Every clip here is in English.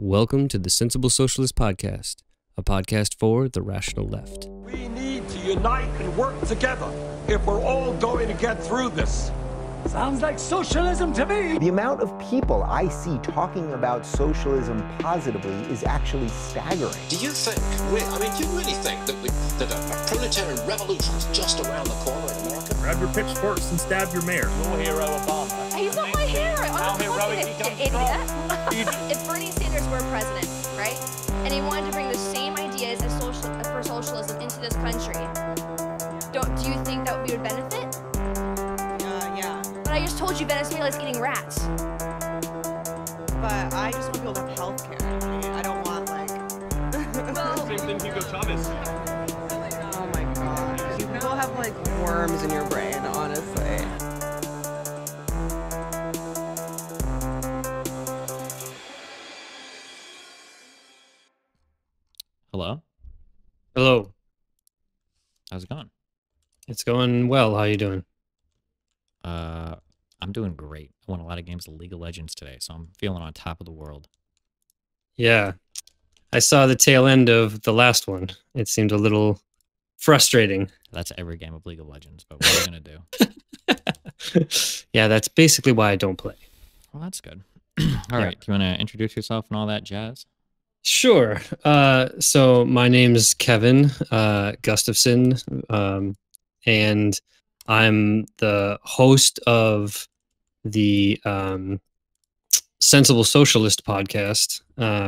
Welcome to the Sensible Socialist Podcast, a podcast for the rational left. We need to unite and work together if we're all going to get through this. Sounds like socialism to me. The amount of people I see talking about socialism positively is actually staggering. Do you think, do you really think that a proletarian revolution is just around the corner in America? Grab your pitchforks and stab your mayor. Your hero, Obama. He's not my hero. How heroic he comes idiot. If Bernie Sanders were president, right, and he wanted to bring the same ideas as for socialism into this country, do you think that we would benefit? Yeah. But I just told you Venezuela's eating rats. But I just want people to have health care. I don't want, Same thing Hugo Chavez said. oh my god. You people have, worms in your brain, honestly. Hello? Hello. How's it going? It's going well. How you doing? I'm doing great. I won a lot of games of League of Legends today, so I'm feeling on top of the world. Yeah. I saw the tail end of the last one. It seemed a little frustrating. That's every game of League of Legends, but what are you going to do? Yeah, that's basically why I don't play. Well, that's good. All right. Do you want to introduce yourself and all that jazz? Sure. So my name's Kevin Gustafson, and I'm the host of the Sensible Socialist podcast,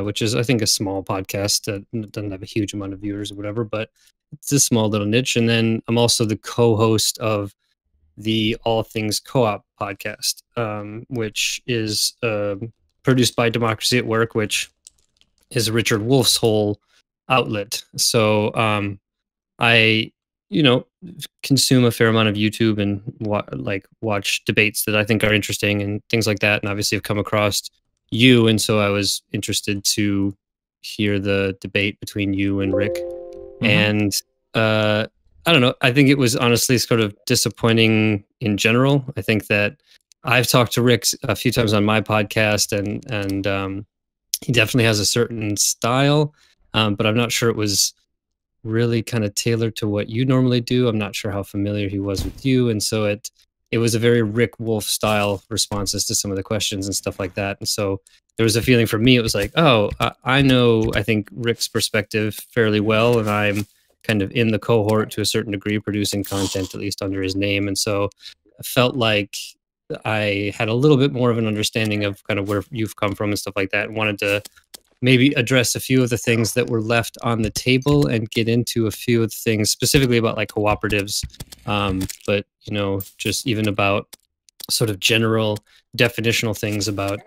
which is, I think, a small podcast that doesn't have a huge amount of viewers or whatever, but it's a small little niche. And then I'm also the co-host of the All Things Co-op podcast, which is produced by Democracy at Work, which is Richard Wolff's whole outlet. So I, consume a fair amount of YouTube and watch debates that I think are interesting and things like that. And obviously I've come across you, and so I was interested to hear the debate between you and Rick. Mm-hmm. And I don't know. I think it was honestly sort of disappointing in general. I think that I've talked to Rick a few times on my podcast, and he definitely has a certain style, but I'm not sure it was really kind of tailored to what you normally do. I'm not sure how familiar he was with you. And so it was a very Rick Wolff style responses to some of the questions and stuff like that. And so there was a feeling for me, it was like, oh, I know, I think Rick's perspective fairly well, and I'm kind of in the cohort to a certain degree, producing content, at least under his name. And so I felt like I had a little bit more of an understanding of kind of where you've come from and stuff like that, and wanted to maybe address a few of the things that were left on the table and get into a few of the things specifically about cooperatives. But, just even about sort of general definitional things about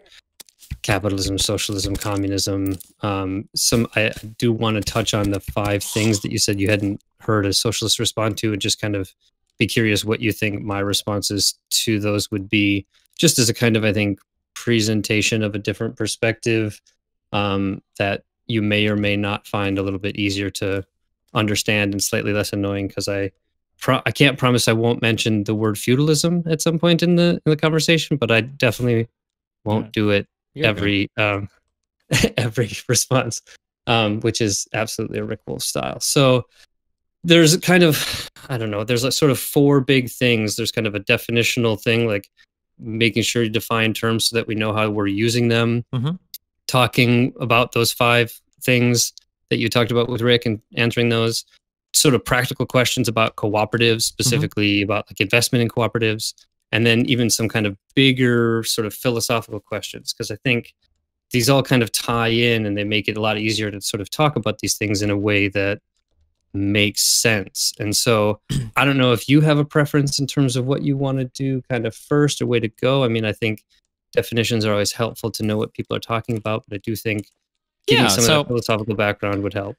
capitalism, socialism, communism. I do want to touch on the 5 things that you said you hadn't heard a socialist respond to, and just kind of be curious what you think my responses to those would be, just as a kind of, I think, presentation of a different perspective that you may or may not find a little bit easier to understand and slightly less annoying, because I can't promise I won't mention the word feudalism at some point in the conversation, but I definitely won't do it every response, which is absolutely a Rick Wolff style. So there's kind of, I don't know, there's sort of 4 big things. There's kind of a definitional thing, like making sure you define terms so that we know how we're using them. Mm-hmm. Talking about those 5 things that you talked about with Rick and answering those sort of practical questions about cooperatives, specifically about investment in cooperatives, and then even some kind of bigger sort of philosophical questions, because I think these all kind of tie in and they make it a lot easier to sort of talk about these things in a way that makes sense. And so I don't know if you have a preference in terms of what you want to do kind of first, or way to go. I mean, I think definitions are always helpful to know what people are talking about, but I do think giving some of that philosophical background would help.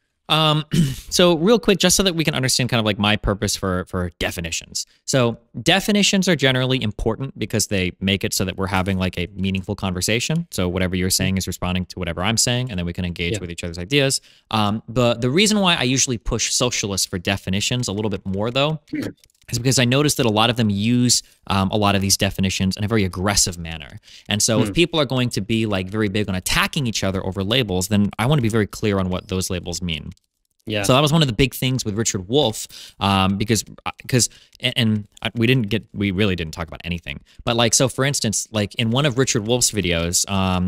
So real quick, just so that we can understand kind of my purpose for definitions. So definitions are generally important because they make it so that we're having a meaningful conversation. So whatever you're saying is responding to whatever I'm saying, and then we can engage with each other's ideas. But the reason why I usually push socialists for definitions a little bit more, though, is because I noticed that a lot of them use a lot of these definitions in a very aggressive manner. And so if people are going to be like very big on attacking each other over labels, then I want to be very clear on what those labels mean. Yeah. So that was one of the big things with Richard Wolff, because we really didn't talk about anything. But like, so for instance, like in one of Richard Wolff's videos,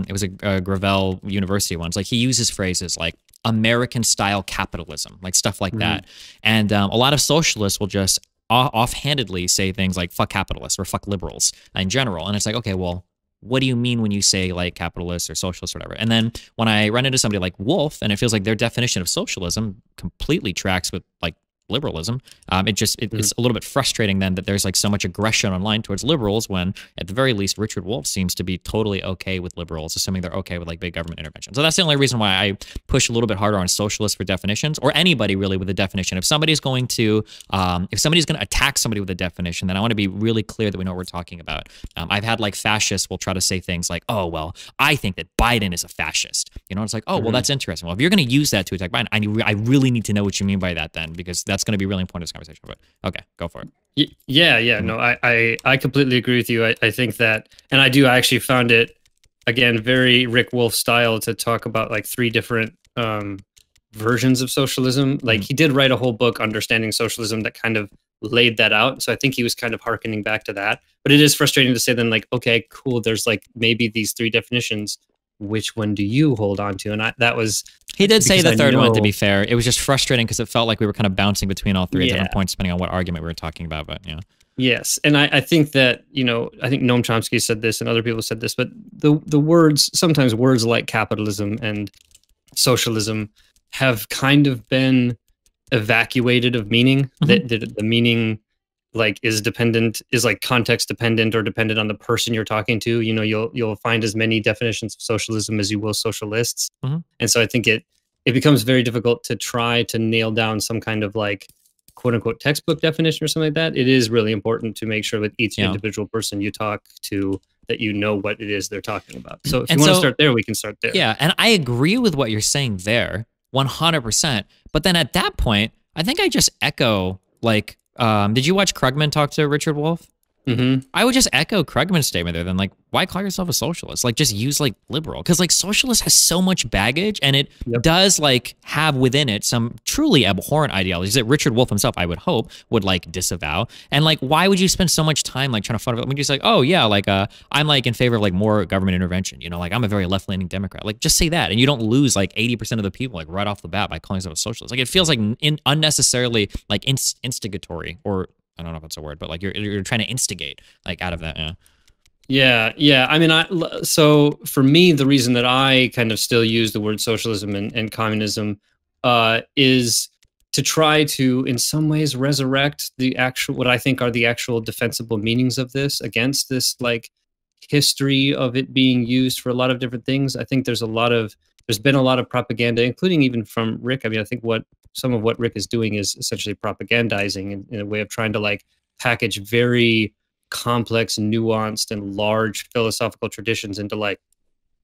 it was a Gravel University one. It's like he uses phrases like American style capitalism, like stuff like that. And a lot of socialists will just offhandedly say things like fuck capitalists or fuck liberals in general. And it's like, okay, well, what do you mean when you say like capitalists or socialists or whatever? And then when I run into somebody like Wolff, and it feels like their definition of socialism completely tracks with like liberalism, it's a little bit frustrating then that there's like so much aggression online towards liberals when at the very least Richard Wolff seems to be totally okay with liberals, assuming they're okay with like big government intervention. So that's the only reason why I push a little bit harder on socialists for definitions, or anybody really with a definition. If somebody's going to attack somebody with a definition, then I want to be really clear that we know what we're talking about. I've had like fascists will try to say things like, oh, well, I think that Biden is a fascist. You know, it's like, oh, well, that's interesting. Well, if you're going to use that to attack Biden, I really need to know what you mean by that then, because that's going to be really important in this conversation. But okay, go for it. Yeah. No, I completely agree with you. I think that, and I actually found it, again, very Rick Wolff style to talk about like three different versions of socialism. Like he did write a whole book, Understanding Socialism, that kind of laid that out. So I think he was kind of hearkening back to that. But it is frustrating to say then like, okay, cool, there's like maybe these three definitions. Which one do you hold on to? And that was... He did say the third one, to be fair. It was just frustrating because it felt like we were kind of bouncing between all three at different points, depending on what argument we were talking about. But yeah. Yes. And I think that, I think Noam Chomsky said this and other people said this, but the words, sometimes words like capitalism and socialism have kind of been evacuated of meaning. That the meaning like is like context dependent or dependent on the person you're talking to. You'll find as many definitions of socialism as you will socialists. And so I think it becomes very difficult to try to nail down some kind of like quote unquote textbook definition or something like that. It is really important to make sure with each individual person you talk to that you know what it is they're talking about. So if you want to start there, we can start there. Yeah. And I agree with what you're saying there 100%. But then at that point, I think I just echo like, did you watch Krugman talk to Richard Wolff? I would just echo Krugman's statement there then, like, why call yourself a socialist? Like, just use, like, liberal. Because, like, socialist has so much baggage, and it does, like, have within it some truly abhorrent ideologies that Richard Wolff himself, I would hope, would, like, disavow. And, like, why would you spend so much time, like, trying to fight it? I mean, just like, oh, yeah, like, I'm, like, in favor of, like, more government intervention. Like, I'm a very left-leaning Democrat. Like, just say that, and you don't lose, like, 80% of the people, like, right off the bat by calling yourself a socialist. Like, it feels, like, unnecessarily, like, instigatory, or... I don't know if that's a word, but like you're trying to instigate like out of that. Yeah. I mean, so for me, the reason that I kind of still use the word socialism and communism is to try to, in some ways, resurrect the actual, what I think are the actual defensible meanings of this against this like history of it being used for a lot of different things. I think there's been a lot of propaganda, including even from Rick. I mean, I think some of what Rick is doing is essentially propagandizing in a way of trying to like package very complex, nuanced, and large philosophical traditions into like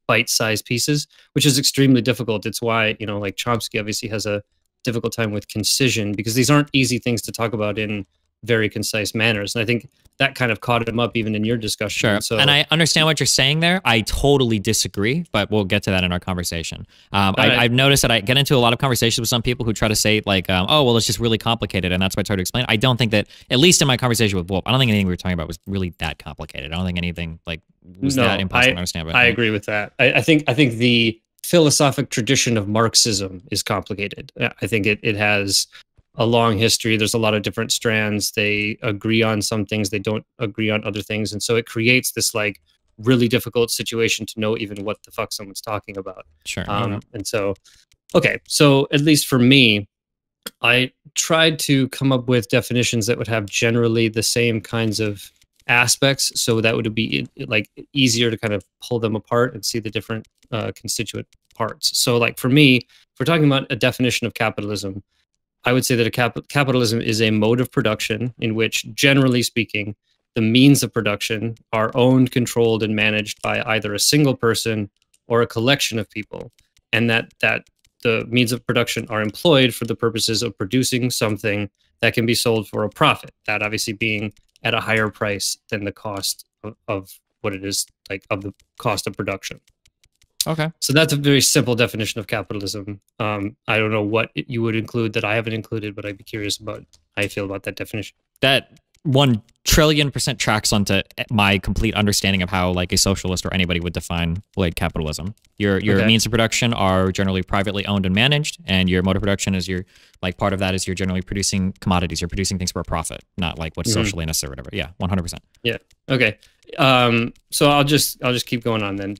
bite-sized pieces, which is extremely difficult. It's why, like Chomsky obviously has a difficult time with concision, because these aren't easy things to talk about in very concise manners. And I think that kind of caught him up even in your discussion. Sure. So, and I understand what you're saying there. I totally disagree, but we'll get to that in our conversation. I've noticed that I get into a lot of conversations with some people who try to say like, oh, well, it's just really complicated. And that's why I try to explain. I don't think that, at least in my conversation with Wolff, I don't think anything we were talking about was really that complicated. I don't think anything like was that impossible to understand. But I agree with that. I think the philosophic tradition of Marxism is complicated. I think it has a long history. There's a lot of different strands. They agree on some things. They don't agree on other things. And so it creates this like really difficult situation to know even what the fuck someone's talking about. Sure. And so, okay. So at least for me, I tried to come up with definitions that would have generally the same kinds of aspects. So that would be like easier to kind of pull them apart and see the different constituent parts. So like for me, if we're talking about a definition of capitalism, I would say that capitalism is a mode of production in which, generally speaking, the means of production are owned, controlled, and managed by either a single person or a collection of people, and that the means of production are employed for the purposes of producing something that can be sold for a profit. That obviously being at a higher price than the cost of what it is, like of the cost of production. Okay. So that's a very simple definition of capitalism. I don't know what you would include that I haven't included, but I'd be curious about how you feel about that definition. That 1,000,000,000% tracks onto my complete understanding of how like a socialist or anybody would define like capitalism. Your means of production are generally privately owned and managed, and your mode of production is your like part of that is you're generally producing commodities. You're producing things for a profit, not like what's socially necessary or whatever. Yeah, 100%. Yeah. Okay. So I'll just keep going on then.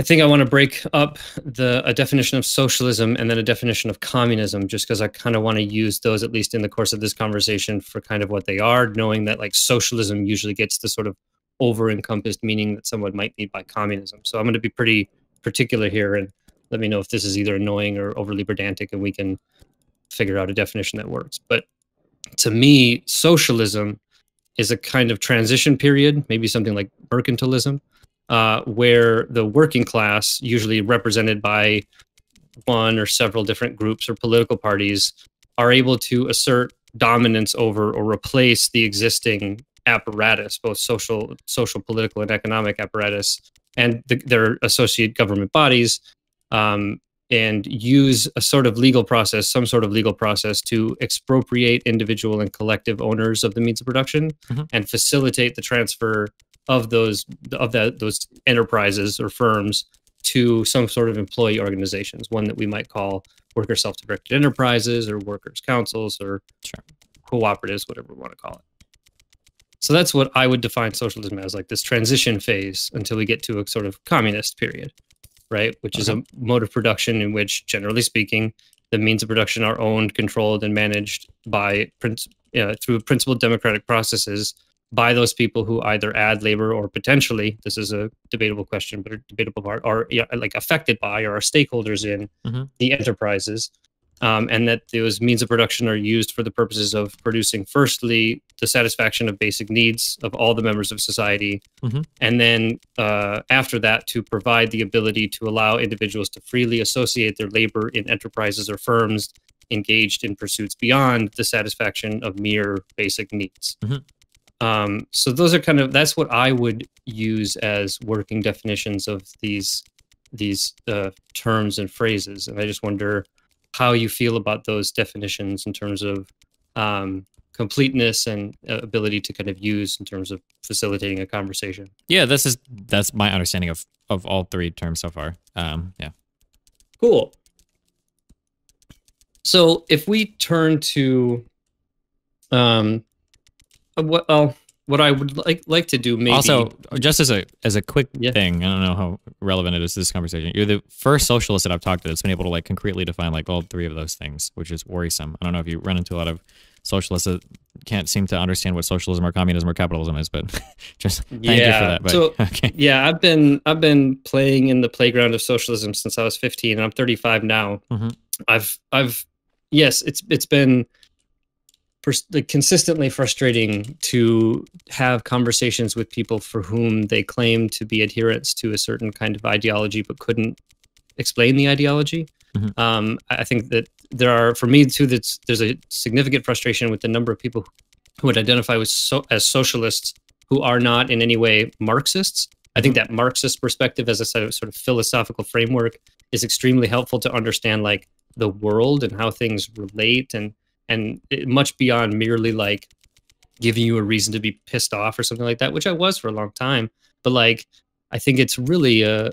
I think I want to break up a definition of socialism and then a definition of communism, just because I kind of want to use those, at least in the course of this conversation, for kind of what they are, knowing that like socialism usually gets the sort of over-encompassed meaning that someone might need by communism. So I'm going to be pretty particular here, and let me know if this is either annoying or overly pedantic, and we can figure out a definition that works. But to me, socialism is a kind of transition period, maybe something like mercantilism, where the working class, usually represented by one or several different groups or political parties, are able to assert dominance over or replace the existing apparatus, both social, political, and economic apparatus, and their associate government bodies, and use a sort of legal process, some sort of legal process, to expropriate individual and collective owners of the means of production and facilitate the transfer of those enterprises or firms to some sort of employee organizations, one that we might call worker self-directed enterprises or workers' councils or cooperatives, whatever we want to call it. So that's what I would define socialism as, like this transition phase until we get to a sort of communist period, right? Which is a mode of production in which, generally speaking, the means of production are owned, controlled, and managed by through principled democratic processes by those people who either add labor or potentially, this is a debatable question, but a debatable part, are like affected by or are stakeholders in the enterprises, and that those means of production are used for the purposes of producing, firstly, the satisfaction of basic needs of all the members of society, and then after that, to provide the ability to allow individuals to freely associate their labor in enterprises or firms engaged in pursuits beyond the satisfaction of mere basic needs. So those are that's what I would use as working definitions of these terms and phrases. And I just wonder how you feel about those definitions in terms of completeness and ability to kind of use in terms of facilitating a conversation. Yeah, that's my understanding of all three terms so far. Yeah. Cool. So if we turn to what I would like to do, maybe also just as a quick thing, I don't know how relevant it is to this conversation. You're the first socialist that I've talked to that's been able to like concretely define like all three of those things, which is worrisome. I don't know if you run into a lot of socialists that can't seem to understand what socialism or communism or capitalism is, but just thank you for that. But, so I've been playing in the playground of socialism since I was 15, and I'm 35 now. It's been consistently frustrating to have conversations with people for whom they claim to be adherents to a certain kind of ideology but couldn't explain the ideology. I think that there are, for me too, there's a significant frustration with the number of people who would identify as socialists who are not in any way Marxists. I think that Marxist perspective as a sort of philosophical framework is extremely helpful to understand like the world and how things relate, and much beyond merely like giving you a reason to be pissed off or something like that, which I was for a long time. But like, I think it's really a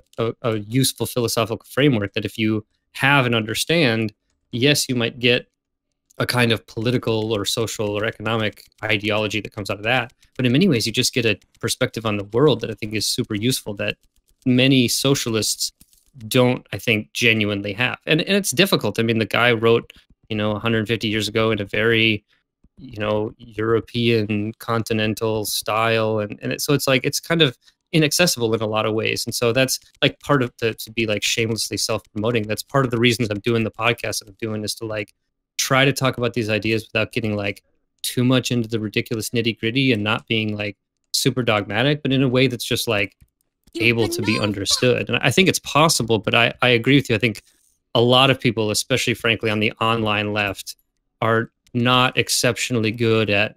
useful philosophical framework that if you have and understand, yes, you might get a kind of political or social or economic ideology that comes out of that. But in many ways, you just get a perspective on the world that I think is super useful that many socialists don't, I think, genuinely have. And it's difficult. I mean, the guy wrote, 150 years ago in a very, European continental style. So it's like, it's kind of inaccessible in a lot of ways. And so that's like part of to be like shamelessly self-promoting. That's part of the reasons I'm doing the podcast that I'm doing, is to like try to talk about these ideas without getting like too much into the ridiculous nitty gritty and not being like super dogmatic, but in a way that's just like able to be understood. And I think it's possible, but I agree with you. I think a lot of people, especially frankly on the online left, are not exceptionally good at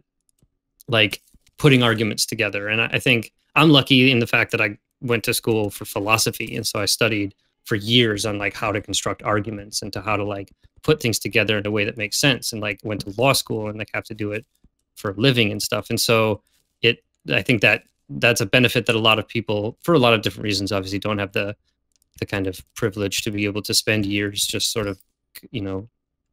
like putting arguments together. And I think I'm lucky in the fact that I went to school for philosophy, and so I studied for years on like how to construct arguments and to how to like put things together in a way that makes sense, and like went to law school and like have to do it for a living and stuff. And so I think that that's a benefit that a lot of people, for a lot of different reasons, obviously don't have the kind of privilege to be able to spend years just sort of, you know,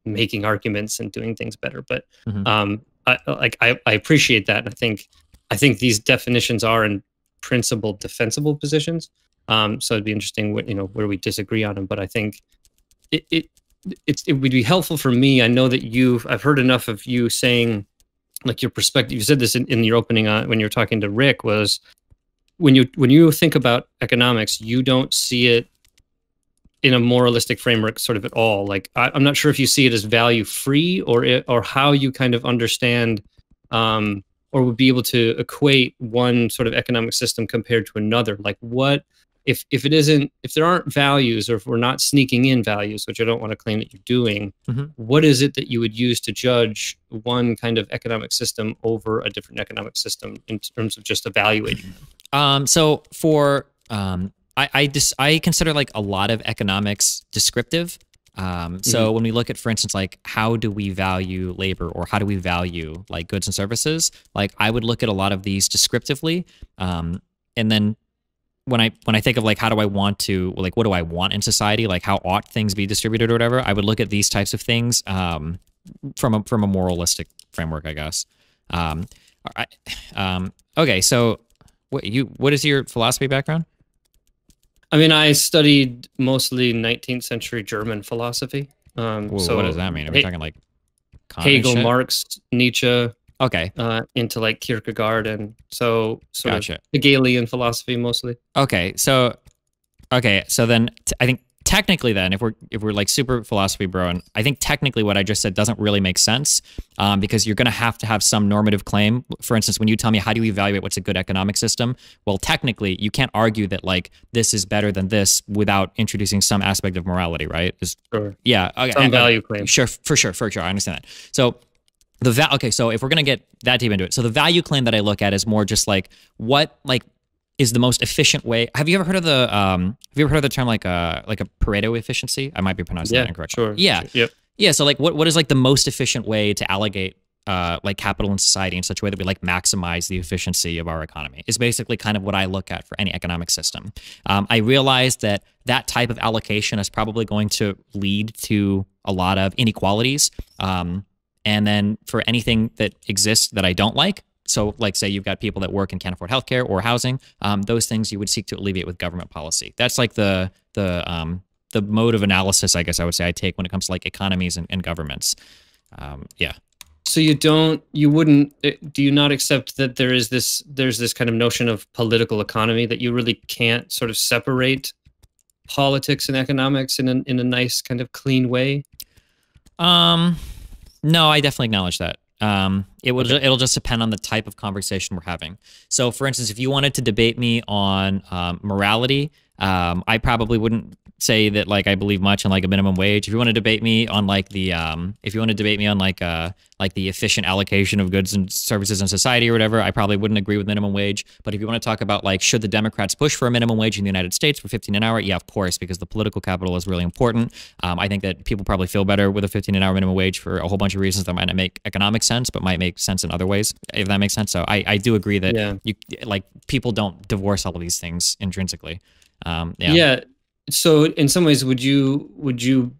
making arguments and doing things better. But I appreciate that. And I think these definitions are in principle defensible positions. So it'd be interesting what, you know, where we disagree on them. But I think it would be helpful for me. I know that I've heard enough of you saying, like, your perspective. You said this in your opening when you were talking to Rick, was when you think about economics, you don't see it in a moralistic framework sort of at all. Like, I'm not sure if you see it as value free or how you kind of understand or would be able to equate one sort of economic system compared to another. Like, what if there aren't values, or if we're not sneaking in values, which I don't want to claim that you're doing, what is it that you would use to judge one kind of economic system over a different economic system in terms of just evaluating them? So for I consider like a lot of economics descriptive. So when we look at, for instance, like how do we value labor, or how do we value like goods and services, like I would look at a lot of these descriptively, and then when I think of like how do I want to, like what do I want in society, like how ought things be distributed or whatever, I would look at these types of things from a moralistic framework, I guess. Okay, so what is your philosophy background? I mean, I studied mostly 19th century German philosophy. Whoa, so what does that mean? Are we talking like Kant Hegel, shit? Marx, Nietzsche? Okay. Into like Kierkegaard, and so sort Gotcha. of Hegelian philosophy mostly. Okay, so then I think technically then, if we're like super philosophy bro, and I think technically what I just said doesn't really make sense, because you're going to have some normative claim. For instance, when you tell me how do you evaluate what's a good economic system, well, technically you can't argue that like this is better than this without introducing some aspect of morality, right? Sure. Yeah. Okay. Some value claim. Sure, for sure. I understand that. So okay, so if we're gonna get that deep into it, so the value claim that I look at is more just like what like is the most efficient way. Have you ever heard of the term like a Pareto efficiency? I might be pronouncing that incorrectly. Sure. Yeah. Yep. Yeah. So like what is like the most efficient way to allocate like capital in society in such a way that we like maximize the efficiency of our economy is basically kind of what I look at for any economic system. I realize that type of allocation is probably going to lead to a lot of inequalities. And then for anything that exists that I don't like, so like say you've got people that work and can't afford healthcare or housing, those things you would seek to alleviate with government policy. That's like the mode of analysis, I guess I would say, I take when it comes to like economies and governments. Yeah. So do you not accept that there's this kind of notion of political economy, that you really can't sort of separate politics and economics in a nice kind of clean way? No, I definitely acknowledge that. It'll just depend on the type of conversation we're having. So, for instance, if you wanted to debate me on morality, I probably wouldn't say that like I believe much in like a minimum wage. If you want to debate me on like the the efficient allocation of goods and services in society or whatever, I probably wouldn't agree with minimum wage. But if you want to talk about like should the Democrats push for a minimum wage in the United States for 15 an hour, yeah, of course, because the political capital is really important. I think that people probably feel better with a 15 an hour minimum wage for a whole bunch of reasons that might not make economic sense, but might make sense in other ways, if that makes sense. So I do agree that you like people don't divorce all of these things intrinsically. Yeah. So in some ways, would you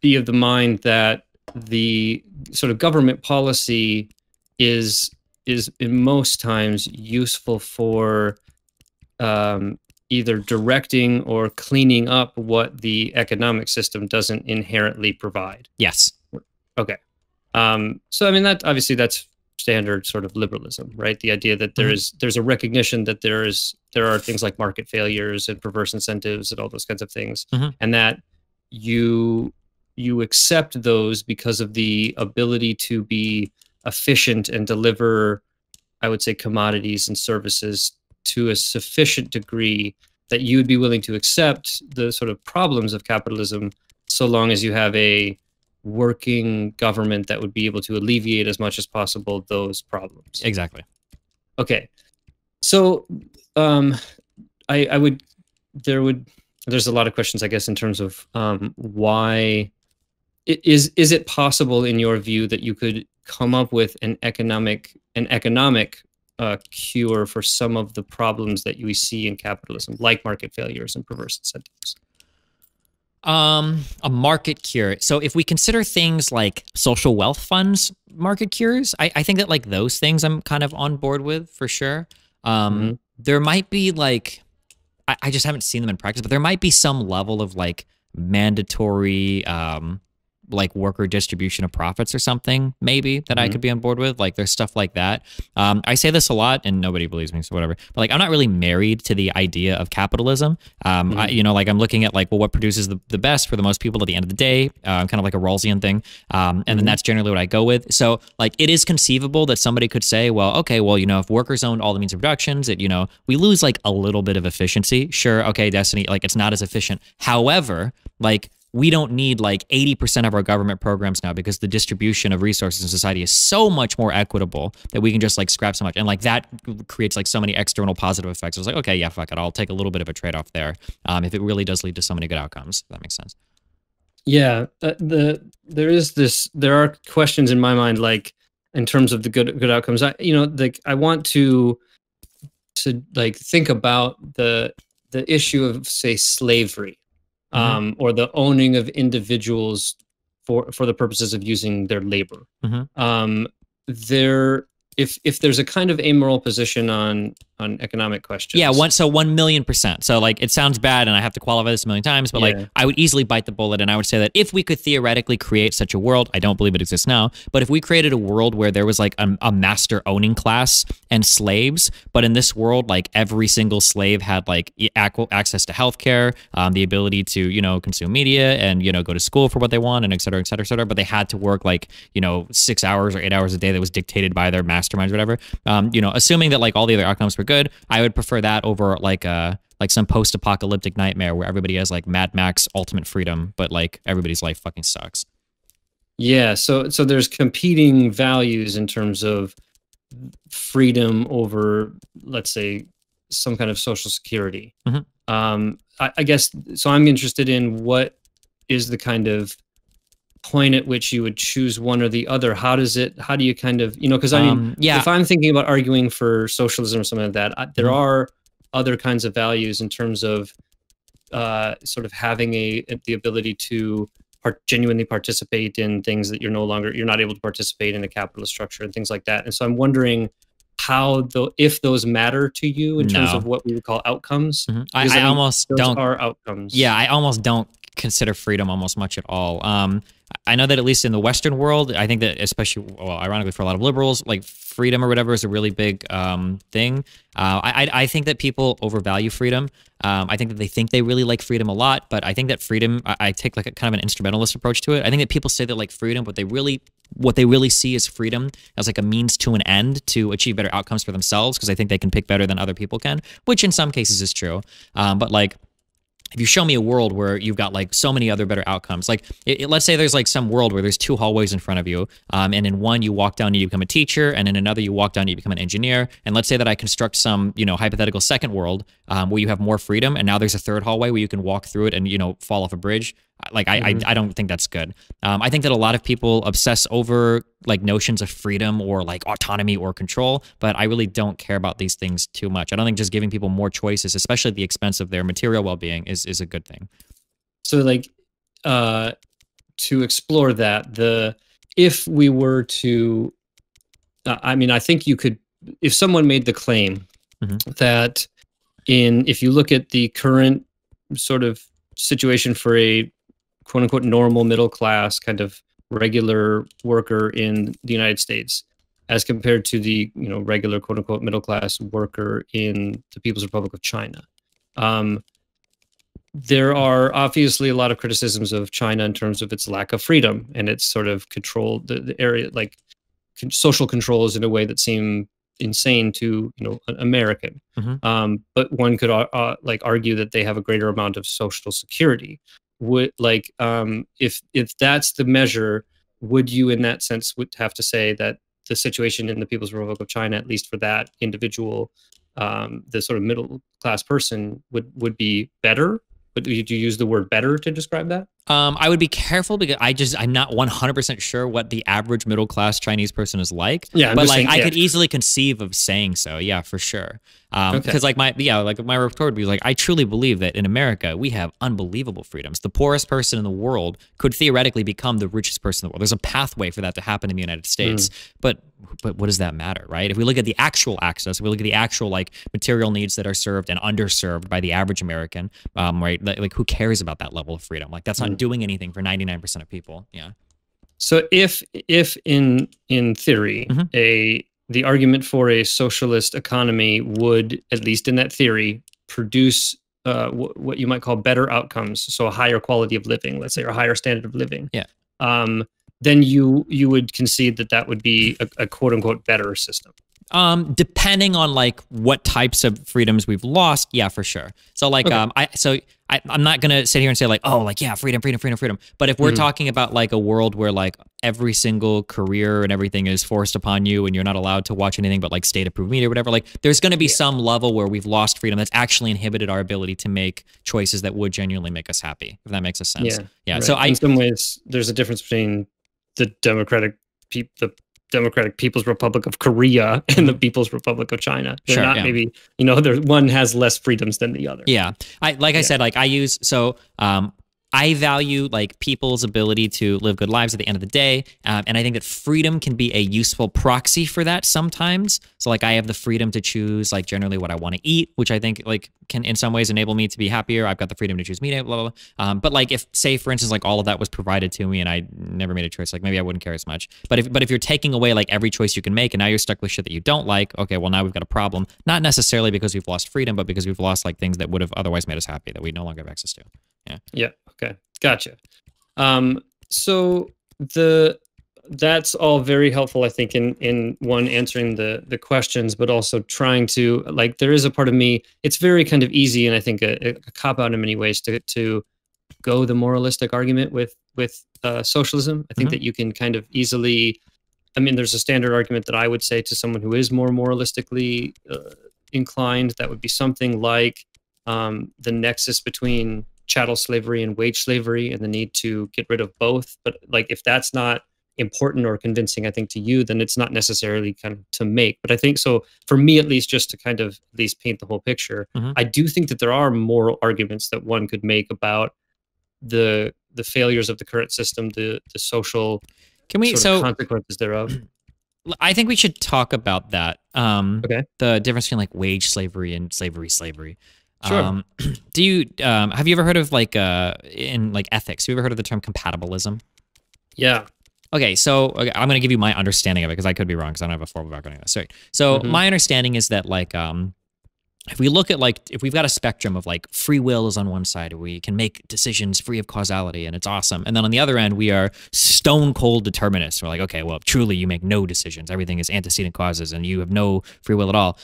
be of the mind that the sort of government policy is in most times useful for either directing or cleaning up what the economic system doesn't inherently provide? Yes. Okay. So I mean that's standard sort of liberalism, right? The idea that there's a recognition that there are things like market failures and perverse incentives and all those kinds of things, and that you accept those because of the ability to be efficient and deliver, I would say, commodities and services to a sufficient degree that you would be willing to accept the sort of problems of capitalism, so long as you have a working government that would be able to alleviate as much as possible those problems. Exactly. Okay. So I would, there's a lot of questions, I guess, in terms of why is it possible in your view that you could come up with an economic cure for some of the problems that we see in capitalism, like market failures and perverse incentives? A market cure. So if we consider things like social wealth funds market cures, I think that like those things I'm kind of on board with for sure. There might be like, I just haven't seen them in practice, but there might be some level of like mandatory like worker distribution of profits or something maybe that I could be on board with. Like there's stuff like that. I say this a lot and nobody believes me, so whatever, but like I'm not really married to the idea of capitalism. You know, like I'm looking at like, well, what produces the best for the most people at the end of the day, kind of like a Rawlsian thing. And then that's generally what I go with. So like it is conceivable that somebody could say, well, okay, well, you know, if workers owned all the means of production, it, you know, we lose like a little bit of efficiency. Sure. Okay. Destiny, like it's not as efficient. However, like we don't need like 80% of our government programs now because the distribution of resources in society is so much more equitable that we can just like scrap so much. And like that creates like so many external positive effects. I was like, okay, yeah, fuck it. I'll take a little bit of a trade-off there if it really does lead to so many good outcomes. If that makes sense. Yeah. There are questions in my mind, like in terms of the good outcomes. I want to like think about the issue of, say, slavery. Or the owning of individuals for the purposes of using their labor. If there's a kind of amoral position on economic questions. Yeah, 1,000,000%. So like it sounds bad and I have to qualify this a million times, but like I would easily bite the bullet and I would say that if we could theoretically create such a world, I don't believe it exists now, but if we created a world where there was like a master owning class and slaves, but in this world, like every single slave had like access to healthcare, the ability to, you know, consume media and, you know, go to school for what they want and et cetera, et cetera, et cetera, but they had to work like, you know, 6 hours or 8 hours a day that was dictated by their masterminds, whatever. You know, assuming that like all the other outcomes were good, I would prefer that over like some post-apocalyptic nightmare where everybody has like Mad Max ultimate freedom, but like everybody's life fucking sucks. Yeah, so there's competing values in terms of freedom over, let's say, some kind of social security. I guess so. I'm interested in what is the kind of point at which you would choose one or the other. How do you kind of, you know, because I mean, if I'm thinking about arguing for socialism or something like that, there are other kinds of values in terms of sort of having the ability to genuinely participate in things that you're not able to participate in a capitalist structure and things like that. And so I'm wondering if those matter to you in terms of what we would call outcomes. I almost don't. Are outcomes. Yeah, I almost don't consider freedom almost much at all. I know that at least in the Western world, I think that especially, well, ironically for a lot of liberals, like freedom or whatever is a really big thing. I think that people overvalue freedom. I think that they think they really like freedom a lot, but I think that freedom, I take like a kind of an instrumentalist approach to it. I think that people say that like freedom, what they really see is freedom as like a means to an end to achieve better outcomes for themselves because I think they can pick better than other people can, which in some cases is true. But like, if you show me a world where you've got like so many other better outcomes, like let's say there's like some world where there's two hallways in front of you, and in one you walk down and you become a teacher, and in another you walk down and you become an engineer. And let's say that I construct some, you know, hypothetical second world where you have more freedom, and now there's a third hallway where you can walk through it and, you know, fall off a bridge. Like I don't think that's good. I think that a lot of people obsess over like notions of freedom or like autonomy or control, but I really don't care about these things too much. I don't think just giving people more choices, especially at the expense of their material well-being, is a good thing. So like to explore that, if we were to, I mean, I think you could, if someone made the claim that if you look at the current sort of situation for a quote unquote normal middle class kind of regular worker in the United States as compared to the, you know, regular quote unquote middle class worker in the People's Republic of China. There are obviously a lot of criticisms of China in terms of its lack of freedom and its sort of control, the area, like social controls in a way that seem insane to, you know, an American. But one could like argue that they have a greater amount of social security. would like if that's the measure, would you in that sense would have to say that the situation in the People's Republic of China, at least for that individual, the sort of middle class person, would be better? But did you use the word better to describe that? I would be careful because I'm not 100% sure what the average middle class Chinese person is like. Yeah, but like I could easily conceive of saying so. Yeah, for sure. Because like my retort would be like, I truly believe that in America we have unbelievable freedoms. The poorest person in the world could theoretically become the richest person in the world. There's a pathway for that to happen in the United States. But what does that matter, right? If we look at the actual access, if we look at the actual like material needs that are served and underserved by the average American, right? Like who cares about that level of freedom? Like that's not doing anything for 99% of people. Yeah. So if in theory the argument for a socialist economy would, at least in that theory, produce what you might call better outcomes, so a higher quality of living, let's say, or a higher standard of living. Yeah. Then you would concede that that would be a quote unquote better system. Depending on like what types of freedoms we've lost, yeah, for sure. So like, I'm not gonna sit here and say like, oh, like yeah, freedom. But if we're talking about like a world where like every single career and everything is forced upon you, and you're not allowed to watch anything but like state-approved media or whatever, like there's going to be some level where we've lost freedom that's actually inhibited our ability to make choices that would genuinely make us happy. If that makes a sense. Yeah. Right. So in some ways, there's a difference between the Democratic People's Republic of Korea and the People's Republic of China. They're not maybe, one has less freedoms than the other. Yeah. I said, like I value like people's ability to live good lives at the end of the day. And I think that freedom can be a useful proxy for that sometimes. So like I have the freedom to choose like generally what I want to eat, which I think like can in some ways enable me to be happier. I've got the freedom to choose media, blah, blah, blah. But like if, say for instance, like all of that was provided to me and I never made a choice, like maybe I wouldn't care as much. But if you're taking away like every choice you can make and now you're stuck with shit that you don't like, okay, well now we've got a problem. Not necessarily because we've lost freedom, but because we've lost like things that would have otherwise made us happy that we no longer have access to. Yeah. Yeah. Okay. Gotcha. So that's all very helpful, I think, in one, answering the questions, but also trying to, like, there is a part of me, it's very kind of easy, and I think a cop-out in many ways to go the moralistic argument with socialism. I think that you can kind of easily, I mean, there's a standard argument that I would say to someone who is more moralistically inclined, that would be something like the nexus between chattel slavery and wage slavery and the need to get rid of both. But like, if that's not important or convincing, I think, to you, then it's not necessarily kind of to make. But I think, so for me at least, just to kind of at least paint the whole picture, I do think that there are moral arguments that one could make about the failures of the current system, the social consequences thereeof. I think we should talk about that. Okay. The difference between like wage slavery and slavery. Sure. Do you have you ever heard of like in like ethics? Have you ever heard of the term compatibilism? Yeah. Okay, so I'm going to give you my understanding of it because I could be wrong because I don't have a formal background in this. Sorry. So my understanding is that like if we look at like, if we've got a spectrum of like free will is on one side, we can make decisions free of causality and it's awesome. And then on the other end, we are stone cold determinists. We're like, okay, well, truly you make no decisions. Everything is antecedent causes and you have no free will at all.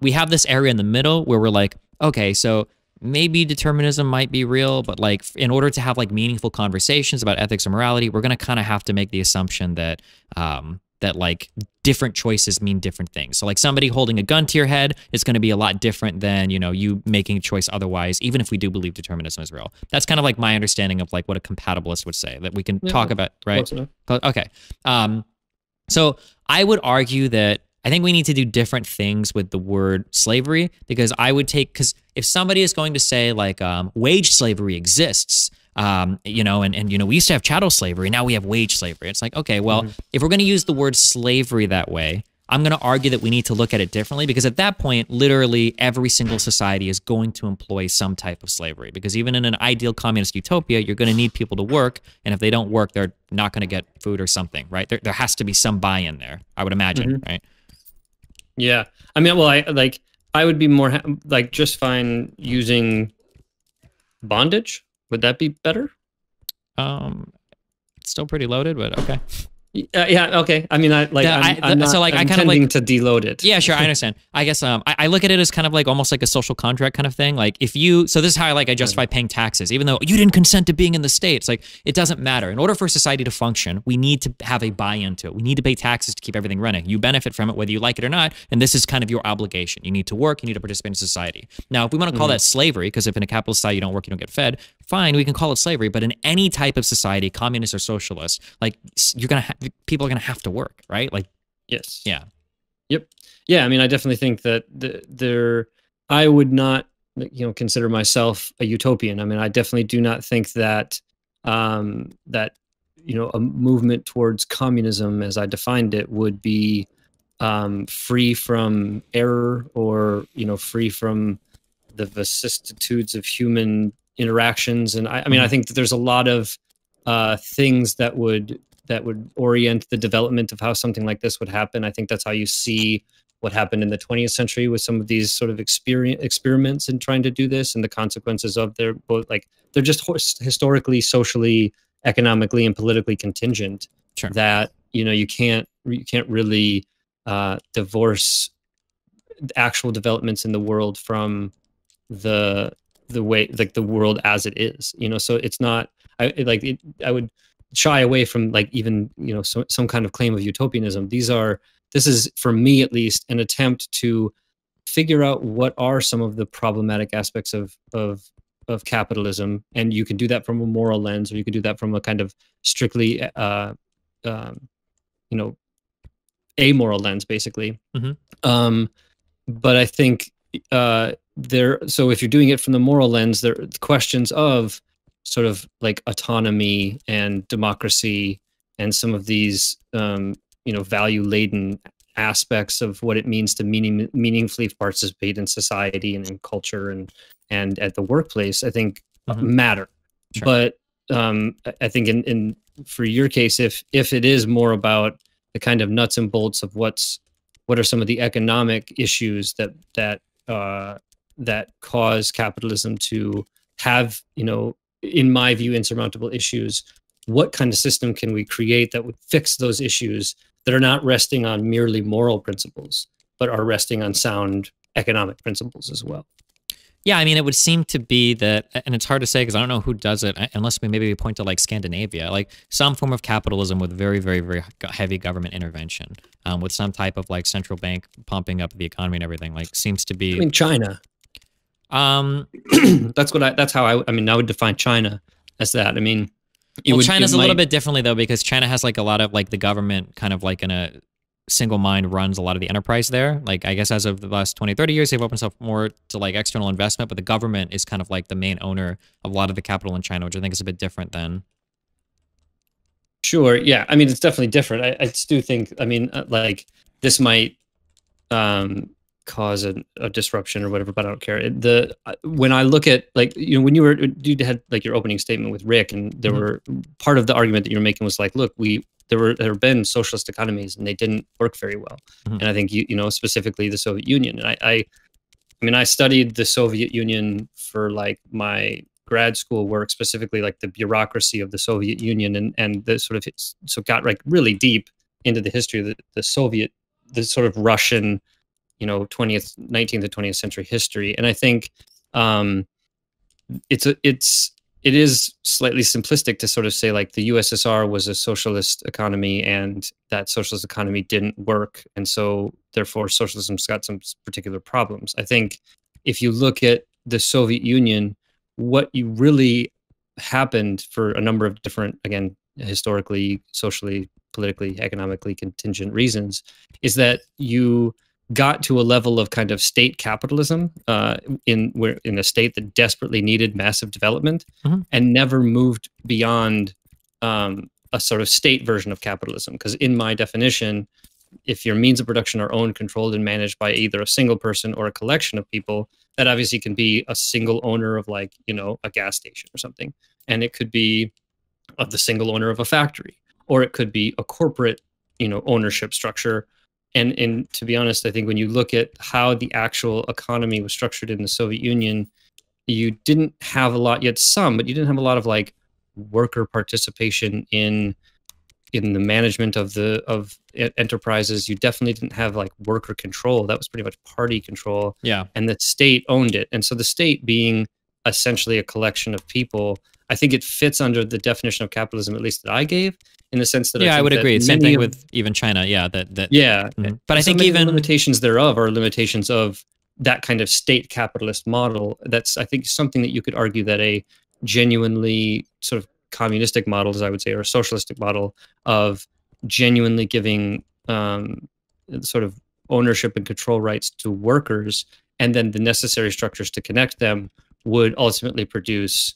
We have this area in the middle where we're like, okay, so maybe determinism might be real, but like in order to have like meaningful conversations about ethics or morality, we're going to kind of have to make the assumption that that like different choices mean different things. So like somebody holding a gun to your head is going to be a lot different than, you making a choice otherwise, even if we do believe determinism is real. That's kind of like my understanding of like what a compatibilist would say that we can talk about, right? Okay. So I would argue that I think we need to do different things with the word slavery, because because if somebody is going to say like wage slavery exists, and we used to have chattel slavery, now we have wage slavery. It's like, okay, well, if we're going to use the word slavery that way, I'm going to argue that we need to look at it differently, because at that point, literally every single society is going to employ some type of slavery, because even in an ideal communist utopia, you're going to need people to work, and if they don't work, they're not going to get food or something, right? There has to be some buy-in there, I would imagine, right? Yeah. I mean, well, I would be more like just fine using bondage. Would that be better? It's still pretty loaded, but okay. Yeah. Okay. I mean, I'm not, so like I kind of like to deload it. Yeah, sure, I understand. I guess I look at it as kind of like almost like a social contract kind of thing. Like if you, so this is how I justify paying taxes, even though you didn't consent to being in the state. It's like it doesn't matter. In order for society to function, we need to have a buy-in to it. We need to pay taxes to keep everything running. You benefit from it whether you like it or not, and this is kind of your obligation. You need to work. You need to participate in society. Now, if we want to call that slavery, because if in a capitalist society you don't work, you don't get fed. Fine, we can call it slavery. But in any type of society, communist or socialist, like people are gonna have to work, right? Like, yes, yeah, yep, yeah. I mean, I definitely think that I would not, consider myself a utopian. I mean, I definitely do not think that that a movement towards communism, as I defined it, would be free from error or free from the vicissitudes of human interactions. And I mean, I think that there's a lot of things that would orient the development of how something like this would happen. I think that's how you see what happened in the 20th century with some of these sort of experiments in trying to do this, and the consequences of their both, like, they're just historically, socially, economically, and politically contingent. Sure. That you can't really divorce actual developments in the world from the way, like, the world as it is. So it's not. I would shy away from, like, even some kind of claim of utopianism. This is, for me at least, an attempt to figure out what are some of the problematic aspects of capitalism, and you can do that from a moral lens, or you could do that from a kind of strictly amoral lens, basically. But I think so if you're doing it from the moral lens, there are questions of sort of like autonomy and democracy and some of these value-laden aspects of what it means to meaningfully participate in society and in culture and at the workplace, I think matter. Sure. But I think in for your case, if it is more about the kind of nuts and bolts of what are some of the economic issues that cause capitalism to have, in my view, insurmountable issues, what kind of system can we create that would fix those issues that are not resting on merely moral principles, but are resting on sound economic principles as well? Yeah, I mean, it would seem to be that, and it's hard to say because I don't know who does it, unless we point to like Scandinavia, like some form of capitalism with very, very, very heavy government intervention, with some type of like central bank pumping up the economy and everything. Like, seems to be. I mean, China. That's how I mean, I would define China as that. I mean, China's a little bit differently though, because China has like a lot of like the government kind of like in a single mind runs a lot of the enterprise there. Like, I guess as of the last 20, 30 years, they've opened up more to like external investment, but the government is kind of like the main owner of a lot of the capital in China, which I think is a bit different than. Sure. Yeah. I mean, it's definitely different. I just do think, I mean, like, this might cause a disruption or whatever, but I don't care. When I look at, like, when you had like your opening statement with Rick, and there were part of the argument that you were making was like, look, there have been socialist economies and they didn't work very well. And I think specifically the Soviet Union. And I mean, I studied the Soviet Union for like my grad school work, specifically like the bureaucracy of the Soviet Union, and the sort of got like really deep into the history of the sort of Russian 19th to 20th century history. And I think it is slightly simplistic to sort of say like the USSR was a socialist economy and that socialist economy didn't work, and so therefore socialism's got some particular problems. I think if you look at the Soviet Union, what you really happened for a number of different, again, historically, socially, politically, economically contingent reasons, is that you got to a level of kind of state capitalism in a state that desperately needed massive development, and never moved beyond a sort of state version of capitalism. Because in my definition, if your means of production are owned, controlled, and managed by either a single person or a collection of people, that obviously can be a single owner of, like, a gas station or something, and it could be of the single owner of a factory, or it could be a corporate ownership structure. And to be honest, I think when you look at how the actual economy was structured in the Soviet Union, you didn't have a lot, yet some, but you didn't have a lot of like worker participation in in the management of enterprises. You definitely didn't have like worker control. That was pretty much party control. Yeah. And the state owned it. And so the state being essentially a collection of people, I think it fits under the definition of capitalism, at least that I gave, in the sense that I would agree. Same thing with even China. Yeah. But I think even limitations thereof are limitations of that kind of state capitalist model. That's, I think, something that you could argue that a genuinely sort of communistic model, as I would say, or a socialistic model of genuinely giving sort of ownership and control rights to workers, and then the necessary structures to connect them, would ultimately produce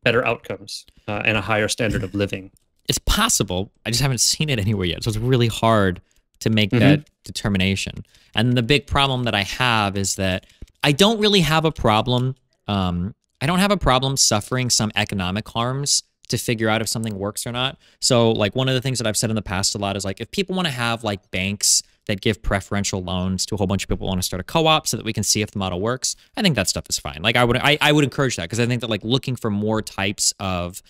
better outcomes and a higher standard of living. It's possible. I just haven't seen it anywhere yet. So it's really hard to make that determination. And the big problem that I have is that I don't really have a problem. I don't have a problem suffering some economic harms to figure out if something works or not. So like one of the things that I've said in the past a lot is like, if people want to have like banks that give preferential loans to a whole bunch of people who want to start a co-op so that we can see if the model works, I think that stuff is fine. Like I would encourage that, because I think that like looking for more types of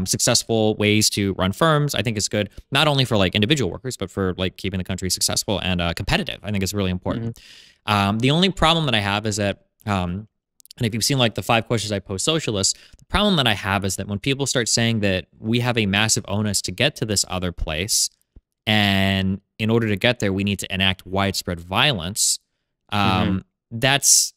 successful ways to run firms, I think is good, not only for like individual workers, but for like keeping the country successful and competitive. I think it's really important. The only problem that I have is that, and if you've seen like the 5 questions I pose socialists, the problem that I have is that when people start saying that we have a massive onus to get to this other place, and in order to get there, we need to enact widespread violence, that's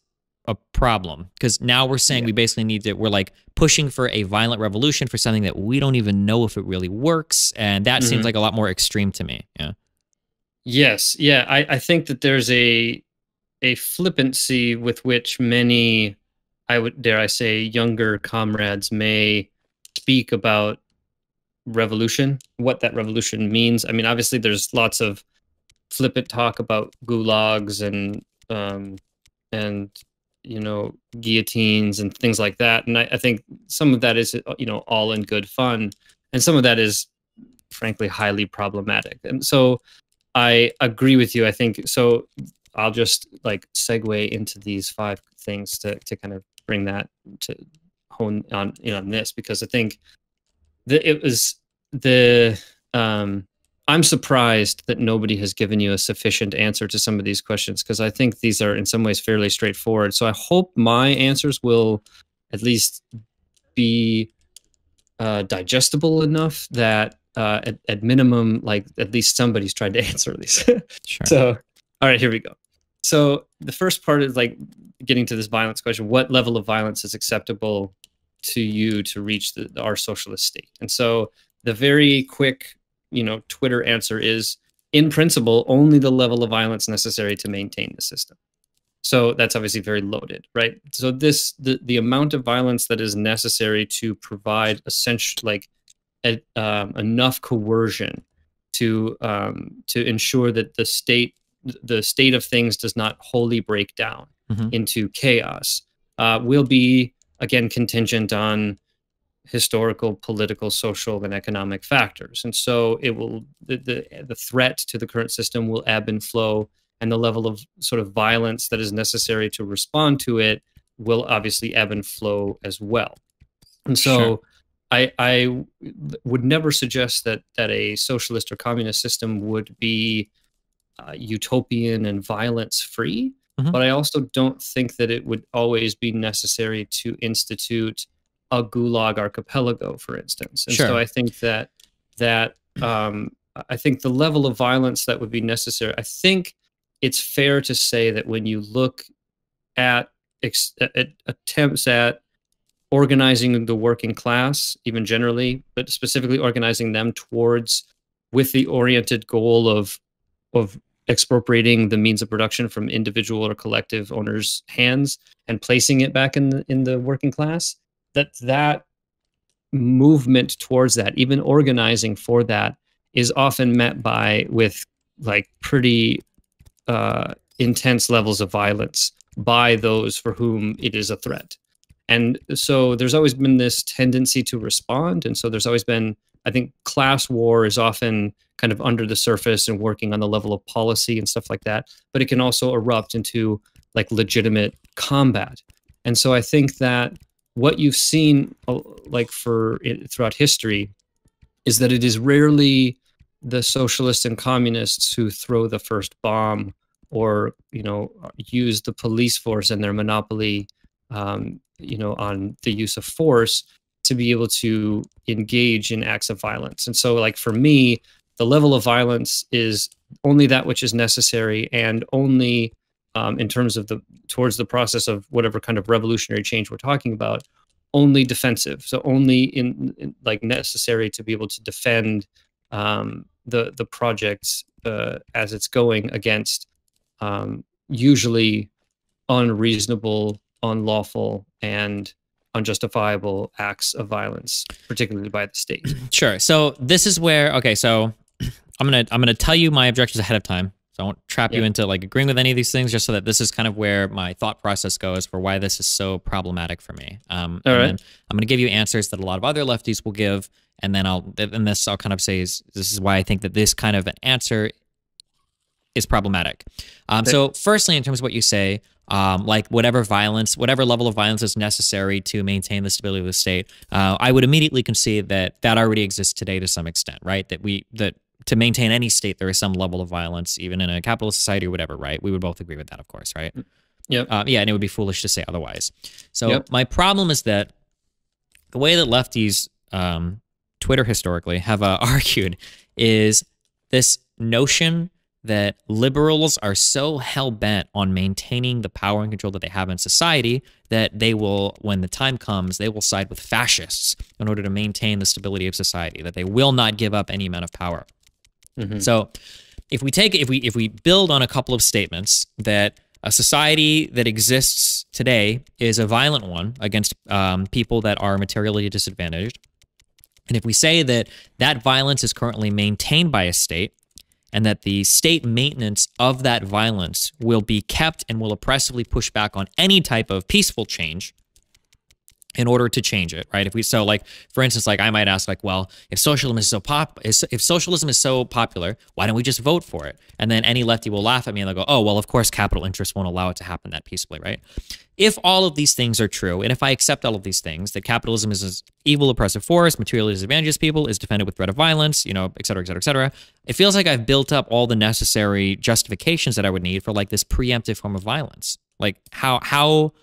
a problem. Because now we're saying we basically need to, we're like pushing for a violent revolution for something that we don't even know if it really works. And that seems like a lot more extreme to me. Yeah. Yes. Yeah. I think that there's a flippancy with which many, I would dare I say, younger comrades may speak about revolution, what that revolution means. I mean, obviously there's lots of flippant talk about gulags and you know, guillotines and things like that, and I think some of that is, you know, all in good fun, and some of that is frankly highly problematic. And so I agree with you. I think so. I'll just like segue into these 5 things to kind of bring that to hone on, you know, on this, because I think it was I'm surprised that nobody has given you a sufficient answer to some of these questions, because I think these are in some ways fairly straightforward. So I hope my answers will at least be digestible enough that at minimum, like at least somebody's tried to answer these. Sure. So, all right, here we go. So the first part is like getting to this violence question. What level of violence is acceptable to you to reach our socialist state? And so the very quick, you know, Twitter answer is, in principle, only the level of violence necessary to maintain the system. So that's obviously very loaded, right? So the amount of violence that is necessary to provide essentially like enough coercion to ensure that the state of things does not wholly break down into chaos will be, again, contingent on historical, political, social, and economic factors. And so it will, the threat to the current system will ebb and flow, and the level of sort of violence that is necessary to respond to it will obviously ebb and flow as well. And so I would never suggest that a socialist or communist system would be utopian and violence free, but I also don't think that it would always be necessary to institute a gulag archipelago, for instance. And so I think that I think the level of violence that would be necessary, I think it's fair to say that when you look at attempts at organizing the working class, even generally, but specifically organizing them towards, with the oriented goal of expropriating the means of production from individual or collective owners' hands and placing it back in the working class, that movement towards that, even organizing for that, is often met with like pretty intense levels of violence by those for whom it is a threat. And so there's always been this tendency to respond. And so there's always been, I think, class war is often kind of under the surface and working on the level of policy and stuff like that, but it can also erupt into like legitimate combat. And so I think that what you've seen like throughout history is that it is rarely the socialists and communists who throw the first bomb or, you know, use the police force and their monopoly, you know, on the use of force to be able to engage in acts of violence. And so, like, for me, the level of violence is only that which is necessary, and only in terms of towards the process of whatever kind of revolutionary change we're talking about, only defensive. So only in like necessary to be able to defend the projects as it's going against usually unreasonable, unlawful, and unjustifiable acts of violence, particularly by the state. Sure. So this is where, okay, so I'm gonna tell you my objections ahead of time. So I won't trap you into like agreeing with any of these things, just so that this is kind of where my thought process goes for why this is so problematic for me. All right. Then I'm gonna give you answers that a lot of other lefties will give, and then I'll kind of say this is why I think that this kind of an answer is problematic. So firstly, in terms of what you say, like whatever level of violence is necessary to maintain the stability of the state, I would immediately concede that already exists today to some extent, right? That to maintain any state, there is some level of violence, even in a capitalist society or whatever, right? We would both agree with that, of course, right? Yep. Yeah, and it would be foolish to say otherwise. So my problem is that the way that lefties, Twitter historically, have argued is this notion that liberals are so hell-bent on maintaining the power and control that they have in society that they will, when the time comes, they will side with fascists in order to maintain the stability of society, that they will not give up any amount of power. So if we build on a couple of statements that a society that exists today is a violent one against people that are materially disadvantaged, and if we say that violence is currently maintained by a state, and that the state maintenance of that violence will be kept and will oppressively push back on any type of peaceful change in order to change it, right? So like, for instance, like I might ask like, well, if socialism is so popular, why don't we just vote for it? And then any lefty will laugh at me and they'll go, oh, well, of course, capital interests won't allow it to happen that peacefully, right? If all of these things are true, and if I accept all of these things, that capitalism is an evil, oppressive force, materially disadvantages people, is defended with threat of violence, you know, et cetera, et cetera, et cetera, it feels like I've built up all the necessary justifications that I would need for like this preemptive form of violence. Like how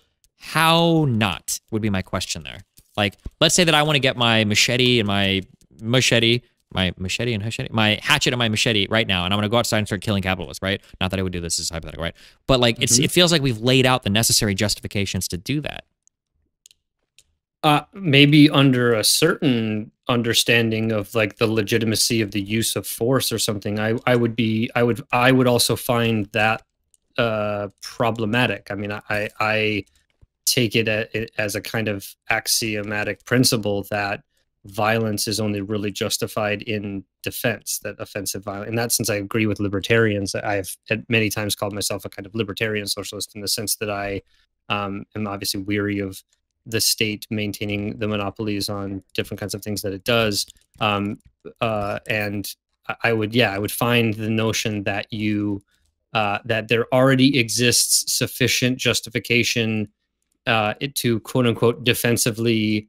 not would be my question there. Like, let's say that I want to get my hatchet and my machete right now, and I'm going to go outside and start killing capitalists, right? Not that I would do this, as hypothetical, right? But like, it feels like we've laid out the necessary justifications to do that. Maybe under a certain understanding of like the legitimacy of the use of force or something, I would also find that problematic. I mean, I take it as a kind of axiomatic principle that violence is only really justified in defense, that offensive violence. In that sense, I agree with libertarians. I've many times called myself a kind of libertarian socialist in the sense that I am obviously weary of the state maintaining the monopolies on different kinds of things that it does. And I would find the notion that that there already exists sufficient justification to quote unquote defensively,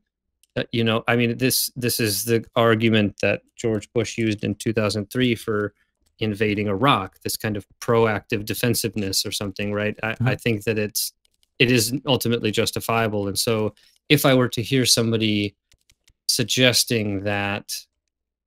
you know, I mean, this is the argument that George Bush used in 2003 for invading Iraq, this kind of proactive defensiveness or something, right? I think that it is ultimately justifiable. And so if I were to hear somebody suggesting that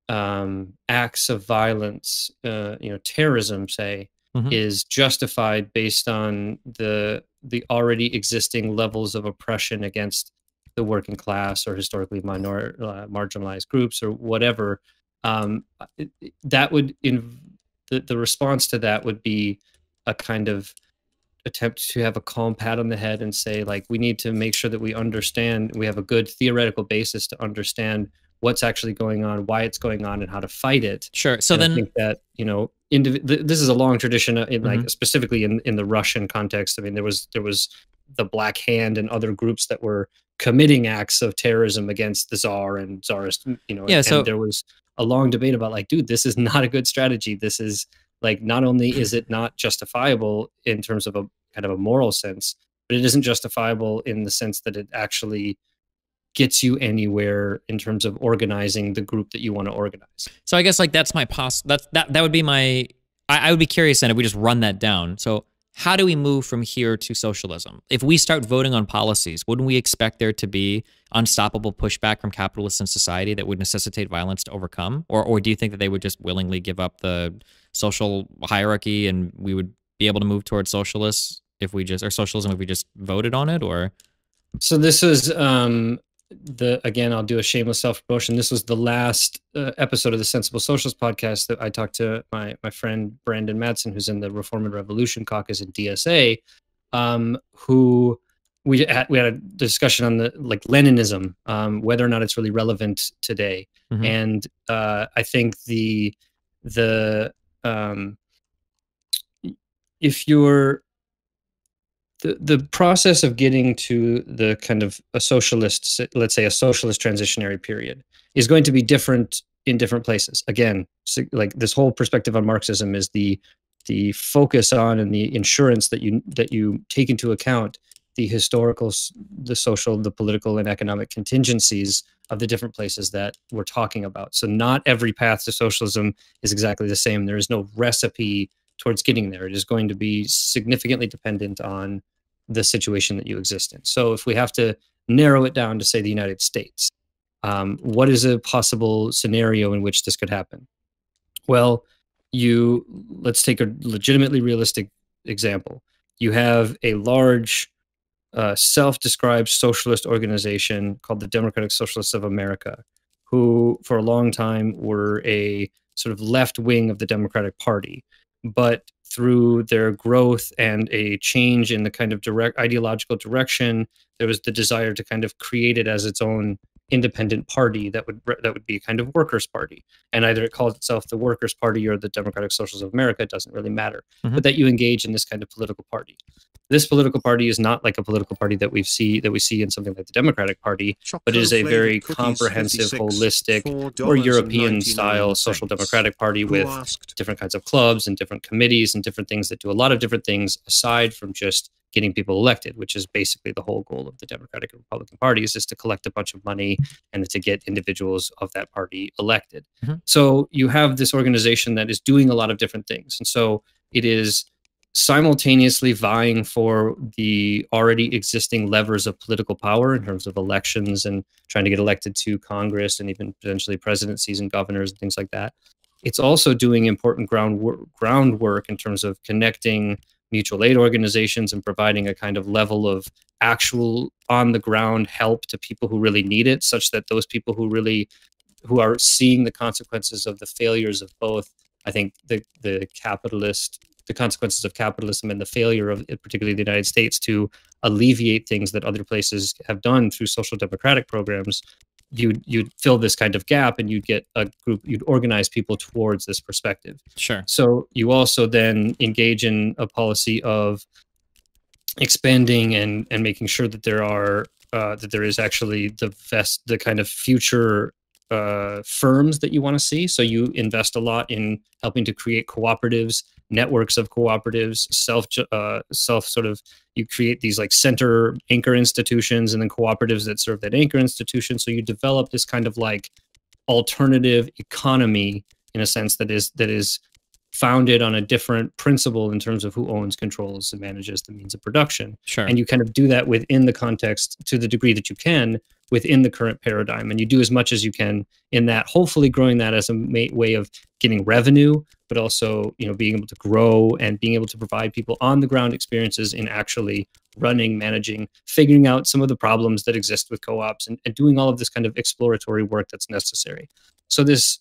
acts of violence, you know, terrorism, say, is justified based on the already existing levels of oppression against the working class or historically marginalized groups or whatever, that would the response to that would be a kind of attempt to have a calm pat on the head and say, like, we need to make sure that we understand, we have a good theoretical basis to understand what's actually going on, why it's going on, and how to fight it. Sure. So and then I think that, you know, this is a long tradition in like specifically in the Russian context. I mean, there was the Black Hand and other groups that were committing acts of terrorism against the Tsar and Tsarist, you know, and there was a long debate about like, dude, this is not a good strategy. This is like, not only is it not justifiable in terms of a kind of a moral sense, but it isn't justifiable in the sense that it actually gets you anywhere in terms of organizing the group that you want to organize. So I guess like that's my that would be my I would be curious then if we just run that down. So how do we move from here to socialism? If we start voting on policies, wouldn't we expect there to be unstoppable pushback from capitalists in society that would necessitate violence to overcome? Or do you think that they would just willingly give up the social hierarchy and we would be able to move towards socialism if we just voted on it? Or so this is again, I'll do a shameless self-promotion. This was the last episode of the Sensible Socialist podcast that I talked to my friend Brandon Matson, who's in the Reform and Revolution Caucus at DSA, who we had a discussion on the like Leninism, whether or not it's really relevant today. Mm-hmm. And I think if you're the process of getting to the kind of a socialist, let's say a socialist transitionary period, is going to be different in different places. Again, like this whole perspective on Marxism is the focus on and the insurance that you take into account the historical, the social, the political, and economic contingencies of the different places that we're talking about. So not every path to socialism is exactly the same. There is no recipe towards getting there. It is going to be significantly dependent on the situation that you exist in. So if we have to narrow it down to say the United States, what is a possible scenario in which this could happen? Well, let's take a legitimately realistic example. You have a large self-described socialist organization called the Democratic Socialists of America, who for a long time were a sort of left wing of the Democratic Party. But through their growth and a change in the kind of direct ideological direction, there was the desire to kind of create it as its own independent party that would be a kind of workers' party. And either it calls itself the Workers' Party or the Democratic Socialists of America, it doesn't really matter. Mm-hmm. But that you engage in this kind of political party. This political party is not like a political party that we see in something like the Democratic Party, but it is a very comprehensive, holistic, or European-style social democratic party with different kinds of clubs and different committees and different things that do a lot of different things aside from just getting people elected, which is basically the whole goal of the Democratic and Republican parties, is to collect a bunch of money and to get individuals of that party elected. Mm-hmm. So you have this organization that is doing a lot of different things. And so it is simultaneously vying for the already existing levers of political power in terms of elections and trying to get elected to Congress and even potentially presidencies and governors and things like that. It's also doing important groundwork in terms of connecting mutual aid organizations and providing a kind of level of actual on the ground help to people who really need it, such that those people who are seeing the consequences of the failures of both, I think the consequences of capitalism and the failure of particularly the United States to alleviate things that other places have done through social democratic programs, you'd fill this kind of gap and you'd get a group, you'd organize people towards this perspective. Sure. So you also then engage in a policy of expanding and making sure that there is actually the kind of future firms that you want to see. So you invest a lot in helping to create cooperatives, networks of cooperatives, you create these like center anchor institutions and then cooperatives that serve that anchor institution. So you develop this kind of like alternative economy in a sense that is founded on a different principle in terms of who owns, controls, and manages the means of production. Sure. And you kind of do that within the context to the degree that you can within the current paradigm. And you do as much as you can in that, hopefully growing that as a way of getting revenue, but also, being able to grow and being able to provide people on the ground experiences in actually running, managing, figuring out some of the problems that exist with co-ops and doing all of this kind of exploratory work that's necessary. So this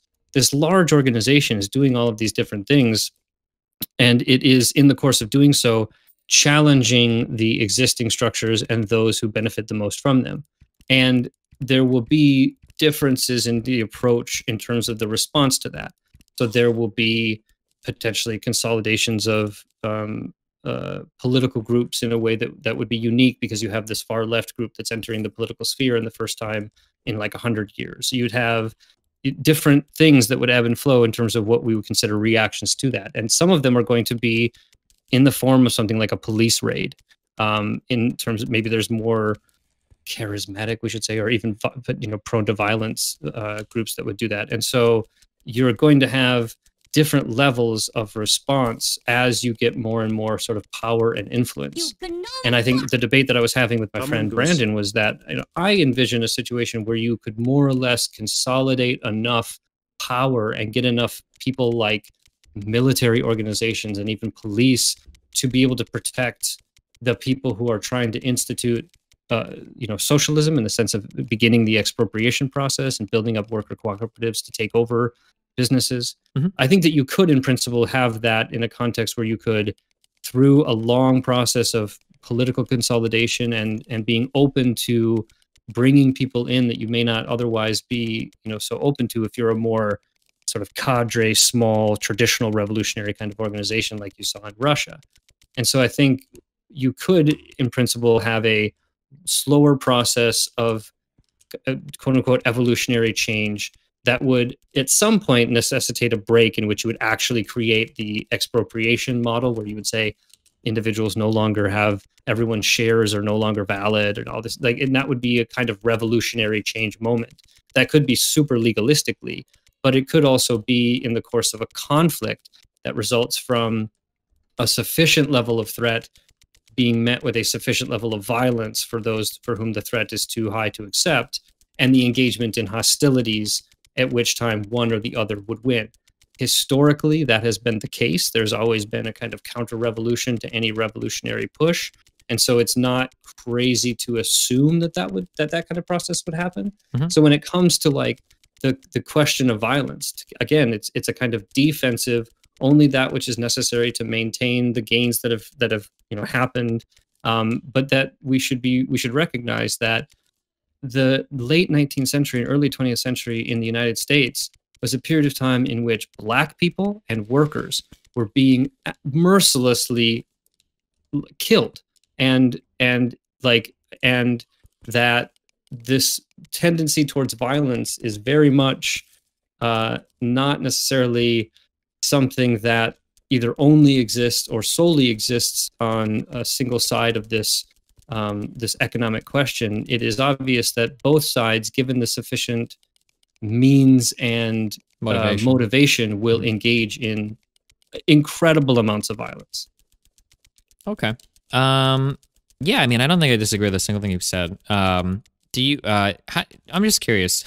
large organization is doing all of these different things, and it is in the course of doing so challenging the existing structures and those who benefit the most from them. And there will be differences in the approach in terms of the response to that. So there will be potentially consolidations of political groups in a way that would be unique because you have this far left group that's entering the political sphere in the first time in like 100 years. You'd have different things that would ebb and flow in terms of what we would consider reactions to that. And some of them are going to be in the form of something like a police raid, in terms of maybe there's more charismatic, we should say, or even prone to violence groups that would do that. And so you're going to have different levels of response as you get more and more sort of power and influence. And I think the debate that I was having with my friend Brandon was that I envision a situation where you could more or less consolidate enough power and get enough people like military organizations and even police to be able to protect the people who are trying to institute socialism, in the sense of beginning the expropriation process and building up worker cooperatives to take over businesses. I think that you could, in principle, have that in a context where you could, through a long process of political consolidation and being open to bringing people in that you may not otherwise be, so open to if you're a more sort of cadre, small, traditional revolutionary kind of organization like you saw in Russia. And so I think you could, in principle, have a slower process of quote unquote evolutionary change that would at some point necessitate a break in which you would actually create the expropriation model, where you would say individuals no longer have, everyone's shares are no longer valid and all this, and that would be a kind of revolutionary change moment. That could be super legalistically, but it could also be in the course of a conflict that results from a sufficient level of threat being met with a sufficient level of violence for those for whom the threat is too high to accept, and the engagement in hostilities, at which time one or the other would win. Historically, that has been the case. There's always been a kind of counter-revolution to any revolutionary push. And so it's not crazy to assume that that kind of process would happen. So when it comes to like the question of violence, again, it's a kind of defensive, only that which is necessary to maintain the gains that have happened. But that we should recognize that the late 19th century and early 20th century in the United States was a period of time in which Black people and workers were being mercilessly killed, and that this tendency towards violence is very much not necessarily something that either only exists or solely exists on a single side of this this economic question. It is obvious that both sides, given the sufficient means and motivation, will engage in incredible amounts of violence. Okay. Yeah, I mean, I don't think I disagree with a single thing you've said. Do you? I'm just curious.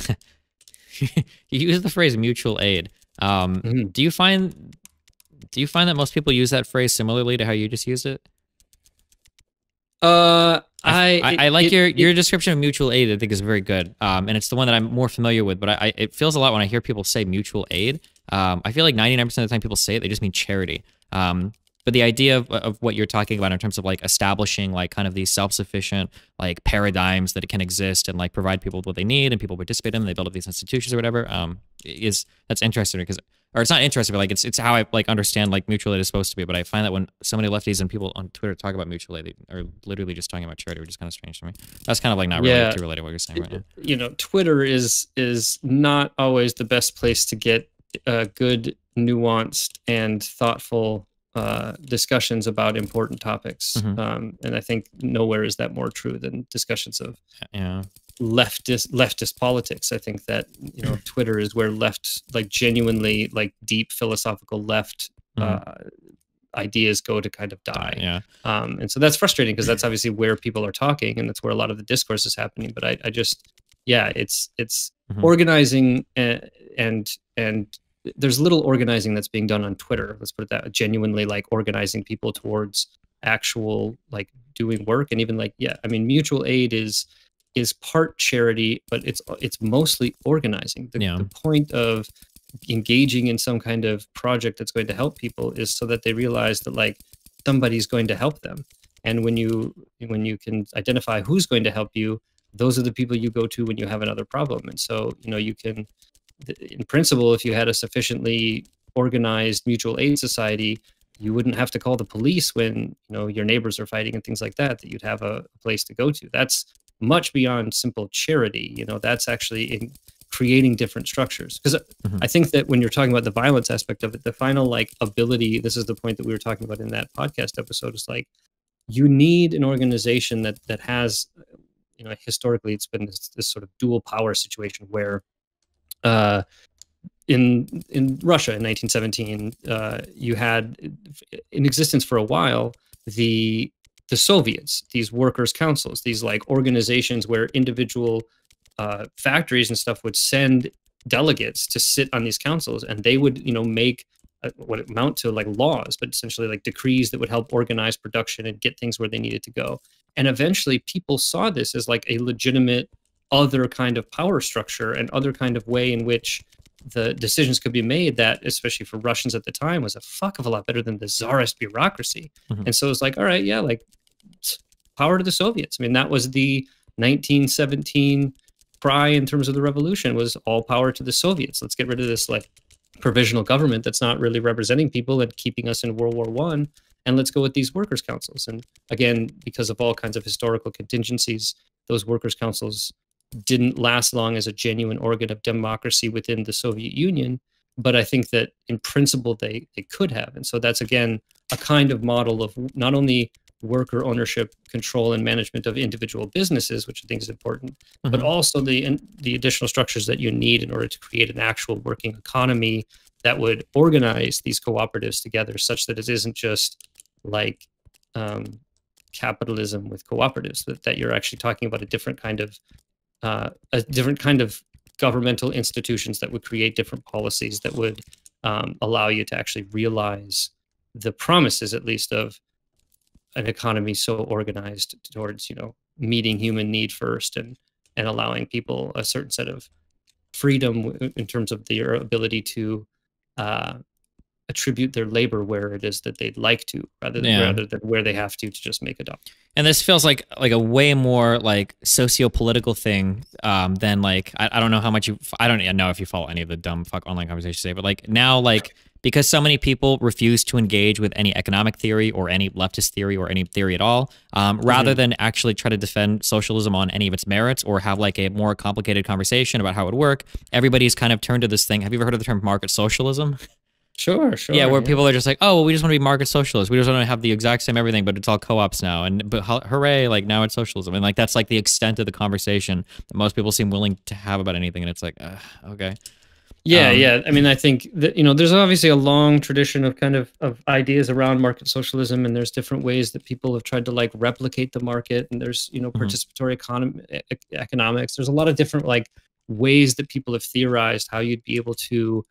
You use the phrase mutual aid. Do you find that most people use that phrase similarly to how you just used it? I like your description of mutual aid. I think is very good, and it's the one that I'm more familiar with. But it feels a lot when I hear people say mutual aid. I feel like 99% of the time people say it, they just mean charity. But the idea of what you're talking about in terms of like establishing like kind of these self-sufficient like paradigms that it can exist and like provide people with what they need and people participate in them, they build up these institutions or whatever, that's interesting because, or it's not interesting, but like it's how I like understand like mutual aid is supposed to be. But I find that when so many lefties and people on Twitter talk about mutual aid, they are literally just talking about charity, which is kind of strange to me. That's kind of like not really too related to what you're saying right now. Twitter is not always the best place to get good, nuanced, and thoughtful discussions about important topics. And I think nowhere is that more true than discussions of leftist politics. I think that Twitter is where genuinely deep philosophical left ideas go to kind of die. And so that's frustrating because that's obviously where people are talking and that's where a lot of the discourse is happening. But I just it's organizing and there's little organizing that's being done on Twitter. Let's put it that way. Genuinely organizing people towards actual doing work. And even mutual aid is part charity, but it's mostly organizing. The point of engaging in some kind of project that's going to help people is so that they realize that somebody's going to help them. And when you can identify who's going to help you, those are the people you go to when you have another problem. And so, you can, in principle, if you had a sufficiently organized mutual aid society, you wouldn't have to call the police when your neighbors are fighting and things like that. That you'd have a place to go to. That's much beyond simple charity. That's actually in creating different structures. Because I think that when you're talking about the violence aspect of it, the final ability. This is the point that we were talking about in that podcast episode. Is you need an organization that has historically it's been this sort of dual power situation where in Russia in 1917, you had in existence for a while the Soviets, these workers' councils, these like organizations where individual factories and stuff would send delegates to sit on these councils, and they would make what it amount to like laws, but essentially like decrees that would help organize production and get things where they needed to go. And eventually people saw this as like a legitimate other kind of power structure and other kind of way in which the decisions could be made that, especially for Russians at the time, was a fuck of a lot better than the czarist bureaucracy. And so it's like, all right, yeah, like power to the Soviets. I mean, that was the 1917 cry in terms of the revolution, was all power to the Soviets. Let's get rid of this like provisional government that's not really representing people and keeping us in World War I, and let's go with these workers' councils. And again, because of all kinds of historical contingencies, those workers' councils didn't last long as a genuine organ of democracy within the Soviet Union, but I think that in principle they could have. And so that's again a kind of model of not only worker ownership, control, and management of individual businesses, which I think is important, but also the additional structures that you need in order to create an actual working economy that would organize these cooperatives together, such that it isn't just like capitalism with cooperatives, that you're actually talking about a different kind of governmental institutions that would create different policies that would allow you to actually realize the promises, at least, of an economy so organized towards, meeting human need first and allowing people a certain set of freedom in terms of their ability to attribute their labor where it is that they'd like to, rather than where they have to just make a dollar. And this feels like a way more like socio-political thing than like I don't know how much I don't know if you follow any of the dumb fuck online conversations today, but like now like because so many people refuse to engage with any economic theory or any leftist theory or any theory at all, rather than actually try to defend socialism on any of its merits or have like a more complicated conversation about how it would work, everybody's kind of turned to this thing. Have you ever heard of the term market socialism? Sure. Yeah, where people are just like, oh, well, we just want to be market socialists. We just want to have the exact same everything, but it's all co-ops now. But hooray, like now it's socialism. And like that's like the extent of the conversation that most people seem willing to have about anything. And it's like, okay. Yeah. I mean, I think that, there's obviously a long tradition of kind of ideas around market socialism, and there's different ways that people have tried to like replicate the market. And there's, participatory economics. There's a lot of different like ways that people have theorized how you'd be able to,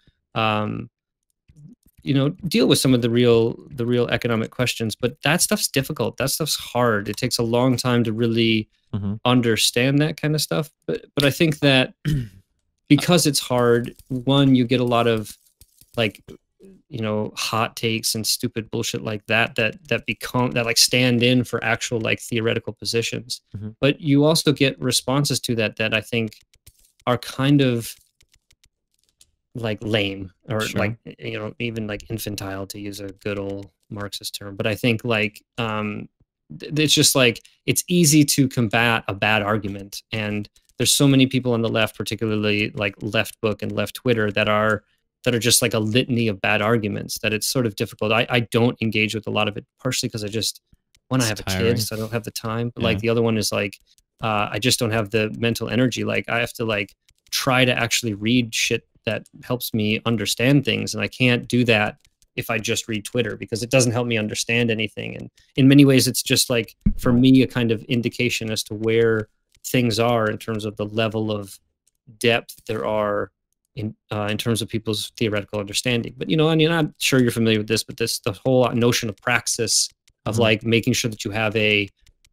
deal with some of the real economic questions. But that stuff's difficult. That stuff's hard. It takes a long time to really understand that kind of stuff. But I think that because it's hard, one, you get a lot of like, hot takes and stupid bullshit like that like stand in for actual like theoretical positions. But you also get responses to that I think are kind of like lame or like, even like infantile, to use a good old Marxist term. But I think like, it's just like, it's easy to combat a bad argument. And there's so many people on the left, particularly like left book and left Twitter, that are just like a litany of bad arguments, that it's sort of difficult. I don't engage with a lot of it, partially because I just, one, I have a kid, so I don't have the time. But like the other one is like, I just don't have the mental energy. Like I have to like try to actually read shit that helps me understand things. And I can't do that if I just read Twitter, because it doesn't help me understand anything. And in many ways, it's just like, for me, a kind of indication as to where things are in terms of the level of depth there are in terms of people's theoretical understanding. But, I mean, I'm sure you're familiar with this, but the whole notion of praxis of like making sure that you have a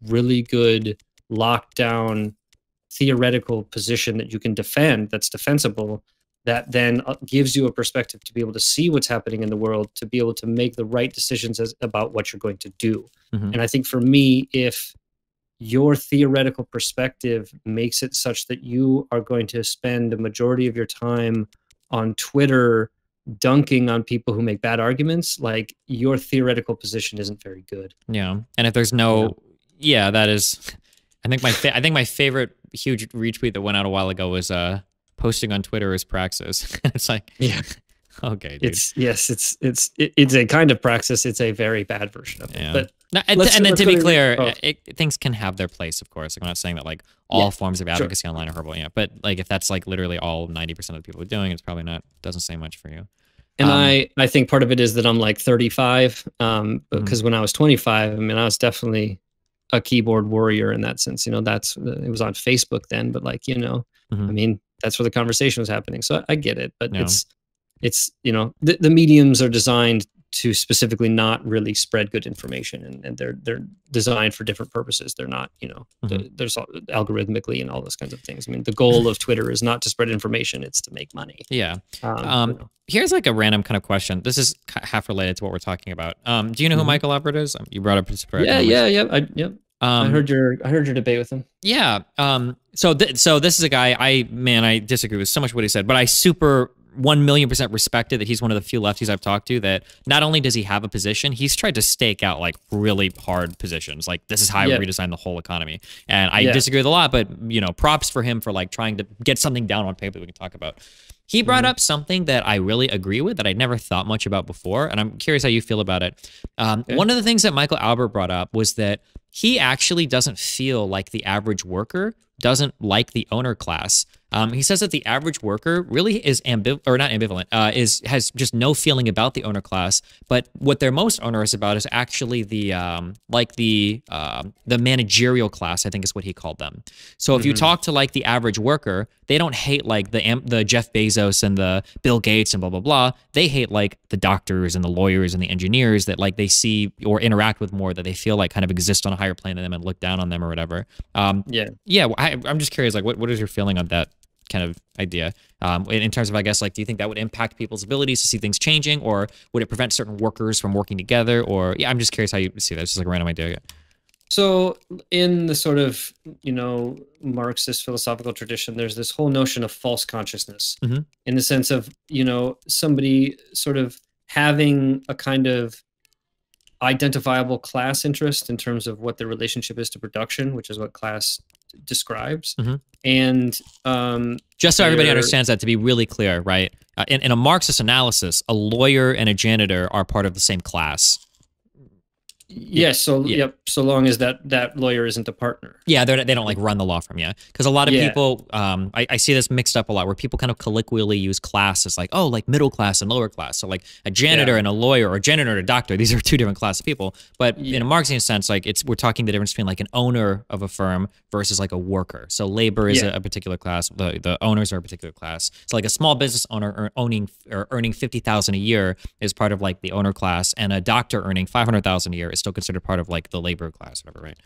really good lockdown theoretical position that you can defend, that's defensible, that then gives you a perspective to be able to see what's happening in the world, to be able to make the right decisions about what you're going to do. And I think for me, if your theoretical perspective makes it such that you are going to spend a majority of your time on Twitter dunking on people who make bad arguments, like your theoretical position isn't very good. Yeah. And if there's that is, I think my favorite huge retweet that went out a while ago was, posting on Twitter is praxis. It's like, Okay, dude. It's a kind of praxis. It's a very bad version of it. Yeah. But No, and then to be clear, things can have their place, of course. Like, I'm not saying that like all forms of advocacy online are horrible. Yeah, but like if that's like literally all 90% of the people are doing, it's probably not, doesn't say much for you. And I think part of it is that I'm like 35, because when I was 25, I mean, I was definitely a keyboard warrior in that sense. You know, it was on Facebook then, but like, you know, I mean, that's where the conversation was happening. So I get it, but it's you know, the mediums are designed to specifically not really spread good information, and they're designed for different purposes. They're not, you know, there's algorithmically and all those kinds of things. I mean, the goal of Twitter is not to spread information; it's to make money. Yeah. You know. Here's like a random kind of question. This is half related to what we're talking about. Do you know who Michael Albert is? You brought up his Yeah. I heard your debate with him. Yeah. So this is a guy I disagree with so much what he said, but I super 1,000,000% respected that he's one of the few lefties I've talked to that not only does he have a position, he's tried to stake out like really hard positions. Like, this is how I redesign the whole economy. And I disagree with a lot, but you know, props for him for like trying to get something down on paper that we can talk about. He brought up something that I really agree with that I'd never thought much about before, and I'm curious how you feel about it. One of the things that Michael Albert brought up was that he actually doesn't feel like the average worker doesn't like the owner class. He says that the average worker really is has just no feeling about the owner class. But what they're most onerous about is actually the managerial class, I think is what he called them. So if you talk to like the average worker, they don't hate like the Jeff Bezos and the Bill Gates and blah blah blah. They hate like the doctors and the lawyers and the engineers that like they see or interact with more, that they feel like kind of exist on a higher plane than them and look down on them or whatever. I'm just curious, like what is your feeling on that kind of idea in terms of, I guess, like, do you think that would impact people's abilities to see things changing, or would it prevent certain workers from working together? Or I'm just curious how you see that. It's just like a random idea. So in the sort of, you know, Marxist philosophical tradition, there's this whole notion of false consciousness in the sense of, you know, somebody sort of having a kind of identifiable class interest in terms of what their relationship is to production, which is what class describes. And just so everybody understands that, to be really clear, right? In a Marxist analysis, a lawyer and a janitor are part of the same class. Yes. So so long as that lawyer isn't a partner. Yeah, they don't like run the law firm. Yeah, because a lot of people, I see this mixed up a lot, where people kind of colloquially use class as like, oh, like middle class and lower class. So like a janitor and a lawyer, or a janitor and a doctor, these are two different classes of people. But in a Marxian sense, like we're talking the difference between like an owner of a firm versus like a worker. So labor is a particular class. The owners are a particular class. So like a small business owner earning $50,000 a year is part of like the owner class, and a doctor earning $500,000 a year is still considered part of like the labor class, whatever, right?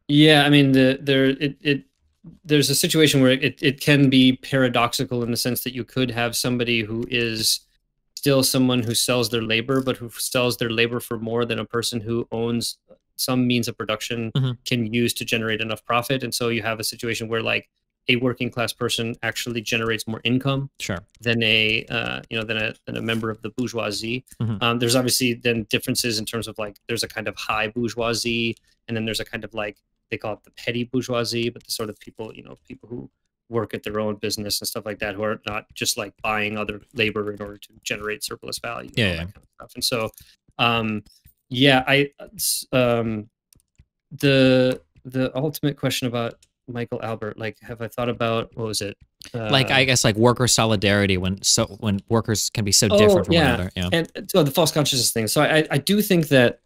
Yeah, I mean, there's a situation where it can be paradoxical in the sense that you could have somebody who is still someone who sells their labor, but who sells their labor for more than a person who owns some means of production can use to generate enough profit. And so you have a situation where like a working class person actually generates more income than a member of the bourgeoisie. There's obviously then differences in terms of like, there's a kind of high bourgeoisie, and then there's a kind of like, they call it the petty bourgeoisie, but the sort of people, you know, people who work at their own business and stuff like that, who are not just like buying other labor in order to generate surplus value. That kind of stuff. And so, the ultimate question about Michael Albert, like, have I thought about, what was it? Like, I guess like worker solidarity, when workers can be so different from one another. Yeah. And so the false consciousness thing. So I do think that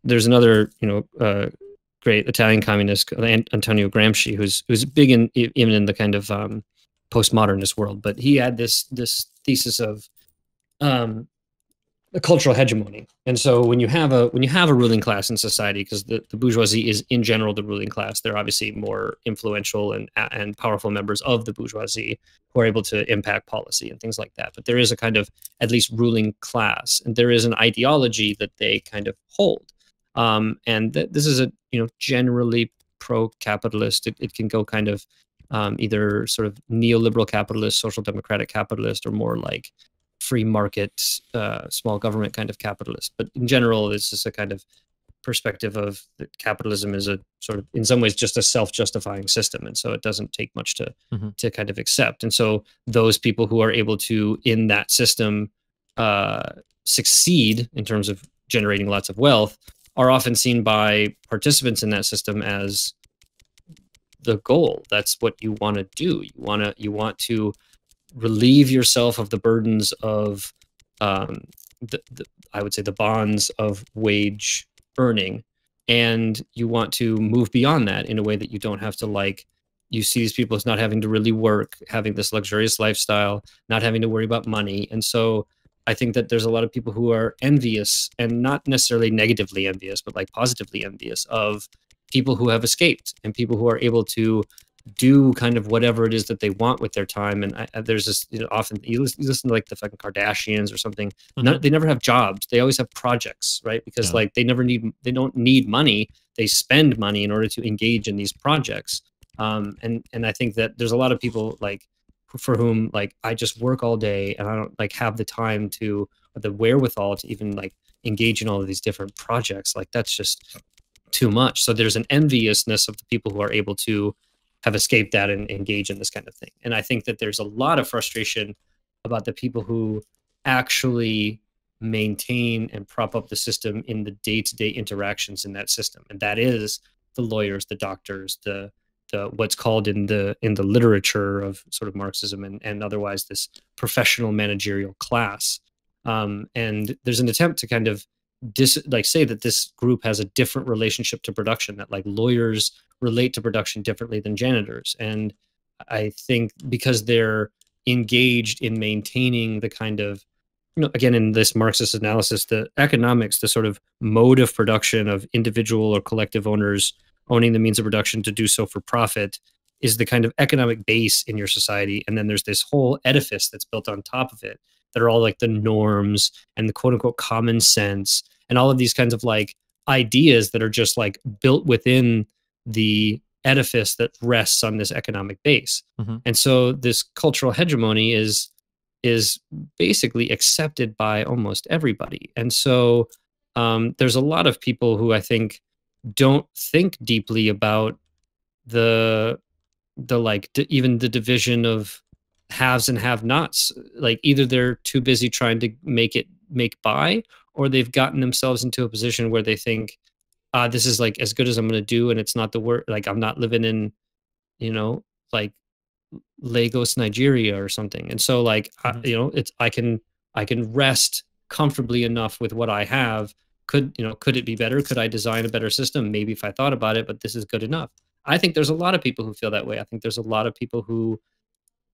there's another, you know, great Italian communist, Antonio Gramsci, who's big even in the kind of postmodernist world, but he had this thesis of a cultural hegemony. And so when you have a ruling class in society, because the bourgeoisie is in general the ruling class, they're obviously more influential and powerful members of the bourgeoisie who are able to impact policy and things like that. But there is a kind of at least ruling class, and there is an ideology that they kind of hold. And this is a, you know, generally pro-capitalist. It can go kind of either sort of neoliberal capitalist, social democratic capitalist, or more like free market, small government kind of capitalist. But in general, this is a kind of perspective of that capitalism is a sort of, in some ways, just a self-justifying system. And so it doesn't take much to kind of accept. And so those people who are able to, in that system, succeed in terms of generating lots of wealth are often seen by participants in that system as the goal. That's what you want to do. You want to relieve yourself of the burdens of I would say the bonds of wage earning, and you want to move beyond that in a way that you don't have to, like, you see these people as not having to really work, having this luxurious lifestyle, not having to worry about money. And so I think that there's a lot of people who are envious, and not necessarily negatively envious, but like positively envious of people who have escaped and people who are able to do kind of whatever it is that they want with their time. And there's this, often you listen to like the fucking Kardashians or something. They never have jobs. They always have projects, right? Because like they don't need money. They spend money in order to engage in these projects. And I think that there's a lot of people like for whom like I just work all day and I don't like have the time to, or the wherewithal to even like engage in all of these different projects. Like that's just too much. So there's an enviousness of the people who are able to have escaped that and engage in this kind of thing. And I think that there's a lot of frustration about the people who actually maintain and prop up the system in the day-to-day interactions in that system. And that is the lawyers, the doctors, the what's called in the literature of sort of Marxism and otherwise this professional managerial class. And there's an attempt to kind of say that this group has a different relationship to production, that like lawyers relate to production differently than janitors. And I think because they're engaged in maintaining the kind of, again, in this Marxist analysis, the economics, the sort of mode of production of individual or collective owners owning the means of production to do so for profit is the kind of economic base in your society. And then there's this whole edifice that's built on top of it that are all like the norms and the quote unquote common sense and all of these kinds of like ideas that are just like built within the edifice that rests on this economic base. And so this cultural hegemony is basically accepted by almost everybody. And so there's a lot of people who I think don't think deeply about the even the division of haves and have-nots. Like either they're too busy trying to make by, or they've gotten themselves into a position where they think, this is like as good as I'm going to do, and it's not the work. Like I'm not living in, like Lagos, Nigeria, or something. And so like I can rest comfortably enough with what I have. Could it be better? Could I design a better system? Maybe if I thought about it, but this is good enough. I think there's a lot of people who feel that way. I think there's a lot of people who,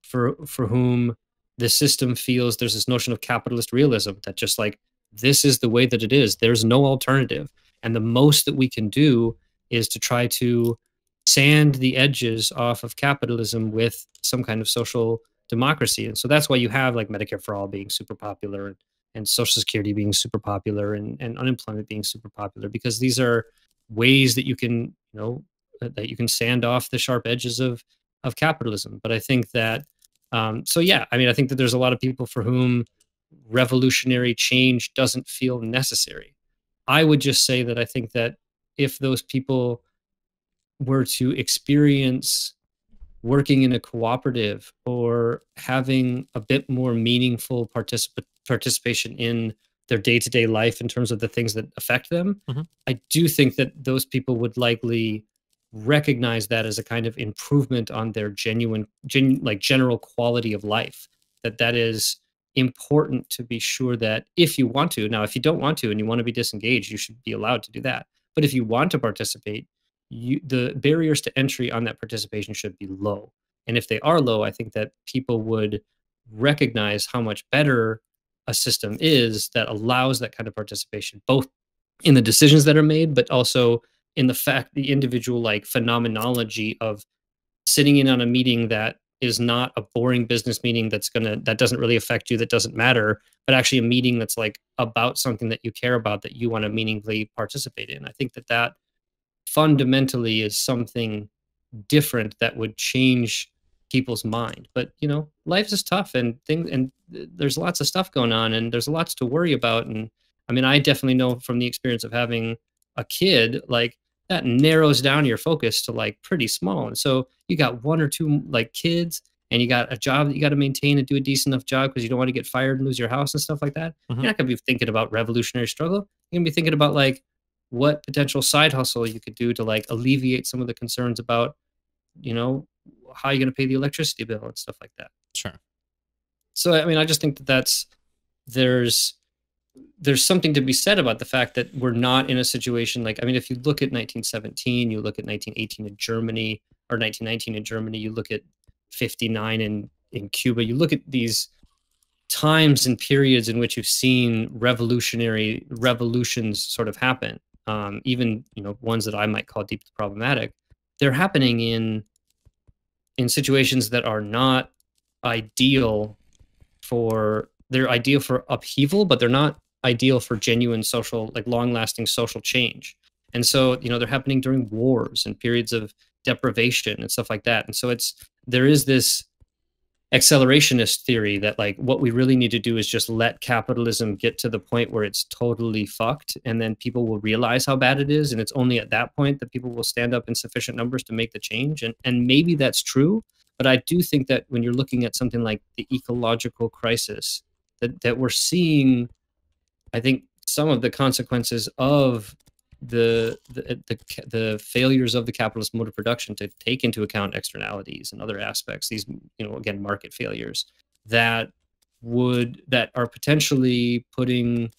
for whom the system feels there's this notion of capitalist realism that just like, this is the way that it is. There's no alternative. And the most that we can do is to try to sand the edges off of capitalism with some kind of social democracy. And so that's why you have like Medicare for all being super popular and Social Security being super popular and unemployment being super popular, because these are ways that you can, that you can sand off the sharp edges of capitalism. But I think that, so yeah, I mean, I think that there's a lot of people for whom revolutionary change doesn't feel necessary. I would just say that I think that if those people were to experience working in a cooperative or having a bit more meaningful participation in their day-to-day life in terms of the things that affect them, I do think that those people would likely recognize that as a kind of improvement on their general quality of life, that is important to be sure that if you want to. Now, if you don't want to and you want to be disengaged, you should be allowed to do that. But if you want to participate, the barriers to entry on that participation should be low. And if they are low, I think that people would recognize how much better a system is that allows that kind of participation, both in the decisions that are made, but also in the individual like phenomenology of sitting in on a meeting that is not a boring business meeting that doesn't really affect you, that doesn't matter, but actually a meeting that's like about something that you care about, that you want to meaningfully participate in. I think that fundamentally is something different that would change people's mind. But life is tough and there's lots of stuff going on and there's lots to worry about. And I mean, I definitely know from the experience of having a kid, like that narrows down your focus to like pretty small. And so you got one or two like kids and you got a job that you got to maintain and do a decent enough job because you don't want to get fired and lose your house and stuff like that, you're not going to be thinking about revolutionary struggle. You're going to be thinking about like what potential side hustle you could do to like alleviate some of the concerns about, you know, how you're going to pay the electricity bill and stuff like that. Sure. So, I mean, I just think that there's something to be said about the fact that we're not in a situation like, I mean, if you look at 1917, you look at 1918 in Germany, or 1919 in Germany, you look at 59 in Cuba, you look at these times and periods in which you've seen revolutions sort of happen, even, you know, ones that I might call deeply problematic. They're happening in situations that are not ideal they're ideal for upheaval, but they're not ideal for genuine social, like long-lasting social change. And so, you know, they're happening during wars and periods of deprivation and stuff like that. And so there is this accelerationist theory that like what we really need to do is just let capitalism get to the point where it's totally fucked, and then people will realize how bad it is, and it's only at that point that people will stand up in sufficient numbers to make the change. And maybe that's true, but I do think that when you're looking at something like the ecological crisis, that we're seeing, I think, some of the consequences of the failures of the capitalist mode of production to take into account externalities and other aspects, these, you know, again, market failures that are potentially putting,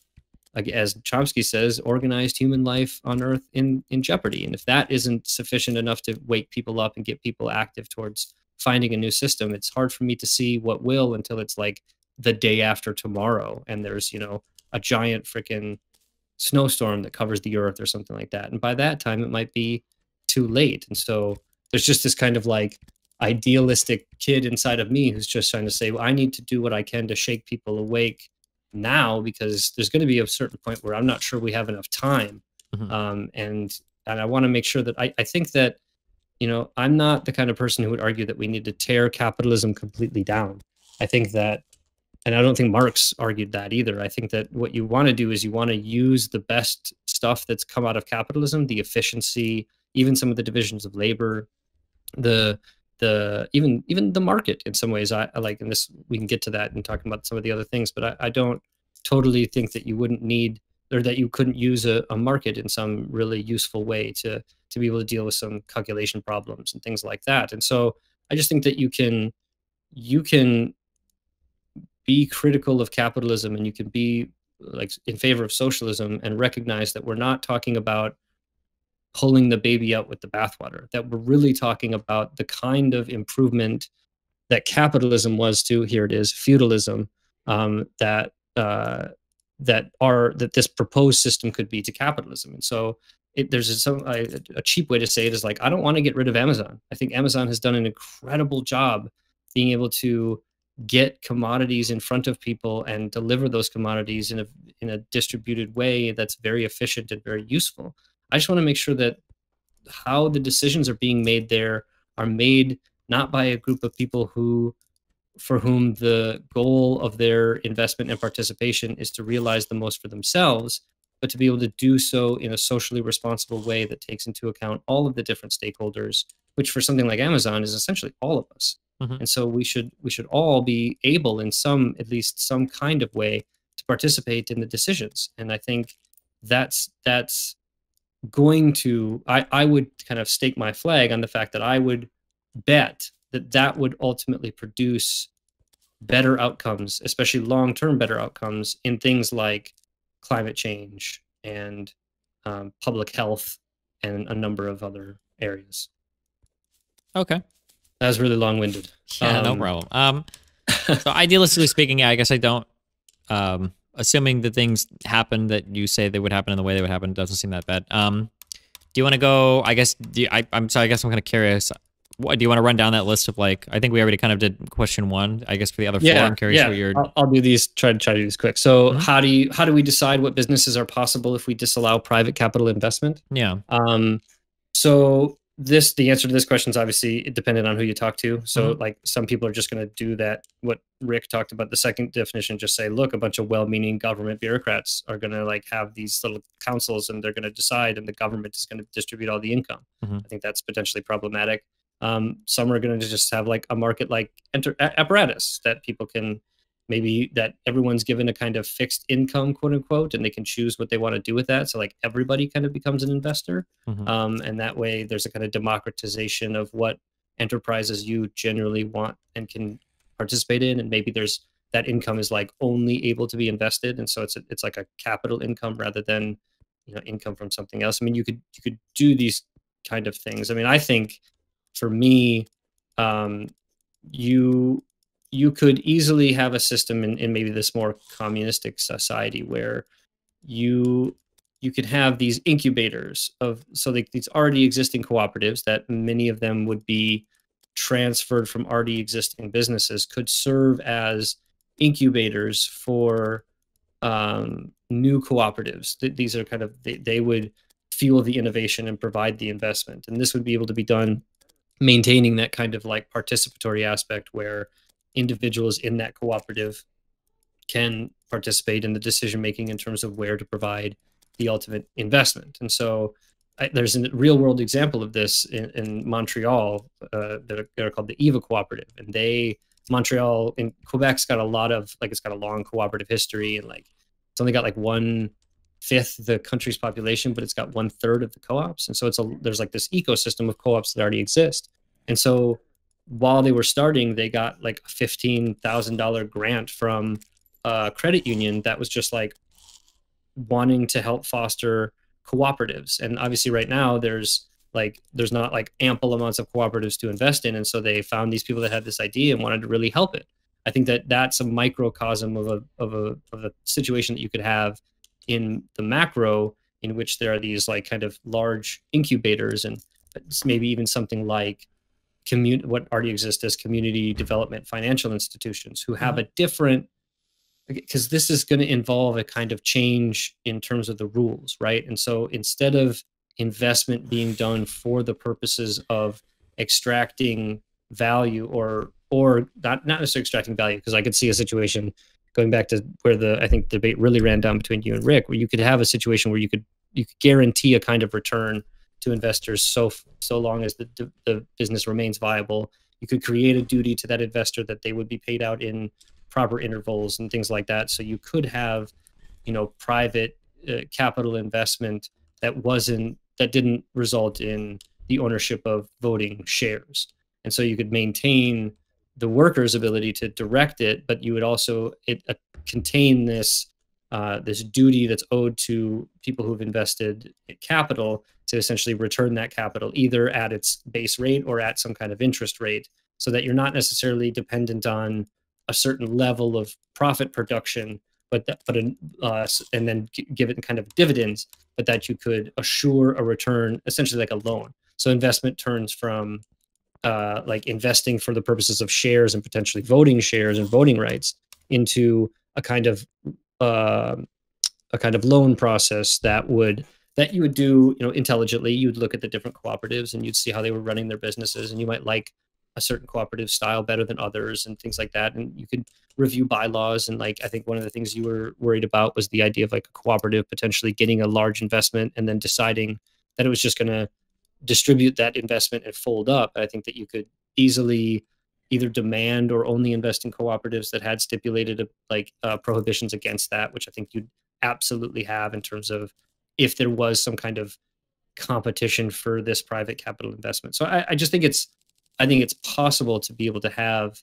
like, as Chomsky says, organized human life on Earth in jeopardy. And if that isn't sufficient enough to wake people up and get people active towards finding a new system, it's hard for me to see what will until it's like the day after tomorrow and there's, you know, a giant freaking snowstorm that covers the earth or something like that. And by that time, it might be too late. And so there's just this kind of like idealistic kid inside of me who's just trying to say, well, I need to do what I can to shake people awake now, because there's going to be a certain point where I'm not sure we have enough time. And I want to make sure that I think that, you know, I'm not the kind of person who would argue that we need to tear capitalism completely down. I think that, and I don't think Marx argued that either. I think that what you want to do is you want to use the best stuff that's come out of capitalism, the efficiency, even some of the divisions of labor, even the market in some ways. I like, and this, we can get to that and talking about some of the other things, but I don't totally think that you wouldn't need, or that you couldn't use a market in some really useful way to be able to deal with some calculation problems and things like that. And so I just think that you can be critical of capitalism, and you can be like in favor of socialism and recognize that we're not talking about pulling the baby out with the bathwater, that we're really talking about the kind of improvement that capitalism was to, here it is, feudalism, that this proposed system could be to capitalism. And so there's a cheap way to say it is like, I don't want to get rid of Amazon. I think Amazon has done an incredible job being able to get commodities in front of people and deliver those commodities in a distributed way that's very efficient and very useful. I just want to make sure that how the decisions are being made there are made not by a group of people for whom the goal of their investment and participation is to realize the most for themselves, but to be able to do so in a socially responsible way that takes into account all of the different stakeholders, which for something like Amazon is essentially all of us. And so we should all be able in at least some kind of way to participate in the decisions. And I think that's going to, I would kind of stake my flag on the fact that I would bet that would ultimately produce better outcomes, especially long-term better outcomes in things like climate change and public health and a number of other areas. Okay. That was really long-winded. Yeah, no problem. So idealistically speaking, yeah, I guess I don't, assuming the things happen that you say they would happen in the way they would happen, doesn't seem that bad. Do you want to go, I guess, I'm sorry, I guess I'm kind of curious. Do you want to run down that list of, like, I think we already kind of did question one, I guess, for the other four. I'm curious what you're... I'll do these, try to do this quick. So how do we decide what businesses are possible if we disallow private capital investment? Yeah. So the answer to this question is obviously dependent on who you talk to. So like some people are just going to do that. What Rick talked about, the second definition, just say, look, a bunch of well-meaning government bureaucrats are going to like have these little councils and they're going to decide, and the government is going to distribute all the income. I think that's potentially problematic. Some are going to just have like a market like apparatus that people can maybe, that everyone's given a kind of fixed income, quote unquote, and they can choose what they want to do with that. So like everybody kind of becomes an investor. And that way there's a kind of democratization of what enterprises you generally want and can participate in. And maybe there's, that income is like only able to be invested. And so it's like a capital income rather than, you know, income from something else. I mean, you could do these kind of things. I mean, I think for me, you could easily have a system in maybe this more communistic society where you could have these incubators of, so like these already existing cooperatives that many of them would be transferred from already existing businesses, could serve as incubators for new cooperatives. These are kind of, they would fuel the innovation and provide the investment. And this would be able to be done maintaining that kind of like participatory aspect where individuals in that cooperative can participate in the decision making in terms of where to provide the ultimate investment. And so there's a real world example of this in Montreal that are called the EVA Cooperative. And Montreal in Quebec's got a lot of, like, it's got a long cooperative history, and like it's only got like 1/5 the country's population, but it's got 1/3 of the co-ops. And so there's like this ecosystem of co-ops that already exist. And so while they were starting, they got like a $15,000 grant from a credit union that was just like wanting to help foster cooperatives. And obviously right now there's not like ample amounts of cooperatives to invest in. And so they found these people that had this idea and wanted to really help it. I think that that's a microcosm of a situation that you could have in the macro, in which there are these like kind of large incubators, and maybe even something like what already exists as community development financial institutions, who have a different, because this is going to involve a kind of change in terms of the rules, right? And so instead of investment being done for the purposes of extracting value, or not necessarily extracting value, because I could see a situation going back to where I think the debate really ran down between you and Rick, where you could have a situation where you could guarantee a kind of return to investors so long as the business remains viable. You could create a duty to that investor that they would be paid out in proper intervals and things like that. So you could have, you know, private capital investment that didn't result in the ownership of voting shares. And so you could maintain the workers' ability to direct it, but you would also contain this duty that's owed to people who've invested capital to essentially return that capital either at its base rate or at some kind of interest rate, so that you're not necessarily dependent on a certain level of profit production, and then give it kind of dividends, but that you could assure a return, essentially like a loan. So investment turns from like investing for the purposes of shares and potentially voting shares and voting rights into a kind of loan process that you would do, you know, intelligently. You'd look at the different cooperatives and you'd see how they were running their businesses, and you might like a certain cooperative style better than others and things like that. And you could review bylaws. And like, I think one of the things you were worried about was the idea of like a cooperative potentially getting a large investment and then deciding that it was just going to distribute that investment and fold up. I think that you could easily either demand or only invest in cooperatives that had stipulated prohibitions against that, which I think you'd absolutely have in terms of if there was some kind of competition for this private capital investment. So I just think I think it's possible to be able to have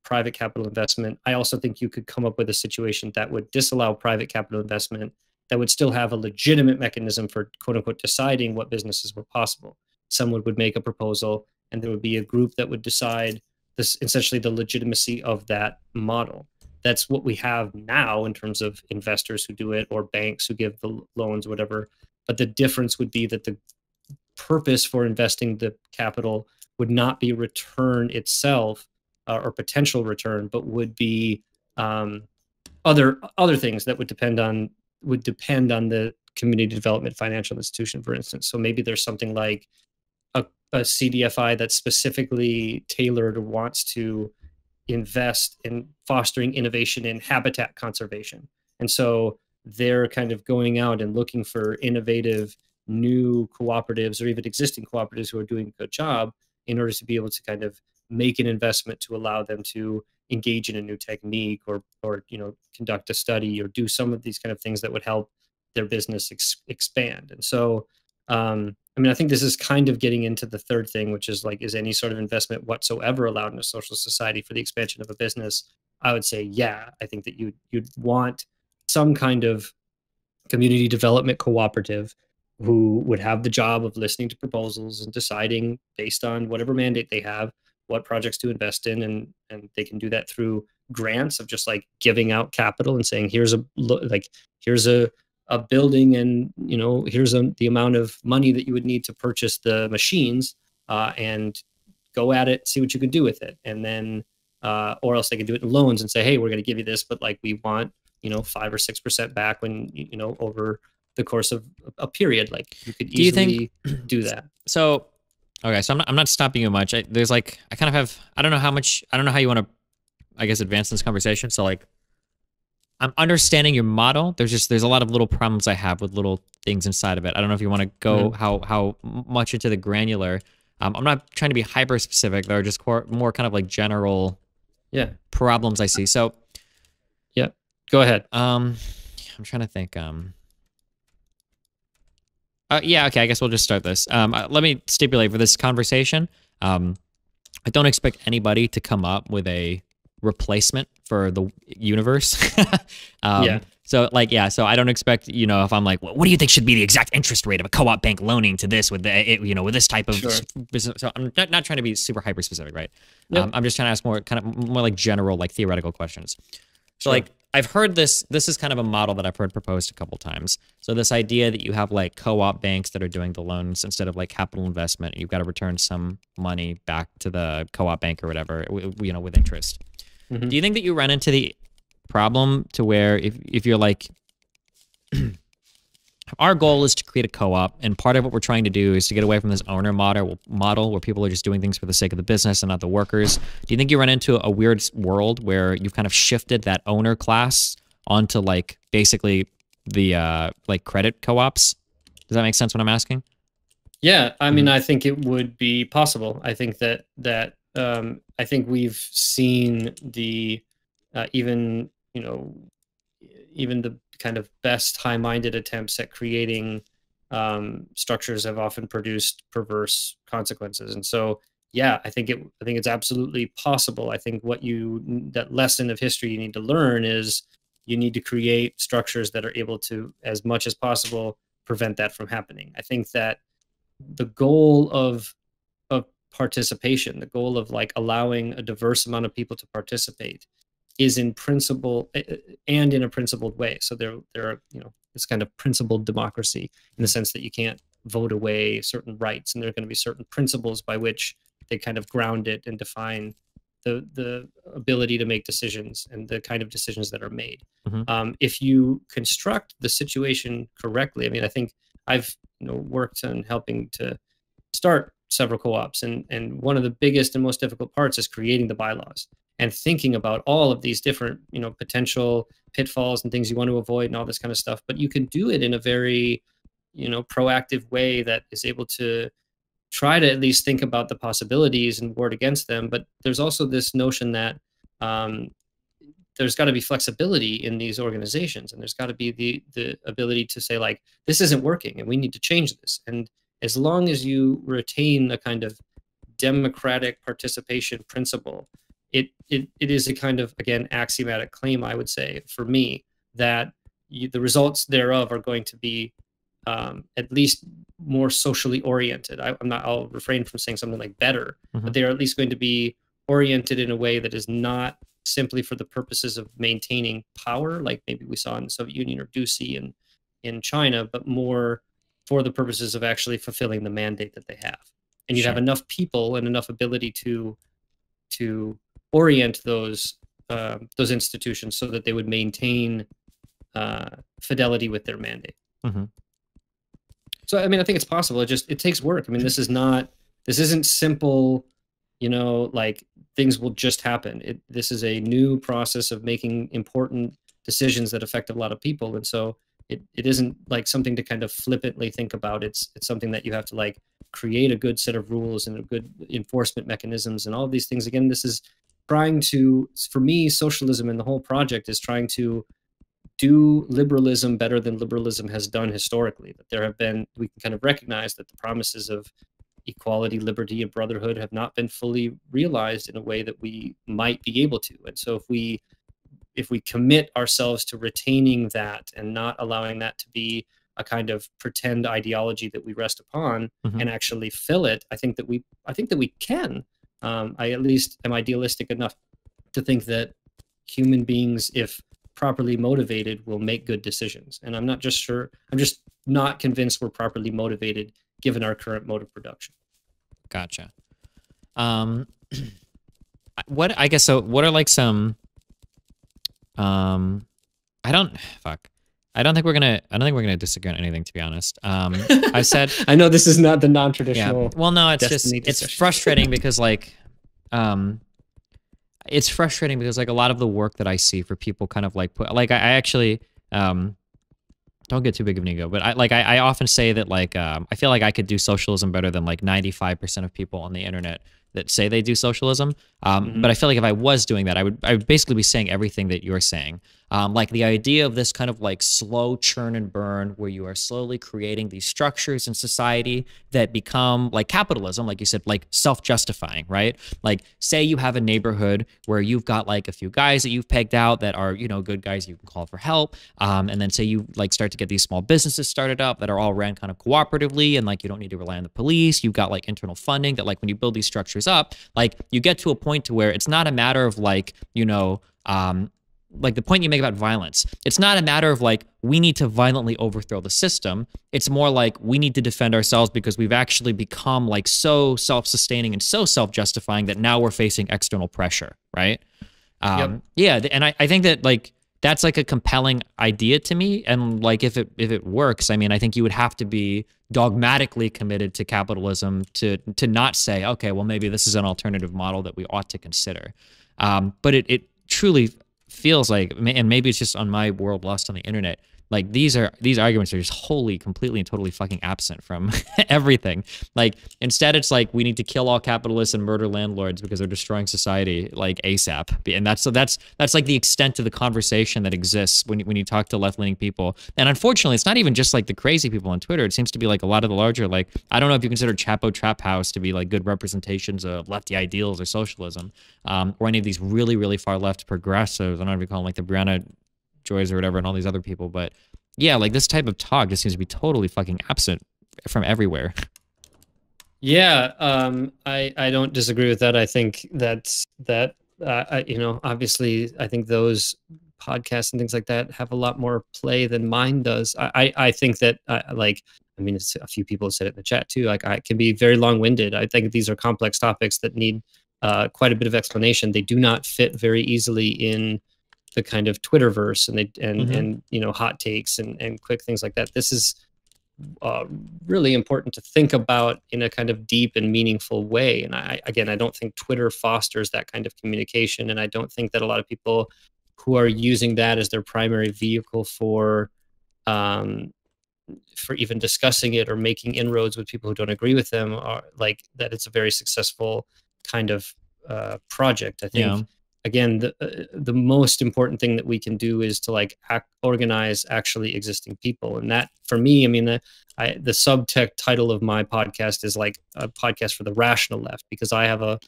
private capital investment. I also think you could come up with a situation that would disallow private capital investment, that would still have a legitimate mechanism for quote unquote deciding what businesses were possible. Someone would make a proposal and there would be a group that would decide this, essentially the legitimacy of that model. That's what we have now in terms of investors who do it, or banks who give the loans, whatever. But the difference would be that the purpose for investing the capital would not be return itself or potential return, but would be other things that would depend on the community development financial institution, for instance. So maybe there's something like a CDFI that's specifically tailored or wants to invest in fostering innovation in habitat conservation. And so they're kind of going out and looking for innovative new cooperatives or even existing cooperatives who are doing a good job in order to be able to kind of make an investment to allow them to engage in a new technique or conduct a study or do some of these kind of things that would help their business expand. And so I mean, I think this is kind of getting into the third thing, which is like, is any sort of investment whatsoever allowed in a social society for the expansion of a business? I would say, yeah. I think that you'd want some kind of community development cooperative who would have the job of listening to proposals and deciding based on whatever mandate they have what projects to invest in, and they can do that through grants of just like giving out capital and saying here's a building, and here's the amount of money that you would need to purchase the machines, and go at it, see what you can do with it. And then or else they can do it in loans and say, hey, we're going to give you this, but like we want 5 or 6% back when over the course of a period. Like you could easily do that. So okay, so I'm not stopping you much. I kind of have, I don't know how you want to, I guess, advance this conversation. So like, I'm understanding your model. There's a lot of little problems I have with little things inside of it. I don't know if you want to go how much into the granular. I'm not trying to be hyper specific. There are just more kind of like general problems I see. So yeah, go ahead. I'm trying to think. Yeah, okay, I guess we'll just start this. Let me stipulate for this conversation, I don't expect anybody to come up with a replacement for the universe. So so I don't expect, if I'm like, well, what do you think should be the exact interest rate of a co-op bank loaning to this with with this type of business? So I'm not trying to be super hyper specific, right? Yep. I'm just trying to ask more like general, like theoretical questions. So like, I've heard this is kind of a model that I've heard proposed a couple times. So this idea that you have like co-op banks that are doing the loans instead of like capital investment, you've got to return some money back to the co-op bank or whatever, with interest. Mm-hmm. Do you think that you run into the problem to where if you're like, our goal is to create a co-op, and part of what we're trying to do is to get away from this owner model where people are just doing things for the sake of the business and not the workers. Do you think you run into a weird world where you've kind of shifted that owner class onto like basically the like credit co-ops? Does that make sense what I'm asking? Yeah, I mean, I think it would be possible. I think that I think we've seen the even the kind of best high-minded attempts at creating structures have often produced perverse consequences. And so, yeah, I think it's absolutely possible. I think that lesson of history you need to learn is you need to create structures that are able to, as much as possible, prevent that from happening. I think that the goal of participation, the goal of like allowing a diverse amount of people to participate, is in principle and in a principled way. So there are, this kind of principled democracy in the sense that you can't vote away certain rights, and there are going to be certain principles by which they kind of ground it and define the ability to make decisions and the kind of decisions that are made. Mm-hmm. If you construct the situation correctly, I mean, I think I've worked on helping to start several co-ops, and one of the biggest and most difficult parts is creating the bylaws and thinking about all of these different, potential pitfalls and things you want to avoid and all this kind of stuff. But you can do it in a very, proactive way that is able to try to at least think about the possibilities and ward against them. But there's also this notion that there's got to be flexibility in these organizations, and there's got to be the ability to say, like, this isn't working and we need to change this. And as long as you retain a kind of democratic participation principle, it is a kind of, again, axiomatic claim, I would say, for me, that the results thereof are going to be at least more socially oriented. I'll refrain from saying something like better, mm-hmm. but they are at least going to be oriented in a way that is not simply for the purposes of maintaining power, like maybe we saw in the Soviet Union or Ducey in China, but more for the purposes of actually fulfilling the mandate that they have. And you have enough people and enough ability to orient those institutions so that they would maintain fidelity with their mandate. Mm-hmm. So, I mean, I think it's possible. It takes work. I mean, this isn't simple, like things will just happen. This is a new process of making important decisions that affect a lot of people. And so it isn't like something to kind of flippantly think about. It's something that you have to like create a good set of rules and a good enforcement mechanisms and all of these things. Again, this is trying to, for me, socialism and the whole project is trying to do liberalism better than liberalism has done historically. That there have been, we can kind of recognize that the promises of equality, liberty, and brotherhood have not been fully realized in a way that we might be able to. And so if we commit ourselves to retaining that and not allowing that to be a kind of pretend ideology that we rest upon and actually fill it, I think that we can. I at least am idealistic enough to think that human beings, if properly motivated, will make good decisions. And I'm just not convinced we're properly motivated given our current mode of production. Gotcha. What are like some, I don't think we're gonna disagree on anything, to be honest. I've said, I know this is not the non-traditional. Yeah. Well, no, it's frustrating because like, it's frustrating because like a lot of the work that I see for people kind of like put, like I actually, don't get too big of an ego, but I often say that like, I feel like I could do socialism better than like 95% of people on the internet that say they do socialism. But I feel like if I was doing that, I would basically be saying everything that you're saying. Like the idea of this kind of like slow churn and burn where you are slowly creating these structures in society that become like capitalism, like you said, like self-justifying, right? Like say you have a neighborhood where you've got like a few guys that you've pegged out that are, you know, good guys you can call for help. And then say you like start to get these small businesses started up that are all ran kind of cooperatively and like you don't need to rely on the police. You've got like internal funding that like when you build these structures up, like you get to a point to where it's not a matter of like, you know, like the point you make about violence, it's not a matter of like, we need to violently overthrow the system. It's more like we need to defend ourselves because we've actually become like so self-sustaining and so self-justifying that now we're facing external pressure, right? Yeah, and I think that like, that's like a compelling idea to me. And like, if it works, I mean, I think you would have to be dogmatically committed to capitalism to not say, okay, well, maybe this is an alternative model that we ought to consider. But it truly feels like, and maybe it's just on my world lost on the internet, like these arguments are just wholly, completely, and totally fucking absent from everything. Like instead, it's like we need to kill all capitalists and murder landlords because they're destroying society like ASAP. And that's like the extent of the conversation that exists when you talk to left-leaning people. And unfortunately, it's not even just like the crazy people on Twitter. It seems to be like a lot of the larger, like I don't know if you consider Chapo Trap House to be like good representations of lefty ideals or socialism, or any of these really, really far left progressives. I don't know if you call them like the Brianna Joys or whatever, and all these other people. But yeah, like this type of talk just seems to be totally fucking absent from everywhere. Yeah, I don't disagree with that. I think that you know, obviously, I think those podcasts and things like that have a lot more play than mine does. I think that like, I mean, it's, a few people have said it in the chat too. Like, I can be very long-winded. I think these are complex topics that need quite a bit of explanation. They do not fit very easily in the kind of Twitterverse and you know, hot takes and quick things like that. This is really important to think about in a kind of deep and meaningful way. And I don't think Twitter fosters that kind of communication, and I don't think that a lot of people who are using that as their primary vehicle for even discussing it or making inroads with people who don't agree with them are like that. It's a very successful kind of project. I think. Yeah. Again, the most important thing that we can do is to like organize actually existing people. And that, for me, I mean, the subtext title of my podcast is like a podcast for the rational left, because I have a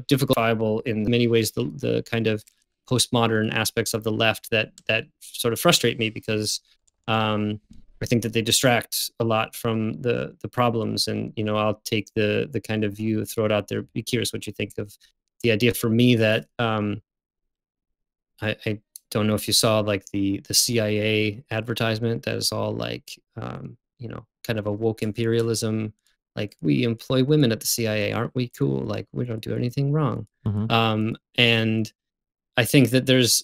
difficult Bible in many ways, the kind of postmodern aspects of the left that sort of frustrate me, because I think that they distract a lot from the problems. And, you know, I'll take the kind of view, throw it out there. Be curious what you think of the idea for me that I don't know if you saw like the CIA advertisement that is all like, you know, kind of a woke imperialism. Like, we employ women at the CIA, aren't we cool? Like, we don't do anything wrong. And I think that there's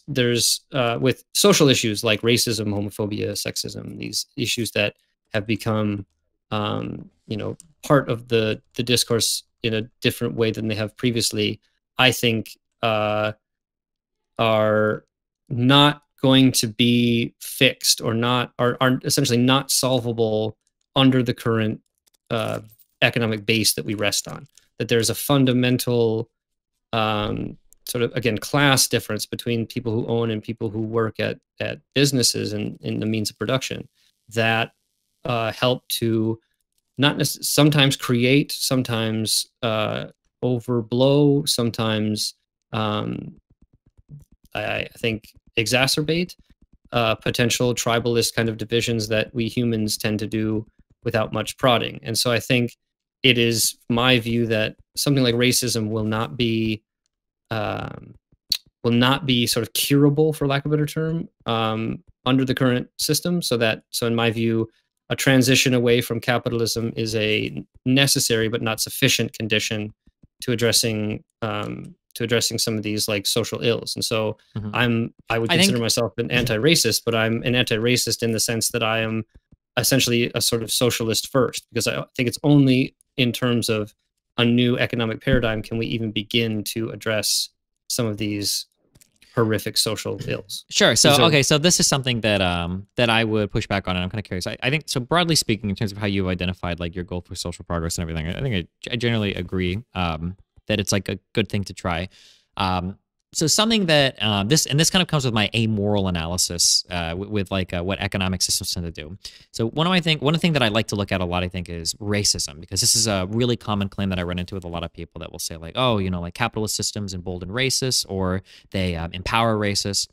with social issues like racism, homophobia, sexism, these issues that have become, you know, part of the discourse in a different way than they have previously, I think are not going to be fixed or not, are essentially not solvable under the current economic base that we rest on. That there's a fundamental sort of, again, class difference between people who own and people who work at businesses and in the means of production that help to sometimes create, sometimes overblow, sometimes I think exacerbate potential tribalist kind of divisions that we humans tend to do without much prodding. And so I think it is my view that something like racism will not be sort of curable, for lack of a better term, under the current system. So in my view, a transition away from capitalism is a necessary but not sufficient condition to addressing some of these like social ills. And so I would consider myself an anti-racist, but I'm an anti-racist in the sense that I am essentially a sort of socialist first, because I think it's only in terms of a new economic paradigm can we even begin to address some of these horrific social ills. Sure. So, okay. So this is something that that I would push back on, and I'm kind of curious. I think, so broadly speaking, in terms of how you've identified like your goal for social progress and everything, I think I generally agree that it's like a good thing to try. So something that this kind of comes with my amoral analysis with like what economic systems tend to do. So one thing that I like to look at a lot, I think, is racism, because this is a really common claim that I run into with a lot of people that will say like, oh, you know, like capitalist systems embolden racists, or they empower racists.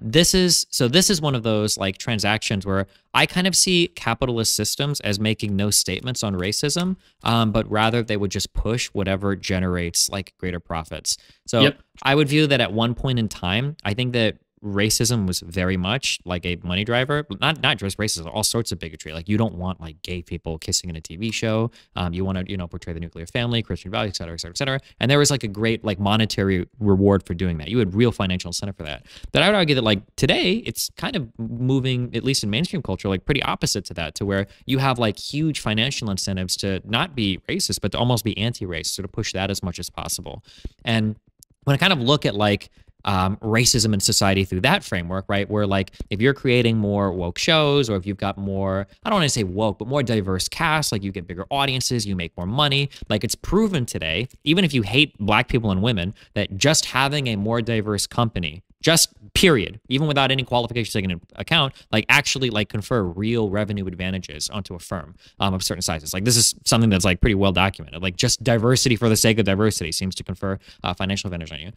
This is one of those like transactions where I kind of see capitalist systems as making no statements on racism, but rather they would just push whatever generates like greater profits. So I would view that at one point in time, I think that racism was very much like a money driver, not just racism, all sorts of bigotry. Like you don't want like gay people kissing in a TV show. You want to, portray the nuclear family, Christian values, et cetera, et cetera, et cetera. And there was like a great like monetary reward for doing that. You had real financial incentive for that. But I would argue that like today, it's kind of moving, at least in mainstream culture, like pretty opposite to that, to where you have like huge financial incentives to not be racist, but to almost be anti-racist, so to push that as much as possible. And when I kind of look at like racism in society through that framework, right? Where like if you're creating more woke shows, or if you've got more, I don't want to say woke, but more diverse casts, like you get bigger audiences, you make more money. Like it's proven today, even if you hate black people and women, that just having a more diverse company, just period, even without any qualifications taken into account, like actually like confer real revenue advantages onto a firm of certain sizes. Like this is something that's like pretty well documented. Like just diversity for the sake of diversity seems to confer financial advantage on you.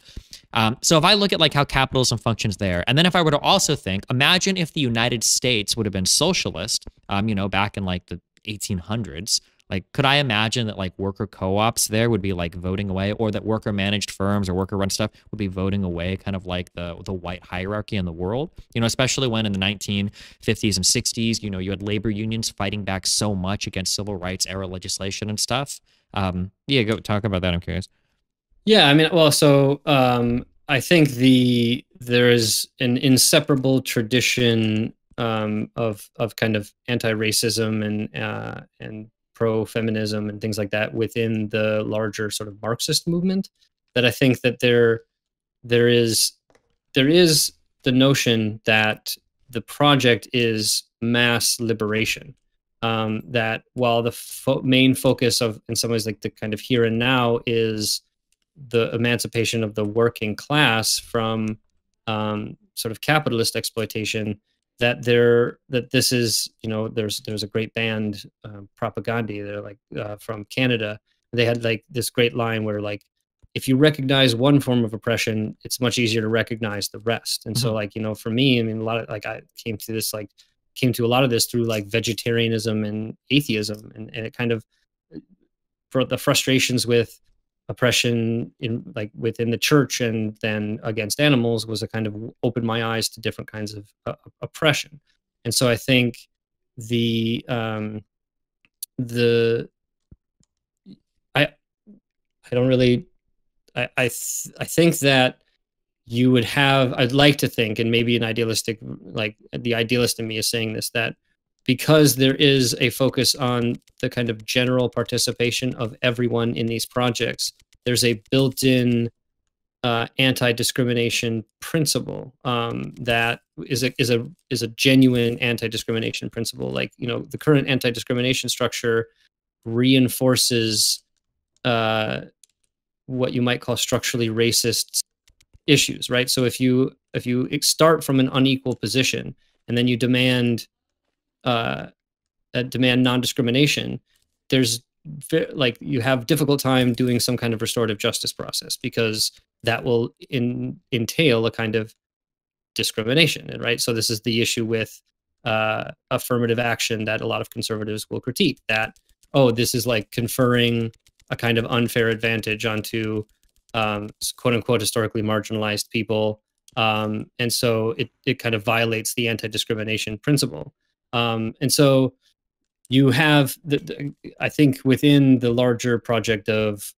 So if I look at like how capitalism functions there, and then if I were to also think, imagine if the United States would have been socialist, back in like the 1800s. Like, could I imagine that like worker co-ops there would be like voting away, or that worker managed firms or worker run stuff would be voting away kind of like the white hierarchy in the world, especially when in the 1950s and 60s, you had labor unions fighting back so much against civil rights era legislation and stuff. Go talk about that. I'm curious. Yeah. I mean, well, so I think there is an inseparable tradition of kind of anti-racism and pro-feminism and things like that within the larger sort of Marxist movement, that I think that there is the notion that the project is mass liberation, that while the main focus of, in some ways, like the kind of here and now is the emancipation of the working class from sort of capitalist exploitation, that this is, there's a great band, Propaganda, they're like from Canada. They had like this great line where like, if you recognize one form of oppression, it's much easier to recognize the rest. And so like, for me, I mean, a lot of like, I came to a lot of this through like vegetarianism and atheism, and it kind of, for the frustrations with oppression within the church and then against animals, was a kind of opened my eyes to different kinds of oppression. And so I think I think that you would have, I'd like to think, and maybe an idealistic, like the idealist in me is saying this, that because there is a focus on the kind of general participation of everyone in these projects, there's a built-in anti-discrimination principle that is a genuine anti-discrimination principle. Like, you know, the current anti-discrimination structure reinforces what you might call structurally racist issues, right? So if you start from an unequal position and then you demand non-discrimination, there's like you have difficult time doing some kind of restorative justice process, because that will entail a kind of discrimination, right? So this is the issue with affirmative action that a lot of conservatives will critique, that, oh, this is like conferring a kind of unfair advantage onto quote unquote historically marginalized people. And so it kind of violates the anti-discrimination principle. And so you have, I think, within the larger project of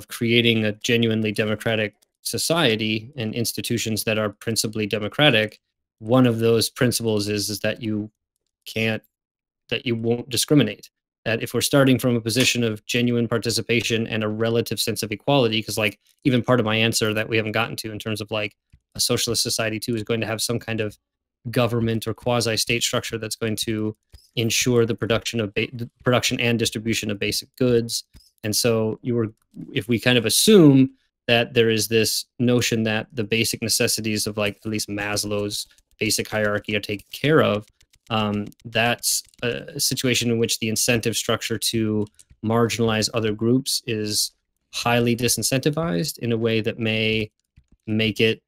creating a genuinely democratic society and institutions that are principally democratic, one of those principles is that you won't discriminate. That if we're starting from a position of genuine participation and a relative sense of equality, because like even part of my answer that we haven't gotten to in terms of like a socialist society too is going to have some kind of government or quasi-state structure that's going to ensure the production and distribution of basic goods. And so if we kind of assume that there is this notion that the basic necessities of like at least Maslow's basic hierarchy are taken care of, that's a situation in which the incentive structure to marginalize other groups is highly disincentivized in a way that may make it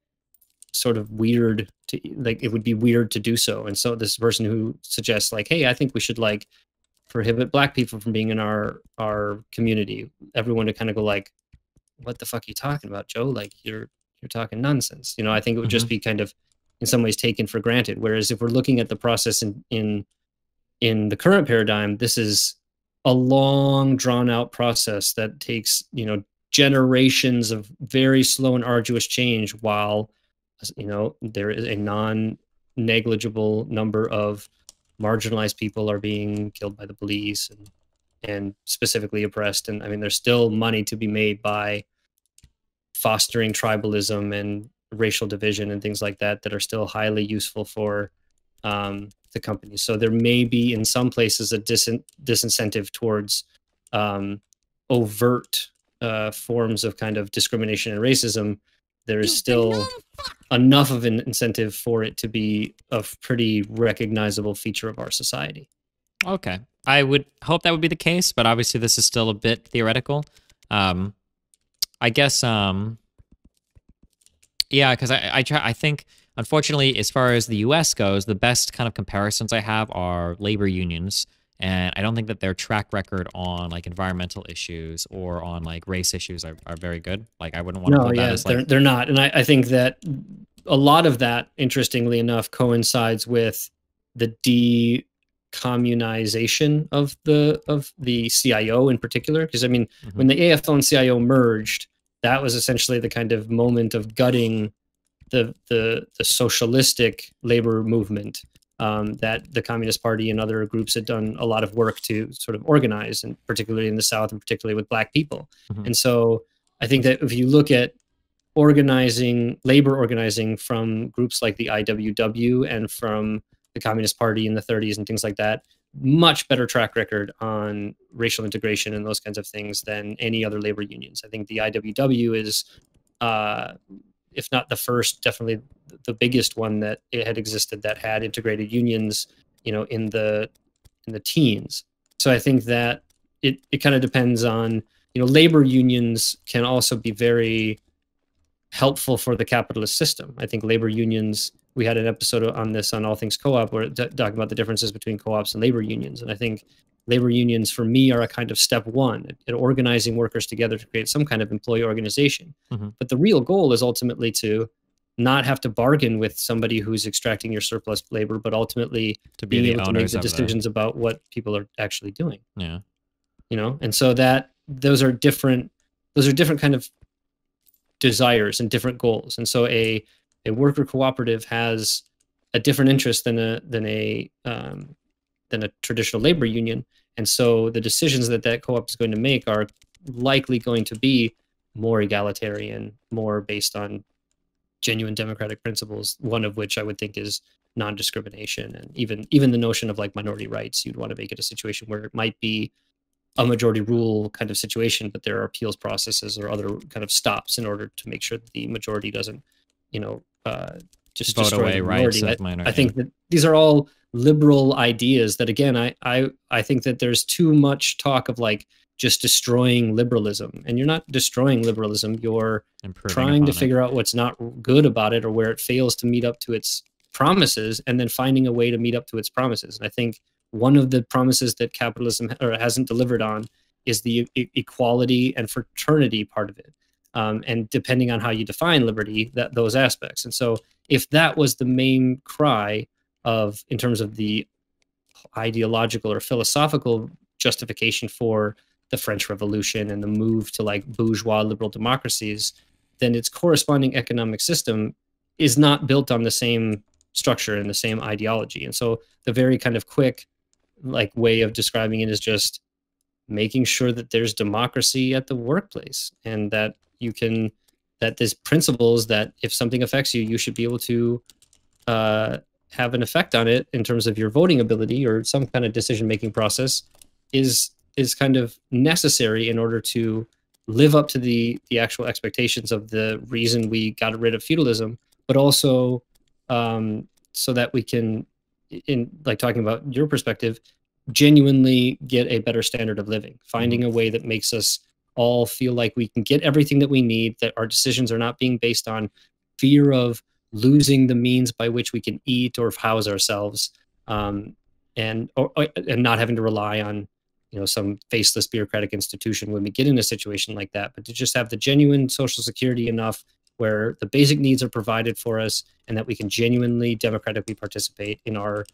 sort of weird to, like, it would be weird to do so. And so this person who suggests like, hey, I think we should like prohibit Black people from being in our community, everyone to kind of go like, what the fuck are you talking about, Joe? Like you're talking nonsense. You know, I think it would just be kind of in some ways taken for granted. Whereas if we're looking at the process in the current paradigm, this is a long drawn out process that takes, you know, generations of very slow and arduous change, while, you know, there is a non-negligible number of marginalized people are being killed by the police and specifically oppressed. And I mean, there's still money to be made by fostering tribalism and racial division and things like that are still highly useful for the companies. So there may be in some places a disincentive towards overt forms of kind of discrimination and racism. There is still enough of an incentive for it to be a pretty recognizable feature of our society. Okay. I would hope that would be the case, but obviously this is still a bit theoretical. I guess, yeah, because I think, unfortunately, as far as the US goes, the best kind of comparisons I have are labor unions. And I don't think that their track record on like environmental issues or on like race issues are very good. Like I wouldn't want to put that as like... they're not. And I think that a lot of that, interestingly enough, coincides with the decommunization of the CIO in particular. Because I mean, when the AFL and CIO merged, that was essentially the kind of moment of gutting the socialistic labor movement that the Communist Party and other groups had done a lot of work to sort of organize, and particularly in the South and particularly with Black people. And so I think that if you look at labor organizing from groups like the IWW and from the Communist Party in the 30s and things like that, much better track record on racial integration and those kinds of things than any other labor unions. I think the IWW is, if not the first, definitely the biggest one that it had existed that had integrated unions, you know, in the teens. So I think that it kind of depends on, you know, labor unions can also be very helpful for the capitalist system. I think labor unions, we had an episode on this on All Things Co-op where talking about the differences between co-ops and labor unions. And I think labor unions for me are a kind of step one at organizing workers together to create some kind of employee organization. But the real goal is ultimately to not have to bargain with somebody who's extracting your surplus labor, but ultimately to be able to make the decisions about what people are actually doing. Yeah. You know, and so that those are different kind of desires and different goals. And so a worker cooperative has a different interest than a traditional labor union. And so the decisions that co-op is going to make are likely going to be more egalitarian, more based on genuine democratic principles, one of which I would think is non-discrimination. And even the notion of like minority rights, you'd want to make it a situation where it might be a majority rule kind of situation, but there are appeals processes or other kind of stops in order to make sure that the majority doesn't, just vote destroy away the rights minority. of minority. I think that these are all liberal ideas that, again, I think that there's too much talk of like just destroying liberalism, and you're not destroying liberalism. You're trying to figure out what's not good about it or where it fails to meet up to its promises, and then finding a way to meet up to its promises. And I think one of the promises that capitalism hasn't delivered on is the equality and fraternity part of it. And depending on how you define liberty, those aspects. And so if that was the main cry in terms of the ideological or philosophical justification for the French Revolution and the move to like bourgeois liberal democracies, then its corresponding economic system is not built on the same structure and the same ideology. And so the very kind of quick like way of describing it is just making sure that there's democracy at the workplace, and that there's principles that if something affects you, you should be able to have an effect on it in terms of your voting ability or some kind of decision-making process is kind of necessary in order to live up to the actual expectations of the reason we got rid of feudalism, but also so that we can, in like talking about your perspective, genuinely get a better standard of living, finding a way that makes us all feel like we can get everything that we need, that our decisions are not being based on fear of losing the means by which we can eat or house ourselves, and not having to rely on some faceless bureaucratic institution when we get in a situation like that, but to just have the genuine social security enough where the basic needs are provided for us and that we can genuinely democratically participate in our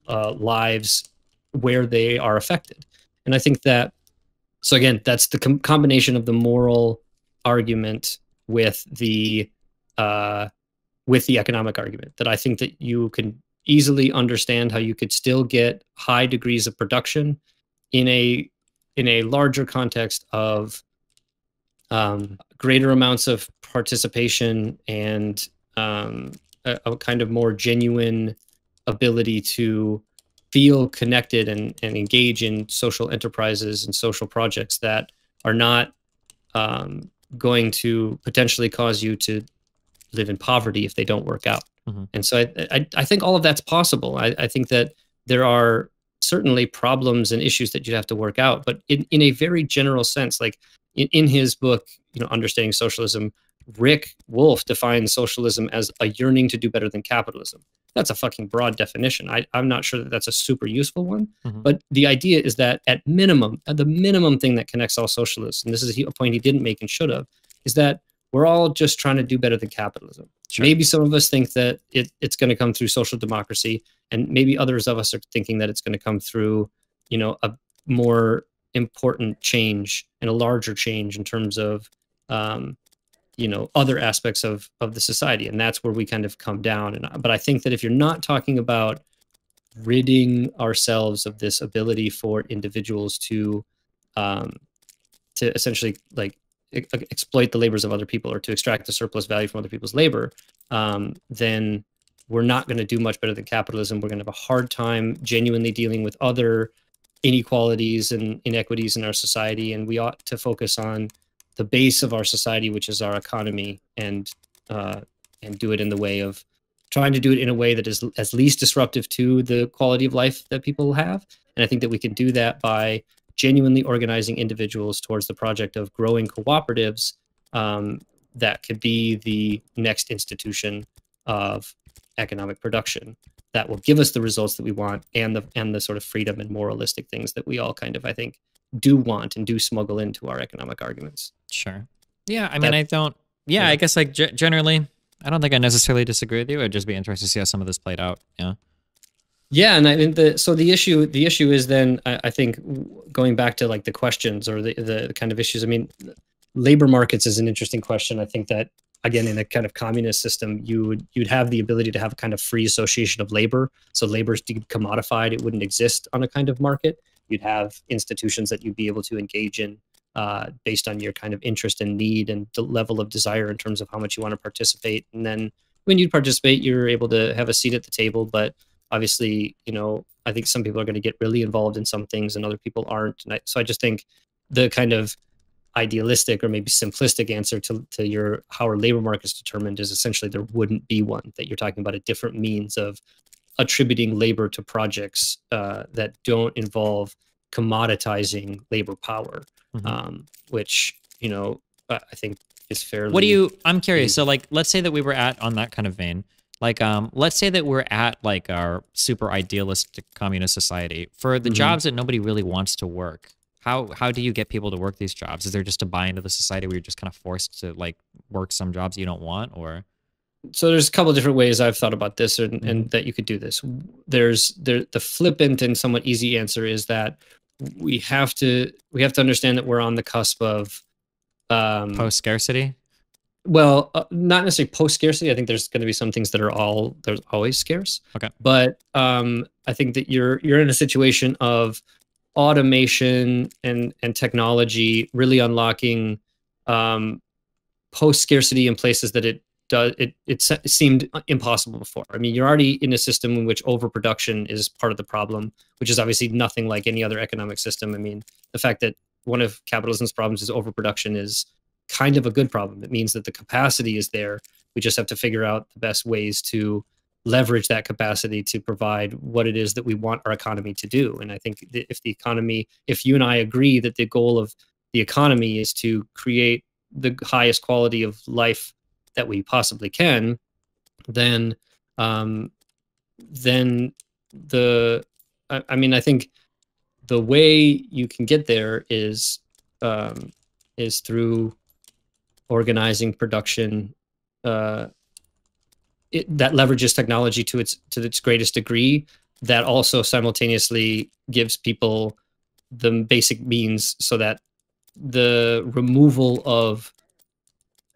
lives where they are affected. And I think that, so again, that's the combination of the moral argument with the economic argument, that I think that you can easily understand how you could still get high degrees of production in a larger context of greater amounts of participation and a kind of more genuine ability to feel connected and engage in social enterprises and social projects that are not going to potentially cause you to live in poverty if they don't work out. Mm-hmm. And so I think all of that's possible. I think that there are certainly problems and issues that you'd have to work out, but in a very general sense, like in his book, Understanding Socialism, Rick Wolff defines socialism as a yearning to do better than capitalism. That's a fucking broad definition. I'm not sure that that's a super useful one, mm-hmm. but the idea is that at the minimum thing that connects all socialists, and this is a point he didn't make and should have, is that we're all just trying to do better than capitalism. Sure. Maybe some of us think that it's going to come through social democracy, and maybe others of us are thinking that it's going to come through, a more important change and a larger change in terms of, other aspects of the society. And that's where we kind of come down. But I think that if you're not talking about ridding ourselves of this ability for individuals to essentially like exploit the labors of other people or to extract the surplus value from other people's labor, then we're not going to do much better than capitalism. We're going to have a hard time genuinely dealing with other inequalities and inequities in our society. And we ought to focus on the base of our society, which is our economy, and do it in the way of trying to do it in a way that is as least disruptive to the quality of life that people have. And I think that we can do that by genuinely organizing individuals towards the project of growing cooperatives that could be the next institution of economic production that will give us the results that we want and the sort of freedom and moralistic things that we all kind of, I think, do want and do smuggle into our economic arguments. Sure. Yeah, I mean, I guess like generally, I don't think I necessarily disagree with you. I'd just be interested to see how some of this played out. Yeah. Yeah, and I mean the issue is then I think going back to like the questions or the kind of issues. I mean, labor markets is an interesting question. I think that again in a kind of communist system, you'd have the ability to have a kind of free association of labor. So labor's decommodified; it wouldn't exist on a kind of market. You'd have institutions that you'd be able to engage in based on your kind of interest and need and the level of desire in terms of how much you want to participate. And then when you participate, you're able to have a seat at the table. But obviously, I think some people are going to get really involved in some things and other people aren't. And so I just think the kind of idealistic or maybe simplistic answer to your how our labor market is determined is essentially there wouldn't be one, that you're talking about a different means of attributing labor to projects that don't involve commoditizing labor power, which, I think is fairly... I'm curious. So like, let's say that we were on that kind of vein, like, let's say that we're at like our super idealistic communist society for the jobs that nobody really wants to work. How do you get people to work these jobs? Is there just to buy into the society where you're just kind of forced to like work some jobs you don't want, or? So there's a couple of different ways I've thought about this and that you could do this. The flippant and somewhat easy answer is that we have to understand that we're on the cusp of post scarcity. Well, not necessarily post scarcity. I think there's going to be some things that there's always scarce. Okay. But I think that you're in a situation of automation and technology really unlocking post scarcity in places that it seemed impossible before. I mean, you're already in a system in which overproduction is part of the problem, which is obviously nothing like any other economic system. I mean, the fact that one of capitalism's problems is overproduction is kind of a good problem. It means that the capacity is there. We just have to figure out the best ways to leverage that capacity to provide what it is that we want our economy to do. And I think if you and I agree that the goal of the economy is to create the highest quality of life that we possibly can, then I think the way you can get there is through organizing production that leverages technology to its greatest degree, that also simultaneously gives people the basic means so that the removal of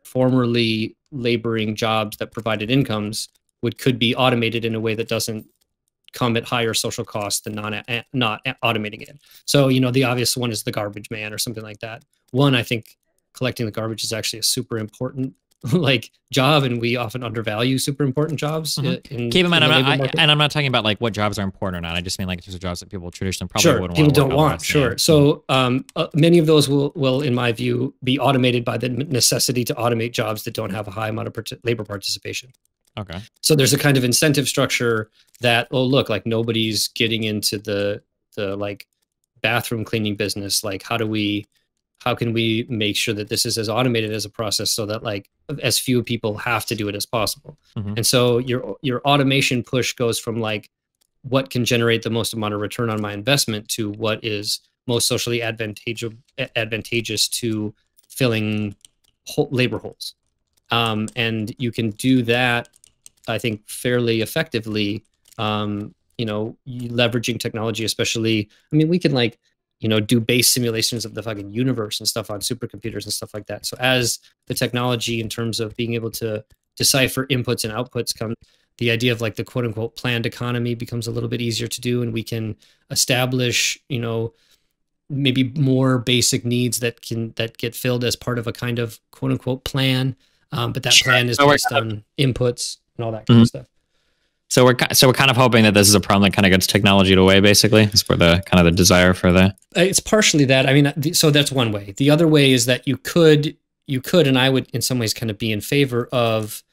formerly laboring jobs that provided incomes could be automated in a way that doesn't come at higher social costs than not automating it. So, the obvious one is the garbage man or something like that. One, I think collecting the garbage is actually a super important job, and we often undervalue super important jobs. Keep in mind, I'm not talking about like what jobs are important or not. I just mean like these are jobs that people traditionally probably wouldn't want. People don't want. Sure. So many of those will, in my view, be automated by the necessity to automate jobs that don't have a high amount of labor participation. Okay. So there's a kind of incentive structure that, look, like nobody's getting into the like bathroom cleaning business. Like, how can we make sure that this is as automated as a process so that like as few people have to do it as possible? And so your automation push goes from like what can generate the most amount of return on my investment to what is most socially advantageous to filling labor holes. And you can do that, I think, fairly effectively, leveraging technology, especially, I mean, we can like, do base simulations of the fucking universe and stuff on supercomputers and stuff like that. So as the technology in terms of being able to decipher inputs and outputs comes, the idea of like the quote unquote planned economy becomes a little bit easier to do. And we can establish, maybe more basic needs that get filled as part of a kind of quote unquote plan. But that plan is based on inputs and all that kind of stuff. So we're kind of hoping that this is a problem that kind of gets technology away, basically. It's for the kind of the desire for the. It's partially that. I mean, so that's one way. The other way is that you could, and I would in some ways kind of be in favor of,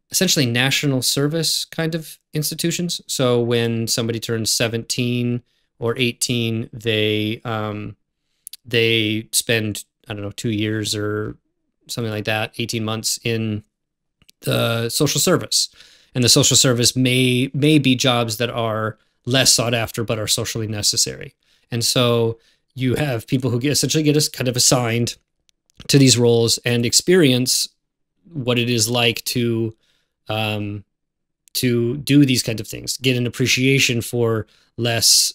essentially national service kind of institutions. So when somebody turns 17 or 18, they spend, I don't know, 2 years or something like that, 18 months in the social service. And the social service may be jobs that are less sought after, but are socially necessary. And so you have people who essentially get kind of assigned to these roles and experience what it is like to do these kinds of things, get an appreciation for less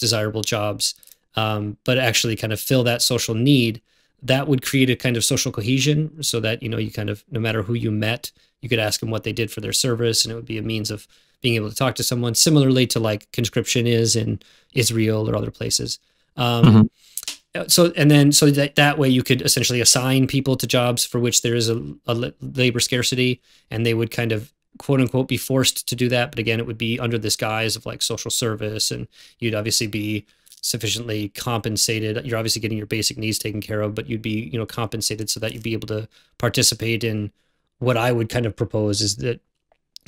desirable jobs, but actually kind of fill that social need. That would create a kind of social cohesion so that, you kind of, no matter who you met, you could ask them what they did for their service, and it would be a means of being able to talk to someone, similarly to like conscription is in Israel or other places. so that way you could essentially assign people to jobs for which there is a labor scarcity, and they would kind of quote unquote be forced to do that. But again, it would be under this guise of like social service, and you'd obviously be sufficiently compensated. You're obviously getting your basic needs taken care of, but you'd be, compensated so that you'd be able to participate in what I would kind of propose is that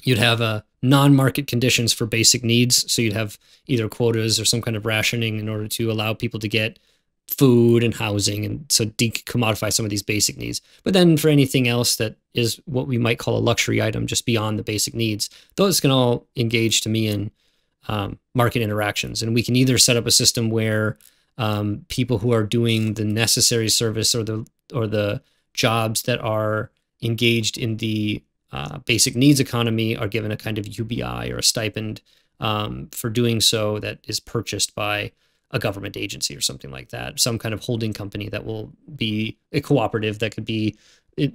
you'd have a non-market conditions for basic needs. So you'd have either quotas or some kind of rationing in order to allow people to get food and housing, and so decommodify some of these basic needs. But then for anything else that is what we might call a luxury item, just beyond the basic needs, those can all engage to me in market interactions. And we can either set up a system where people who are doing the necessary service or the jobs that are engaged in the basic needs economy are given a kind of UBI or a stipend for doing so that is purchased by a government agency or something like that, some kind of holding company that will be a cooperative that could be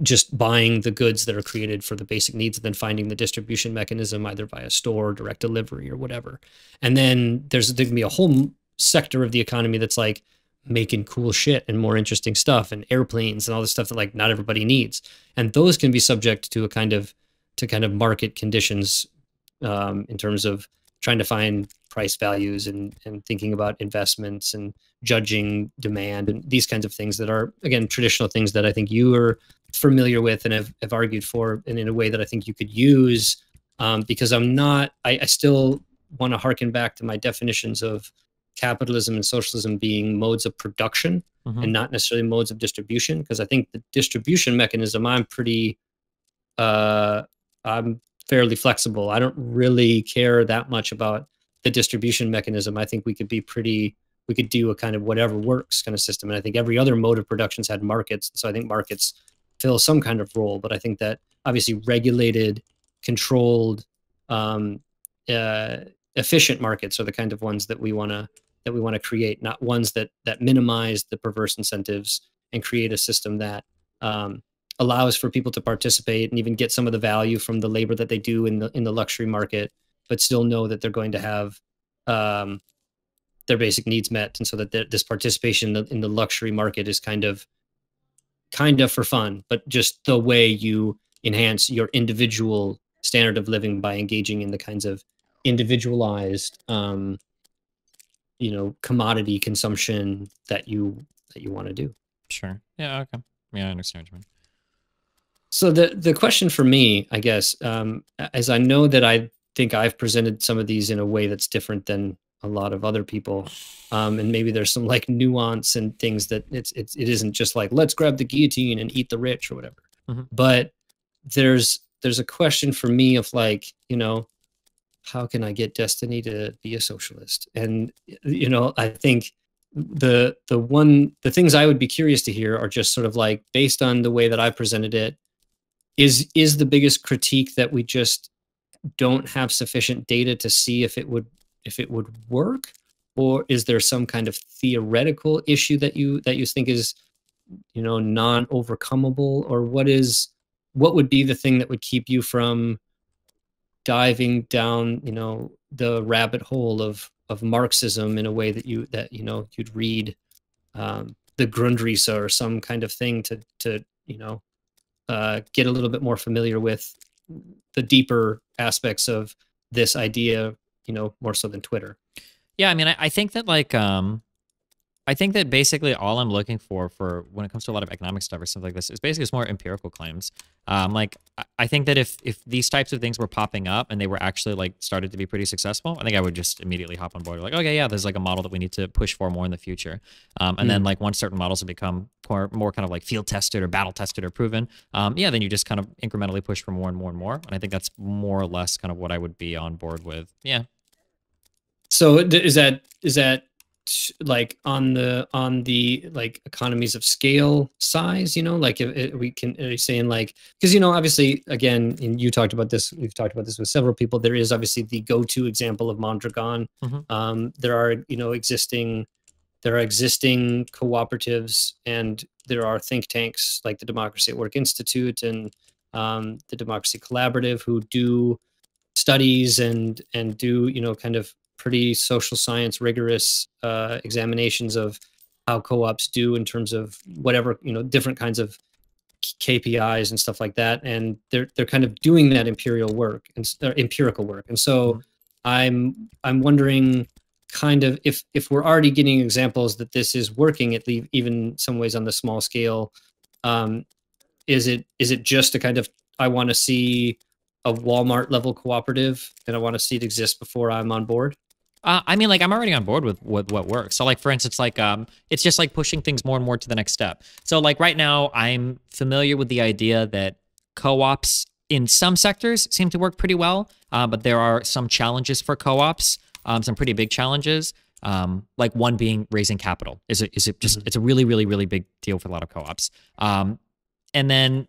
just buying the goods that are created for the basic needs and then finding the distribution mechanism either via store, direct delivery, or whatever. And then there can be a whole sector of the economy that's like making cool shit and more interesting stuff and airplanes and all this stuff that like not everybody needs. And those can be subject to kind of market conditions in terms of trying to find price values and thinking about investments and judging demand and these kinds of things that are, again, traditional things that I think you are familiar with and have argued for, and in a way that I think you could use, because I still want to harken back to my definitions of capitalism and socialism being modes of production and not necessarily modes of distribution, because I think the distribution mechanism, I'm fairly flexible. I don't really care that much about the distribution mechanism. I think we could do a kind of whatever works kind of system. And I think every other mode of production's had markets. So I think markets fill some kind of role, but I think that obviously regulated, controlled, efficient markets are the kind of ones that we want to create, not ones that minimize the perverse incentives and create a system that allows for people to participate and even get some of the value from the labor that they do in the luxury market, but still know that they're going to have their basic needs met, and so that this participation in the luxury market is kind of for fun, but just the way you enhance your individual standard of living by engaging in the kinds of individualized, commodity consumption that you want to do. Sure. Yeah. Okay. Yeah, I understand what you mean. So the question for me, I guess, as I know that I think I've presented some of these in a way that's different than a lot of other people, and maybe there's some like nuance and things that it isn't just like let's grab the guillotine and eat the rich or whatever. But there's a question for me of like, how can I get Destiny to be a socialist? And I think the things I would be curious to hear are just sort of like, based on the way that I presented it, is the biggest critique that we just don't have sufficient data to see if it would work, or is there some kind of theoretical issue that you think is non-overcomable, or what would be the thing that would keep you from diving down the rabbit hole of Marxism in a way that you'd read the Grundrisse or some kind of thing to get a little bit more familiar with the deeper aspects of this idea, more so than Twitter. Yeah, I mean, I think that I think that basically all I'm looking for when it comes to a lot of economic stuff or stuff like this is basically just more empirical claims. I think that if these types of things were popping up and they were actually like started to be pretty successful, I think I would just immediately hop on board. Like, okay, yeah, there's like a model that we need to push for more in the future. And then like once certain models have become more kind of like field tested or battle tested or proven, yeah, then you just kind of incrementally push for more and more and more. And I think that's more or less kind of what I would be on board with. Yeah. So is that like on the like economies of scale size, like if we can, are you saying like, because obviously again, and you talked about this, we've talked about this with several people, there is obviously the go-to example of Mondragon. There are existing cooperatives, and there are think tanks like the Democracy at Work Institute and the Democracy Collaborative who do studies and do kind of pretty social science rigorous examinations of how co-ops do in terms of whatever, different kinds of KPIs and stuff like that, and they're kind of doing that empirical work. And so I'm wondering kind of if we're already getting examples that this is working, at least even some ways on the small scale, is it just a kind of, I want to see a Walmart level cooperative and I want to see it exist before I'm on board? I mean, like, I'm already on board with what works. So, like, for instance, like, it's just like pushing things more and more to the next step. So, like, right now, I'm familiar with the idea that co-ops in some sectors seem to work pretty well, but there are some challenges for co-ops, some pretty big challenges. Like one being raising capital. Is it just? It's a really, really, really big deal for a lot of co-ops. And then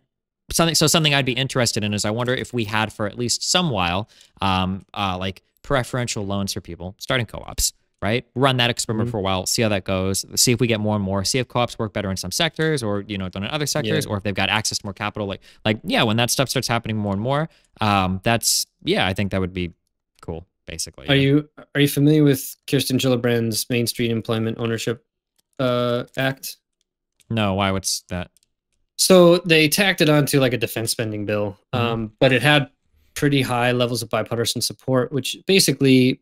something I'd be interested in is, I wonder if we had for at least some while, like, preferential loans for people starting co-ops, right? Run that experiment for a while, see how that goes, see if we get more and more, see if co-ops work better in some sectors, or done in other sectors, or if they've got access to more capital. Like yeah, when that stuff starts happening more and more, I think that would be cool, basically. Are you familiar with Kirsten Gillibrand's Main Street Employment Ownership Act? No, why? What's that? So they tacked it onto like a defense spending bill, but it had pretty high levels of bipartisan support, which basically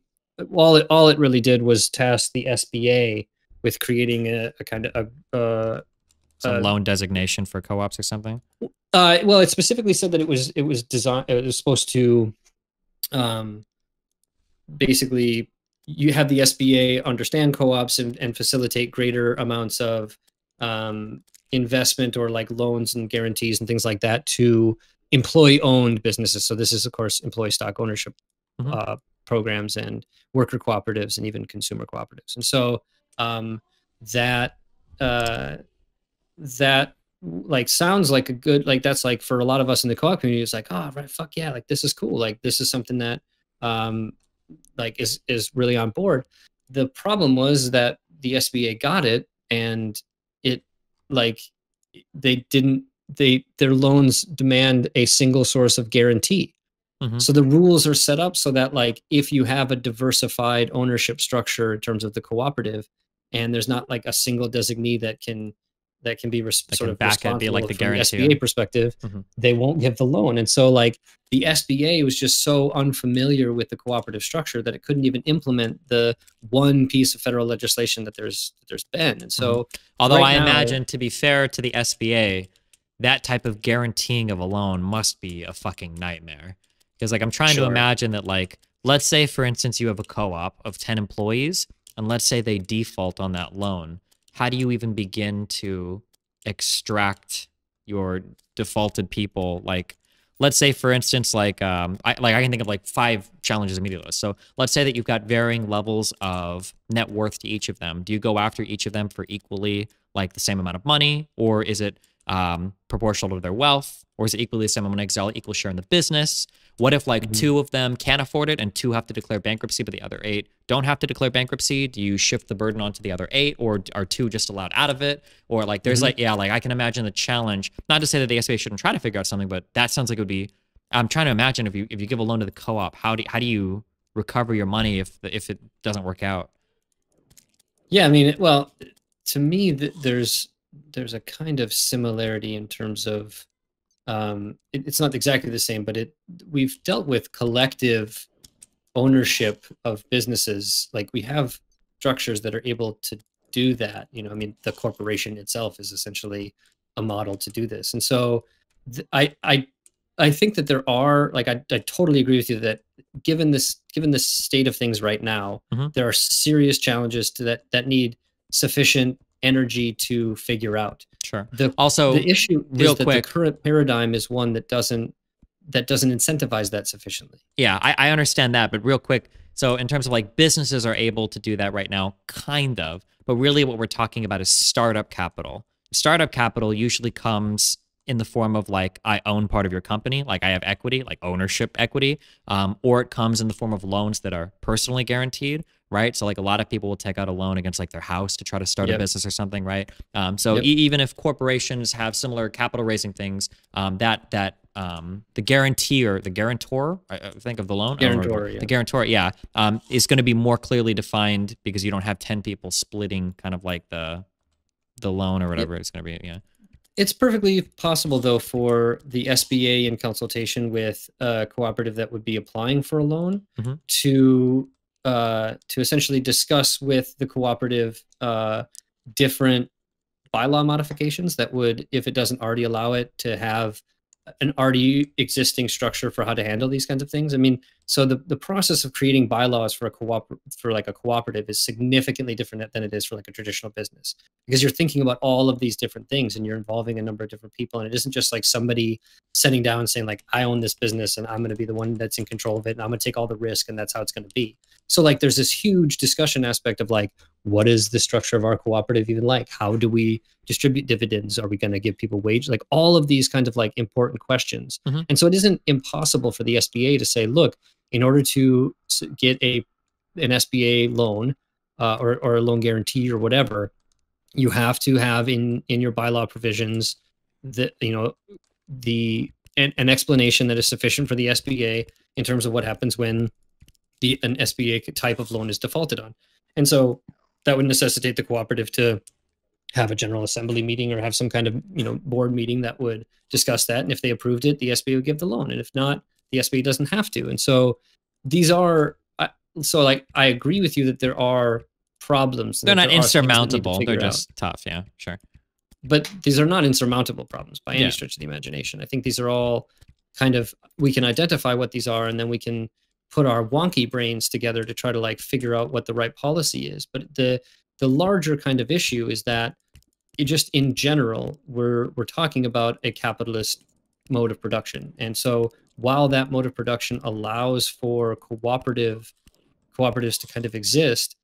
all it really did was task the SBA with creating a kind of some loan designation for co-ops or something. Well, it specifically said that it was designed. It was supposed to basically you have the SBA understand co-ops and facilitate greater amounts of investment or like loans and guarantees and things like that to employee-owned businesses. So this is, of course, employee stock ownership programs and worker cooperatives and even consumer cooperatives. And so that like sounds like a good, like that's like for a lot of us in the co-op community, it's like, oh right, fuck yeah, like this is cool. Like this is something that like is really on board. The problem was that the SBA got it, and it like their loans demand a single source of guarantee. So the rules are set up so that like if you have a diversified ownership structure in terms of the cooperative, and there's not like a single designee that can be sort of responsible be like the from the guarantee. SBA perspective, they won't give the loan. And so like the SBA was just so unfamiliar with the cooperative structure that it couldn't even implement the one piece of federal legislation that there's been. And so although I imagine, to be fair to the SBA, that type of guaranteeing of a loan must be a fucking nightmare. Because like I'm trying to imagine that, like, let's say for instance you have a co-op of 10 employees, and let's say they default on that loan. How do you even begin to extract your defaulted people? Like, let's say for instance, like I can think of like 5 challenges immediately. So let's say that you've got varying levels of net worth to each of them. Do you go after each of them for equally like the same amount of money, or is it proportional to their wealth, or is it equally the same amount of exile, equal share in the business? What if like 2 of them can't afford it and 2 have to declare bankruptcy, but the other 8 don't have to declare bankruptcy? Do you shift the burden onto the other 8, or are 2 just allowed out of it? Or like there's like, yeah, like I can imagine the challenge, not to say that the SBA shouldn't try to figure out something, but that sounds like it would be, I'm trying to imagine if you give a loan to the co-op, how do you recover your money if it doesn't work out? Yeah, I mean, well, to me, there's a kind of similarity in terms of it's not exactly the same, but we've dealt with collective ownership of businesses. Like we have structures that are able to do that. I mean, the corporation itself is essentially a model to do this. And so I think that there are, like, I totally agree with you that given this state of things right now, there are serious challenges to that need sufficient energy to figure out. Sure. Also, the issue real is that quick, the current paradigm is one that doesn't incentivize that sufficiently. Yeah, I understand that, but real quick, so in terms of like businesses are able to do that right now, kind of, but really what we're talking about is startup capital. Startup capital usually comes in the form of like, I own part of your company, like I have equity, like ownership equity, or it comes in the form of loans that are personally guaranteed, right? So like a lot of people will take out a loan against like their house to try to start a business or something, right? Even if corporations have similar capital raising things, the guarantor, I think of the loan, the guarantor, is going to be more clearly defined because you don't have 10 people splitting kind of like the the loan or whatever it's going to be. Yeah. It's perfectly possible, though, for the SBA in consultation with a cooperative that would be applying for a loan to essentially discuss with the cooperative different bylaw modifications that would, if it doesn't already allow it, to have an already existing structure for how to handle these kinds of things. I mean, so the process of creating bylaws for a cooperative is significantly different than it is for like a traditional business, because you're thinking about all of these different things and you're involving a number of different people, and it isn't just like somebody sitting down and saying like, I own this business and I'm going to be the one that's in control of it and I'm going to take all the risk and that's how it's going to be. So like there's this huge discussion aspect of like, what is the structure of our cooperative even like? How do we distribute dividends? Are we going to give people wage? Like all of these kinds of like important questions. And so it isn't impossible for the SBA to say, look, in order to get an SBA loan or a loan guarantee or whatever, you have to have in your bylaw provisions that, you know, an explanation that is sufficient for the SBA in terms of what happens when an SBA type of loan is defaulted on. And so that would necessitate the cooperative to have a general assembly meeting or have some kind of, you know, board meeting that would discuss that. And if they approved it, the SBA would give the loan. And if not, the SBA doesn't have to. And so these are, so like, I agree with you that there are problems. They're not insurmountable. They're just tough. Yeah, sure. But these are not insurmountable problems by any stretch of the imagination. I think these are all kind of, we can identify what these are, and then we can put our wonky brains together to try to like figure out what the right policy is. But the larger kind of issue is that it just in general, we're talking about a capitalist mode of production. And so while that mode of production allows for cooperatives to kind of exist,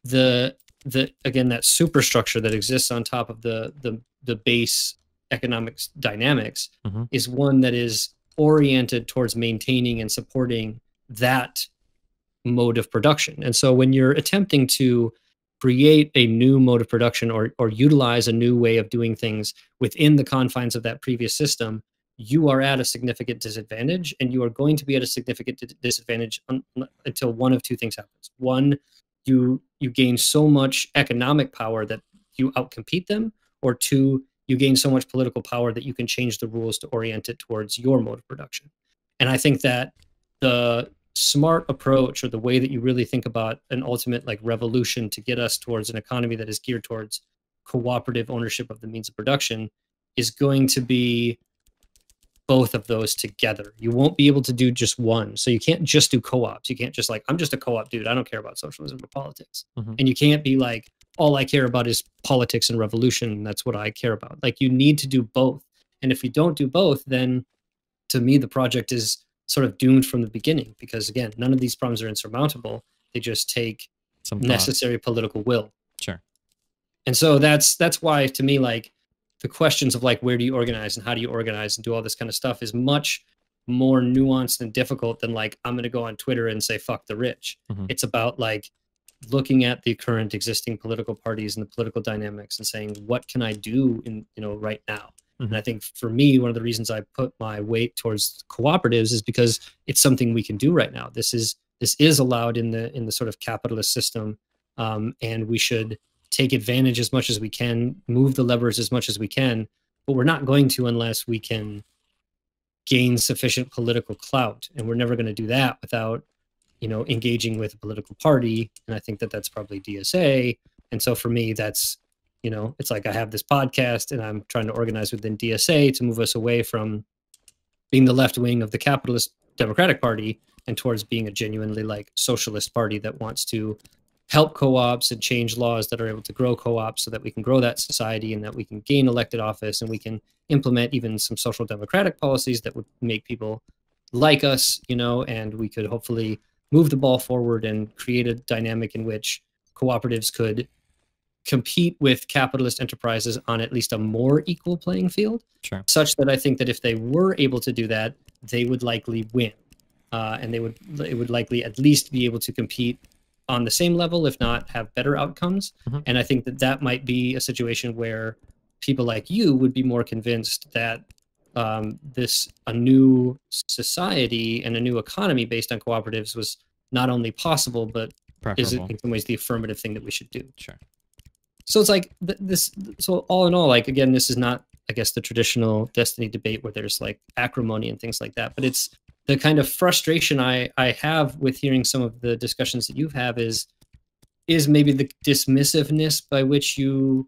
again, that superstructure that exists on top of the base economics dynamics is one that is oriented towards maintaining and supporting that mode of production. And so when you're attempting to create a new mode of production or utilize a new way of doing things within the confines of that previous system, you are at a significant disadvantage, and you are going to be at a significant disadvantage until one of two things happens. One, you gain so much economic power that you outcompete them, or two, you gain so much political power that you can change the rules to orient it towards your mode of production. And I think that the smart approach, or the way that you really think about an ultimate like revolution to get us towards an economy that is geared towards cooperative ownership of the means of production, is going to be both of those together. You won't be able to do just one. So you can't just do co-ops. You can't just like, I'm just a co-op dude, I don't care about socialism or politics. And you can't be like, all I care about is politics and revolution, and that's what I care about. Like, you need to do both. And if you don't do both, then to me the project is sort of doomed from the beginning, because again, none of these problems are insurmountable. They just take some necessary political will. Sure. And so that's why, to me, like, the questions of like, where do you organize and how do you organize and do all this kind of stuff is much more nuanced and difficult than like, I'm going to go on Twitter and say, fuck the rich. It's about like looking at the current existing political parties and the political dynamics and saying, what can I do in, you know, right now? And I think for me, one of the reasons I put my weight towards cooperatives is because it's something we can do right now. This is allowed in the sort of capitalist system, and we should take advantage as much as we can, move the levers as much as we can, but we're not going to unless we can gain sufficient political clout, and we're never going to do that without, you know, engaging with a political party. And I think that that's probably DSA. And so for me, that's, you know, it's like I have this podcast and I'm trying to organize within DSA to move us away from being the left wing of the capitalist Democratic Party and towards being a genuinely like socialist party that wants to help co-ops and change laws that are able to grow co-ops so that we can grow that society and that we can gain elected office and we can implement even some social democratic policies that would make people like us, you know, and we could hopefully move the ball forward and create a dynamic in which cooperatives could compete with capitalist enterprises on at least a more equal playing field, such that I think that if they were able to do that, they would likely win, and it would likely at least be able to compete on the same level, if not have better outcomes. And I think that that might be a situation where people like you would be more convinced that a new society and a new economy based on cooperatives was not only possible, but is in some ways the affirmative thing that we should do. Sure. So it's like this. So all in all, like again, this is not, I guess, the traditional destiny debate where there's like acrimony and things like that. But it's the kind of frustration I have with hearing some of the discussions that you have is maybe the dismissiveness by which you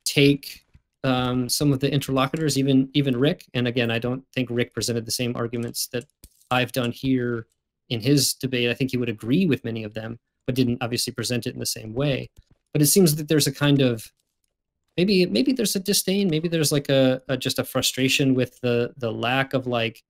take some of the interlocutors, even Rick. And again, I don't think Rick presented the same arguments that I've done here in his debate. I think he would agree with many of them, but didn't obviously present it in the same way. But it seems that there's a kind of maybe there's a disdain, maybe there's like a just a frustration with the lack of like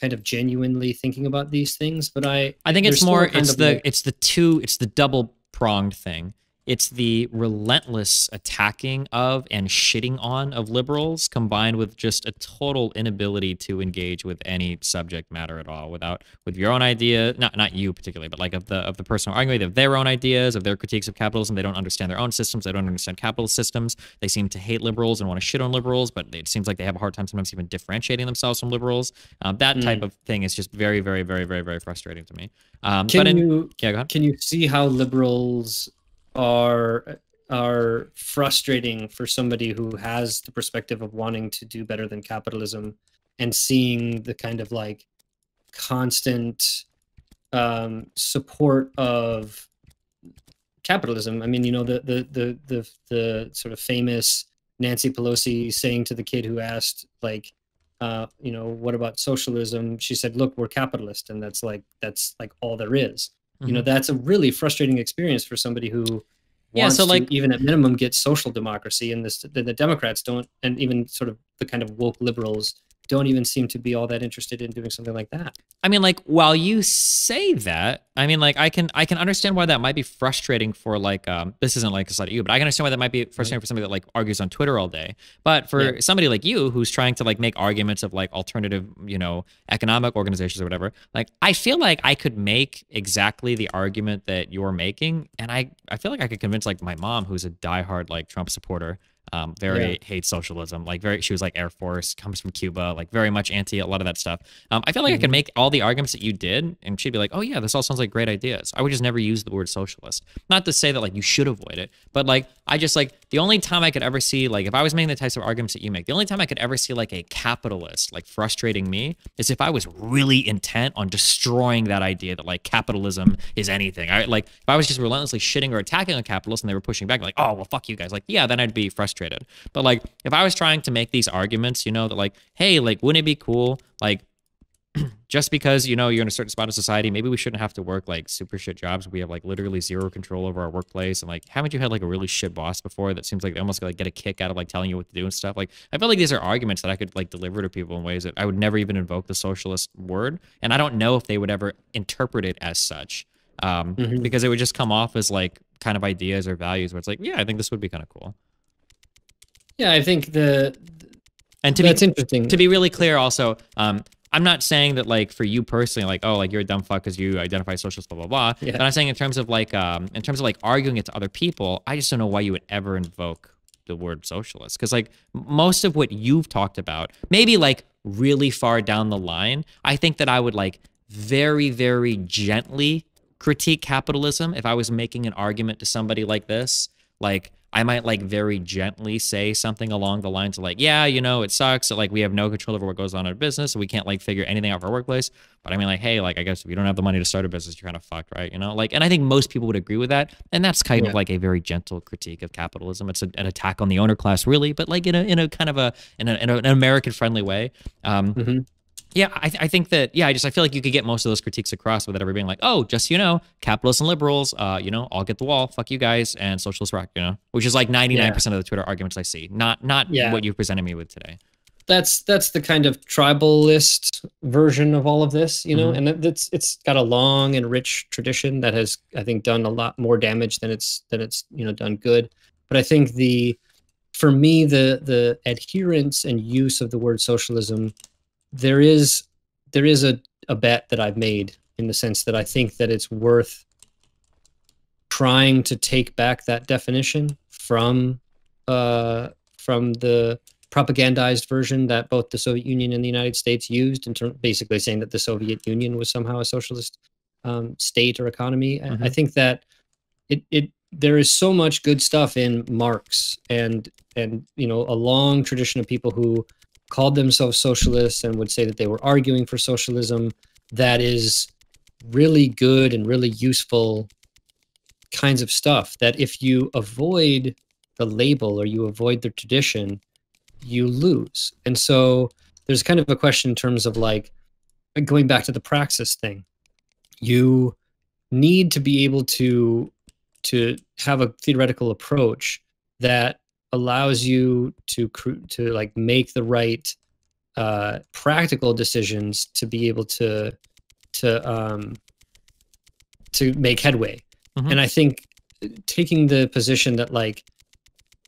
kind of genuinely thinking about these things. But I think it's more it's the double pronged thing. It's the relentless attacking of and shitting on of liberals combined with just a total inability to engage with any subject matter at all with your own idea, not you particularly, but like of the person arguing of their own ideas, of their critiques of capitalism. They don't understand their own systems. They don't understand capitalist systems. They seem to hate liberals and want to shit on liberals, but it seems like they have a hard time sometimes even differentiating themselves from liberals. That type of thing is just very, very, very, very, very frustrating to me. Can you see how liberals are frustrating for somebody who has the perspective of wanting to do better than capitalism and seeing the kind of like constant support of capitalism? I mean, you know, the sort of famous Nancy Pelosi saying to the kid who asked, like, you know, what about socialism? She said, look, we're capitalist, and that's like all there is. You know, that's a really frustrating experience for somebody who wants to, even at minimum, get social democracy. And the Democrats don't, and even sort of the kind of woke liberals don't even seem to be all that interested in doing something like that. I mean, like, while you say that, I mean, like, I can understand why that might be frustrating for, like, this isn't like a side of you, but I can understand why that might be frustrating for somebody that like argues on Twitter all day. But for somebody like you who's trying to like make arguments of like alternative, you know, economic organizations or whatever, like, I feel like I could make exactly the argument that you're making, and I feel like I could convince like my mom, who's a diehard like Trump supporter. Hates socialism, like she was like Air Force, comes from Cuba, like very much anti a lot of that stuff. I feel like I could make all the arguments that you did, and she'd be like, oh yeah, this all sounds like great ideas. I would just never use the word socialist. Not to say that like you should avoid it, but like I just like the only time I could ever see, like if I was making the types of arguments that you make, the only time I could ever see like a capitalist like frustrating me is if I was really intent on destroying that idea that like capitalism is anything. Like if I was just relentlessly shitting or attacking on capitalists and they were pushing back like, oh well, fuck you guys, like yeah, then I'd be frustrated. But like if I was trying to make these arguments, you know, that like, hey, like wouldn't it be cool, like just because, you know, you're in a certain spot of society, maybe we shouldn't have to work like super shit jobs. We have like literally zero control over our workplace. And like, haven't you had like a really shit boss before that seems like they almost like get a kick out of like telling you what to do and stuff? Like, I feel like these are arguments that I could like deliver to people in ways that I would never even invoke the socialist word. And I don't know if they would ever interpret it as such, because it would just come off as like kind of ideas or values where it's like, yeah, I think this would be kind of cool. Yeah, I think that's interesting. To be really clear also, I'm not saying that like for you personally, like, oh, like you're a dumb fuck because you identify socialist, blah, blah, blah. Yeah. But I'm saying in terms of like arguing it to other people, I just don't know why you would ever invoke the word socialist. Because like most of what you've talked about, maybe like really far down the line, I think that I would like very, very gently critique capitalism if I was making an argument to somebody like this. Like I might like very gently say something along the lines of like, yeah, you know, it sucks that like we have no control over what goes on in our business, so we can't like figure anything out for our workplace. But I mean, like, hey, like I guess if you don't have the money to start a business, you're kind of fucked, right? You know, like, and I think most people would agree with that. And that's kind of like a very gentle critique of capitalism. It's an attack on the owner class, really, but like in a kind of an American friendly way. Yeah, I think that, yeah, I feel like you could get most of those critiques across without ever being like, oh, just, you know, capitalists and liberals, you know, all get the wall, fuck you guys, and socialists rock, you know, which is like 99% of the Twitter arguments I see, not what you presented me with today. That's the kind of tribalist version of all of this, you know, and it's got a long and rich tradition that has, I think, done a lot more damage than it's you know, done good. But I think for me, the adherence and use of the word socialism, there is a bet that I've made in the sense that I think that it's worth trying to take back that definition from the propagandized version that both the Soviet Union and the United States used, in basically saying that the Soviet Union was somehow a socialist state or economy. I think that it there is so much good stuff in Marx and you know, a long tradition of people who called themselves socialists and would say that they were arguing for socialism, that is really good and really useful kinds of stuff, that if you avoid the label or you avoid the tradition, you lose. And so there's kind of a question in terms of like, going back to the praxis thing, you need to be able to have a theoretical approach that allows you to like make the right practical decisions to be able to make headway. And I think taking the position that like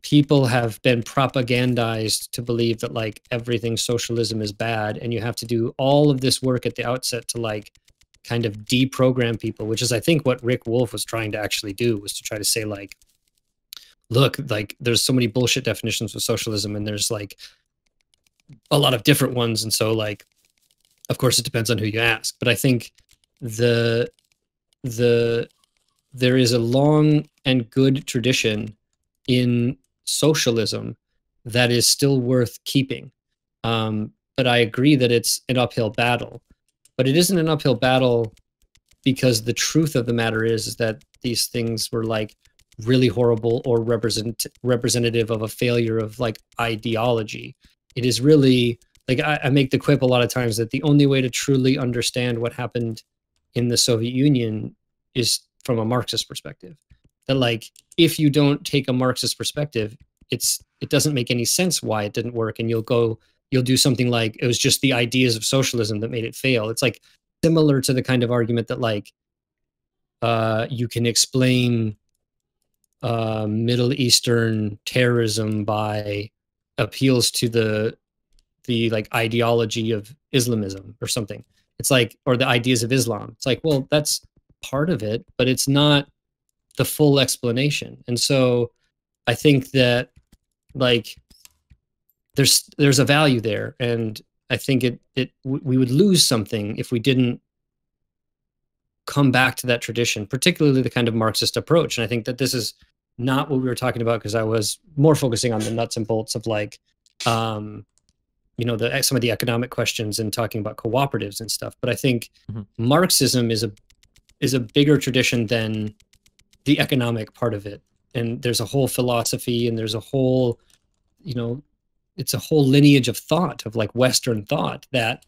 people have been propagandized to believe that like everything socialism is bad, and you have to do all of this work at the outset to like kind of deprogram people, which is I think what Rick Wolff was trying to actually do, was to try to say like, look, like there's so many bullshit definitions of socialism, and there's like a lot of different ones, and so like of course it depends on who you ask. But I think there is a long and good tradition in socialism that is still worth keeping. But I agree that it's an uphill battle. But it isn't an uphill battle because the truth of the matter is that these things were like really horrible or representative of a failure of like ideology. It is really like, I make the quip a lot of times that the only way to truly understand what happened in the Soviet Union is from a Marxist perspective. That like, if you don't take a Marxist perspective, it doesn't make any sense why it didn't work. And you'll do something like, it was just the ideas of socialism that made it fail. It's like similar to the kind of argument that like, you can explain Middle Eastern terrorism by appeals to the like ideology of Islamism or something. It's like, or the ideas of Islam. It's like, well, that's part of it, but it's not the full explanation. And so I think that like there's a value there, and I think we would lose something if we didn't come back to that tradition, particularly the kind of Marxist approach. And I think that this is not what we were talking about, because I was more focusing on the nuts and bolts of like you know, some of the economic questions and talking about cooperatives and stuff. But I think Marxism is a bigger tradition than the economic part of it. And there's a whole philosophy, and there's a whole, you know, it's a whole lineage of thought, of like Western thought, that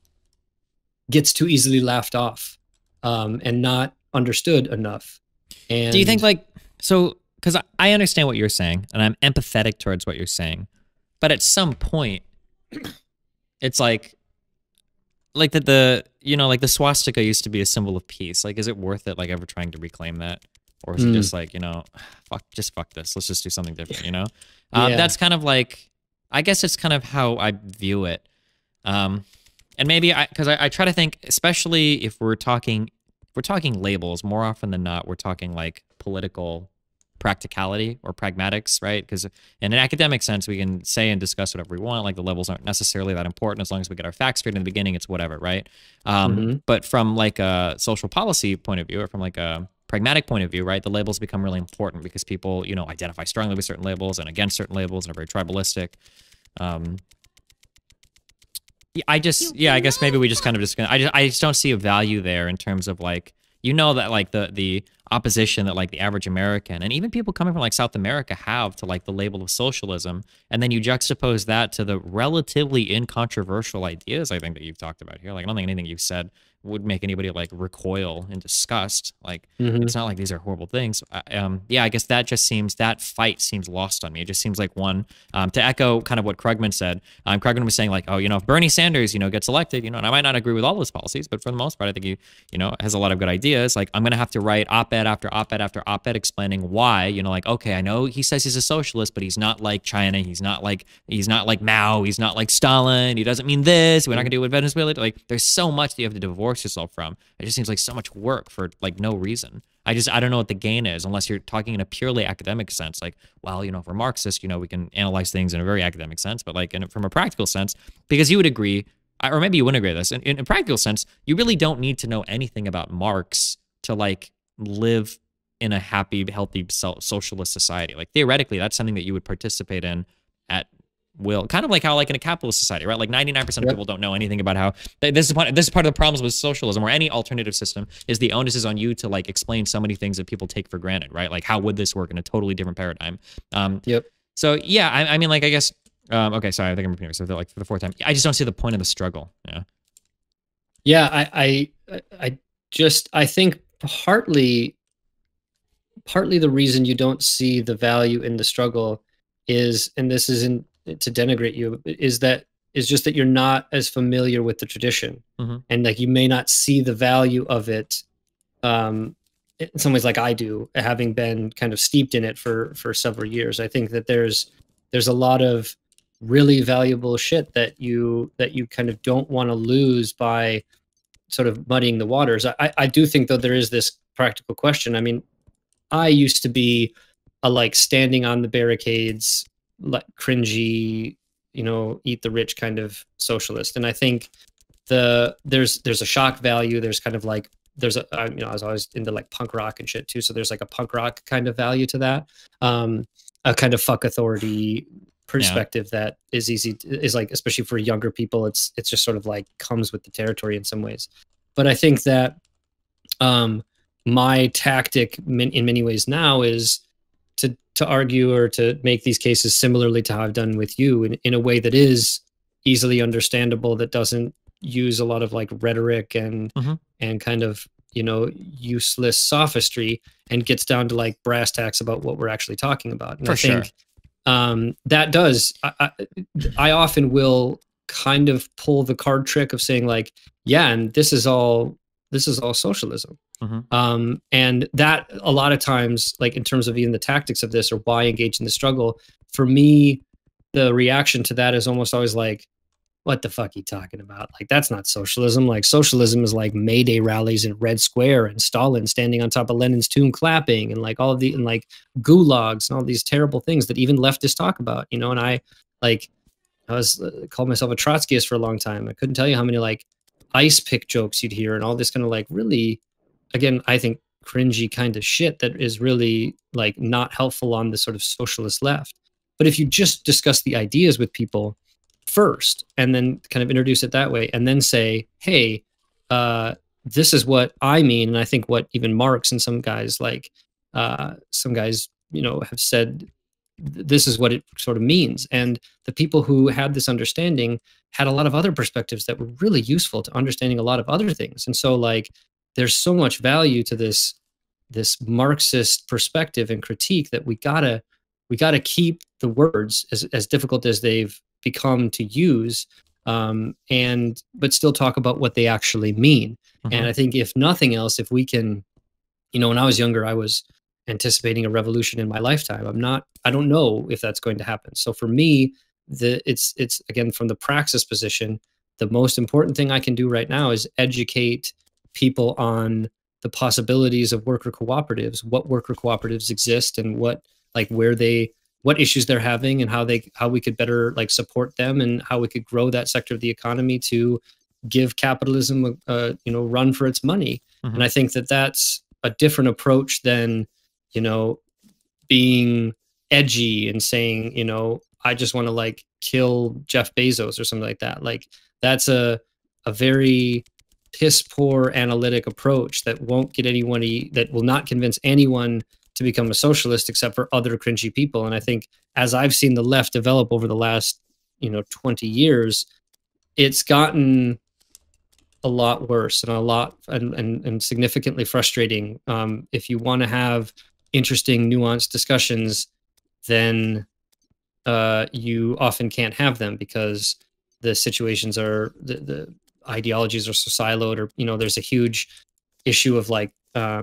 gets too easily laughed off and not understood enough. And do you think like, so, because I understand what you're saying, and I'm empathetic towards what you're saying, but at some point, it's like the you know, like the swastika used to be a symbol of peace. Like, is it worth it, like, ever trying to reclaim that? Or is it just like, you know, fuck this. Let's just do something different, you know? That's kind of like, I guess it's kind of how I view it. And maybe because I try to think, especially if we're talking labels, more often than not, we're talking like political practicality or pragmatics, right? Because in an academic sense, we can say and discuss whatever we want. Like, the labels aren't necessarily that important as long as we get our facts straight in the beginning. It's whatever, right? But from like a social policy point of view, or from like a pragmatic point of view, right, the labels become really important because people, you know, identify strongly with certain labels and against certain labels and are very tribalistic. I guess maybe we just kind of I just don't see a value there in terms of like, you know, that like the opposition that like the average American and even people coming from like South America have to like the label of socialism, and then you juxtapose that to the relatively incontroversial ideas I think that you've talked about here. Like, I don't think anything you've said would make anybody like recoil in disgust. Like, it's not like these are horrible things. I guess that fight seems lost on me. It just seems like one, to echo kind of what Krugman said. Krugman was saying like, oh, you know, if Bernie Sanders, you know, gets elected, you know, and I might not agree with all his policies, but for the most part, I think he, you know, has a lot of good ideas. Like, I'm going to have to write op-ed after op-ed after op-ed explaining why, you know, like, okay, I know he says he's a socialist, but he's not like China. He's not like Mao. He's not like Stalin. He doesn't mean this. We're not going to do it with Venezuela. Like, there's so much that you have to divorce yourself from. It just seems like so much work for like no reason. I don't know what the gain is unless you're talking in a purely academic sense. Like, well, you know, if we're Marxist, you know, we can analyze things in a very academic sense, but like from a practical sense, because you would agree, or maybe you wouldn't agree with this, in a practical sense, you really don't need to know anything about Marx to like live in a happy, healthy socialist society. Like theoretically, that's something that you would participate in at will, kind of like how like in a capitalist society, right? Like 99% of people don't know anything about how this is part of the problems with socialism or any alternative system is the onus is on you to like explain so many things that people take for granted, right? Like how would this work in a totally different paradigm? So yeah, I mean, like I guess okay, sorry, I think I'm repeating myself like for the fourth time. I just don't see the point of the struggle. I think partly the reason you don't see the value in the struggle is, and this isn't to denigrate you, is just that you're not as familiar with the tradition, and like you may not see the value of it in some ways like I do, having been kind of steeped in it for several years. I think that there's a lot of really valuable shit that you kind of don't want to lose by sort of muddying the waters. I do think, though, there is this practical question. I mean, I used to be a like standing on the barricades, like cringy, eat the rich kind of socialist. And I think there's a shock value. There's kind of like, I was always into like punk rock and shit too. So there's like a punk rock kind of value to that. A kind of fuck authority perspective that is like, especially for younger people, it's just sort of like comes with the territory in some ways. But I think that my tactic in many ways now is to argue or to make these cases similarly to how I've done with you in a way that is easily understandable, that doesn't use a lot of like rhetoric and kind of useless sophistry, and gets down to like brass tacks about what we're actually talking about. And I think that does, I often will kind of pull the card trick of saying like, yeah, and this is all socialism. And that a lot of times, like in terms of even the tactics of this or why engage in the struggle, for me, the reaction to that is almost always like, what the fuck are you talking about? Like, that's not socialism. Like, socialism is like May Day rallies in Red Square and Stalin standing on top of Lenin's tomb clapping, and like all of the, and like gulags and all these terrible things that even leftists talk about, and I was called myself a Trotskyist for a long time. I couldn't tell you how many like ice pick jokes you'd hear and all this kind of like really, again, I think cringy kind of shit that is really like not helpful on the sort of socialist left. But if you just discuss the ideas with people first and then kind of introduce it that way, and then say, hey, this is what I mean, and I think what even Marx and some guys have said, this is what it sort of means. And the people who had this understanding had a lot of other perspectives that were really useful to understanding a lot of other things. And so like there's so much value to this Marxist perspective and critique that we gotta keep the words as difficult as they've become to use, but still talk about what they actually mean. And I think if nothing else, if we can, when I was younger, I was anticipating a revolution in my lifetime. I don't know if that's going to happen. So for me, it's again, from the praxis position, the most important thing I can do right now is educate people on the possibilities of worker cooperatives, what worker cooperatives exist, and what issues they're having, and how we could better like support them, and how we could grow that sector of the economy to give capitalism a run for its money. And I think that that's a different approach than being edgy and saying, I just want to like kill Jeff Bezos or something like that. Like that's a very piss poor analytic approach that won't get anyone, that will not convince anyone to become a socialist except for other cringy people. And I think as I've seen the left develop over the last 20 years, it's gotten a lot worse and significantly frustrating. If you want to have interesting, nuanced discussions, then you often can't have them because the situations are, the ideologies are so siloed, or there's a huge issue of like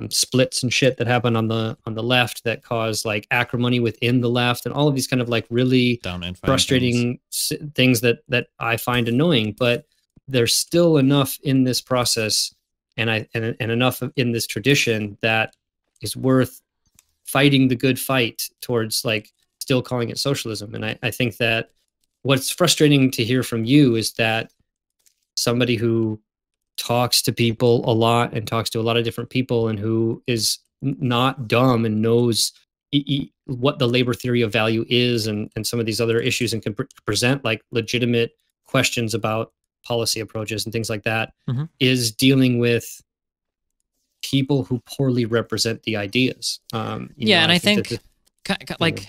splits and shit that happen on the left that cause like acrimony within the left, and all of these kind of like really frustrating things that I find annoying. But there's still enough in this process and enough in this tradition that is worth fighting the good fight towards like still calling it socialism. And I think that what's frustrating to hear from you is that somebody who talks to people a lot and talks to a lot of different people, and who is not dumb and knows what the labor theory of value is, and some of these other issues, and can present like legitimate questions about policy approaches and things like that, is dealing with people who poorly represent the ideas. And I think like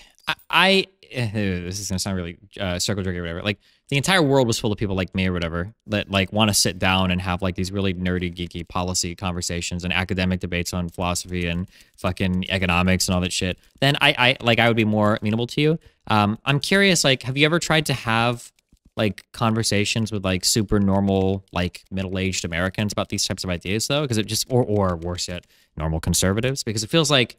this is gonna sound really circle jerky or whatever. Like the entire world was full of people like me or whatever that like want to sit down and have like these really nerdy, geeky policy conversations and academic debates on philosophy and fucking economics and all that shit. Then I would be more amenable to you. I'm curious, like, have you ever tried to have like conversations with like super normal, like middle-aged Americans about these types of ideas though? Because it just, or worse yet, normal conservatives? Because it feels like,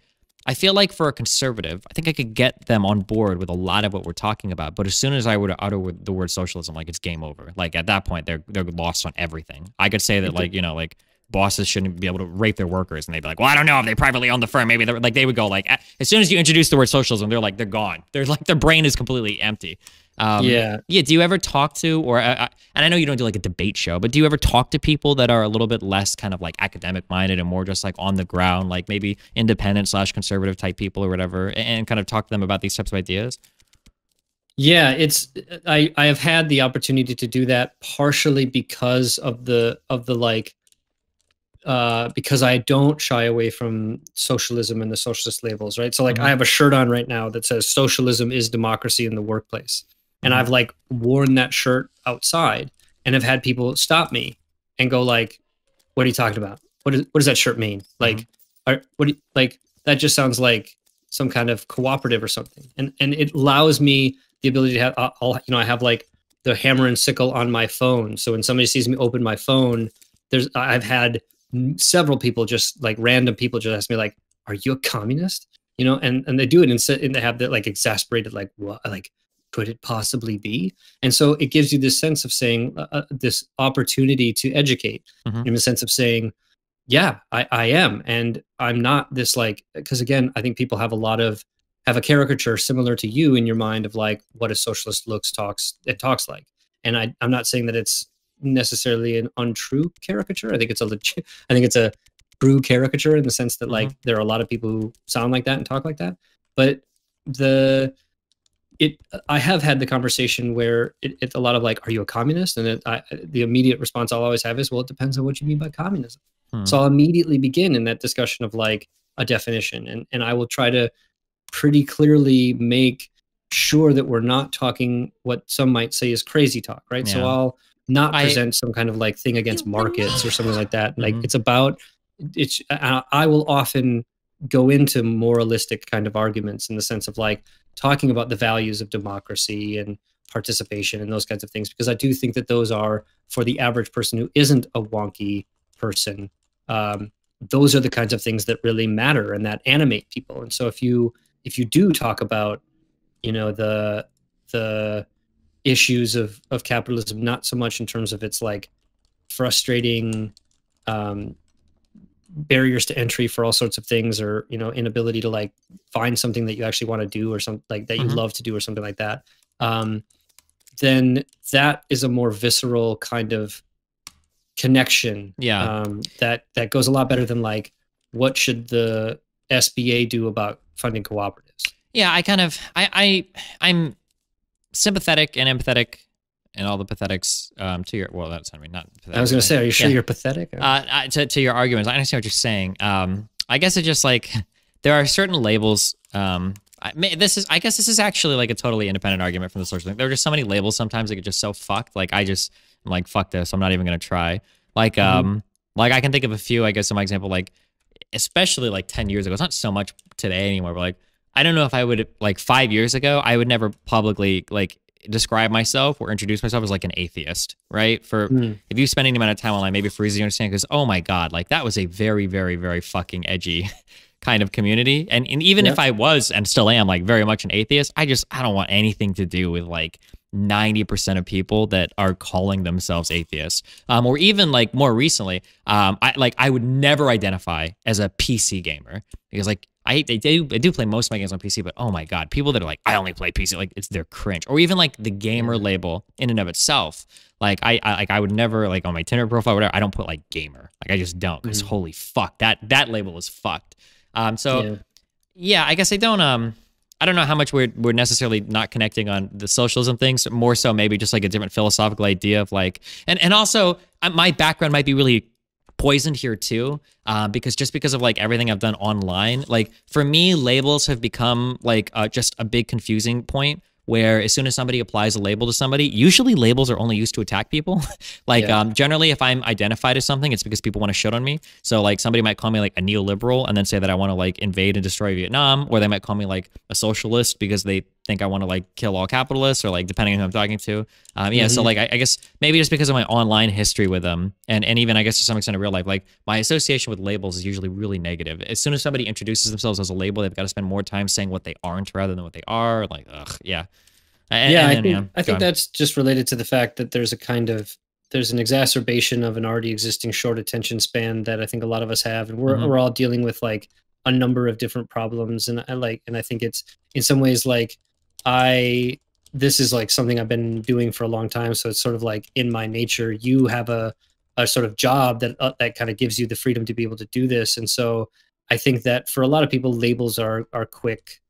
I feel like for a conservative, I think I could get them on board with a lot of what we're talking about. But as soon as I were to utter the word socialism, like it's game over. Like at that point, they're lost on everything. I could say that like, you know, like bosses shouldn't be able to rape their workers, and they'd be like, well, I don't know if they privately own the firm. Maybe they're like, they would go like, as soon as you introduce the word socialism, they're like, they're gone. They're like, their brain is completely empty. Yeah. Do you ever talk to, or and I know you don't do like a debate show, but do you ever talk to people that are a little bit less kind of like academic minded and more just like on the ground, like maybe independent / conservative type people or whatever, and kind of talk to them about these types of ideas? Yeah, I have had the opportunity to do that partially because of the like, because I don't shy away from socialism and the socialist labels, right? So like I have a shirt on right now that says socialism is democracy in the workplace. And I've like worn that shirt outside and have had people stop me and go like, what are you talking about? What does that shirt mean? Like, like that just sounds like some kind of cooperative or something. And it allows me the ability to have, I have like the hammer and sickle on my phone. So when somebody sees me open my phone, I've had several people, just like random people, just ask me like, are you a communist? You know, and they do it and they have that like exasperated, like, what, like, could it possibly be? And so it gives you this sense of saying this opportunity to educate, in the sense of saying, yeah, I am. And I'm not this like, because again, I think people have a caricature similar to you in your mind of like what a socialist talks like. And I'm not saying that it's necessarily an untrue caricature. I think it's a true caricature in the sense that like there are a lot of people who sound like that and talk like that. But I have had the conversation where it's a lot of like, are you a communist? And the immediate response I'll always have is, well, it depends on what you mean by communism. So I'll immediately begin in that discussion of like a definition, and I will try to pretty clearly make sure that we're not talking what some might say is crazy talk, right? Yeah. So I'll not present some kind of like thing against markets or something like that. Like I will often go into moralistic kind of arguments in the sense of like talking about the values of democracy and participation and those kinds of things, because I do think that those are, for the average person who isn't a wonky person, those are the kinds of things that really matter and that animate people. And so if you do talk about, you know, the issues of capitalism, not so much in terms of its like frustrating barriers to entry for all sorts of things, or, you know, inability to like find something that you actually want to do or something like that you love to do or something like that, then that is a more visceral kind of connection. That goes a lot better than like, what should the SBA do about funding cooperatives? Yeah, I'm sympathetic and empathetic and all the pathetics to your, well, that's, I mean, not pathetic. I was going to say, are you sure you're pathetic? To your arguments, I understand what you're saying. I guess it's just like, there are certain labels. I guess this is actually like a totally independent argument from the social thing. There are just so many labels sometimes that get just so fucked. Like I'm like, fuck this, I'm not even going to try. Like, like I can think of a few, I guess, in my example, like, especially like 10 years ago, it's not so much today anymore, but like, I don't know if I would, like 5 years ago, I would never publicly like describe myself or introduce myself as like an atheist, right? If you spend any amount of time online, maybe for easy to understand, because, oh my God, like that was a very, very, very fucking edgy kind of community. And even if I was and still am like very much an atheist, I don't want anything to do with like 90% of people that are calling themselves atheists. Or even like more recently, I would never identify as a PC gamer, because like I do play most of my games on PC, but oh my God, people that are like, I only play PC, like they're cringe. Or even like the gamer label in and of itself. Like I would never, like on my Tinder profile, whatever, I don't put like gamer. Like I just don't, because holy fuck, that label is fucked. So Yeah. yeah, I guess I don't know how much we're necessarily not connecting on the socialism things. More so, maybe just like a different philosophical idea of like, and also my background might be really poisoned here too, because of like everything I've done online. Like for me, labels have become like just a big confusing point. Where as soon as somebody applies a label to somebody, usually labels are only used to attack people. Like generally, if I'm identified as something, it's because people want to shit on me. So like somebody might call me like a neoliberal and then say that I want to like invade and destroy Vietnam, or they might call me like a socialist because they think I want to like kill all capitalists, or like depending on who I'm talking to. So like I guess maybe just because of my online history with them, and even I guess to some extent in real life, like my association with labels is usually really negative. As soon as somebody introduces themselves as a label, they've got to spend more time saying what they aren't rather than what they are. Like, ugh, yeah. I think that's just related to the fact that there's an exacerbation of an already existing short attention span that I think a lot of us have, and we're all dealing with like a number of different problems, and I think it's in some ways like this is like something I've been doing for a long time, so it's sort of like in my nature. You have a sort of job that kind of gives you the freedom to be able to do this, and so I think that for a lot of people, labels are quick.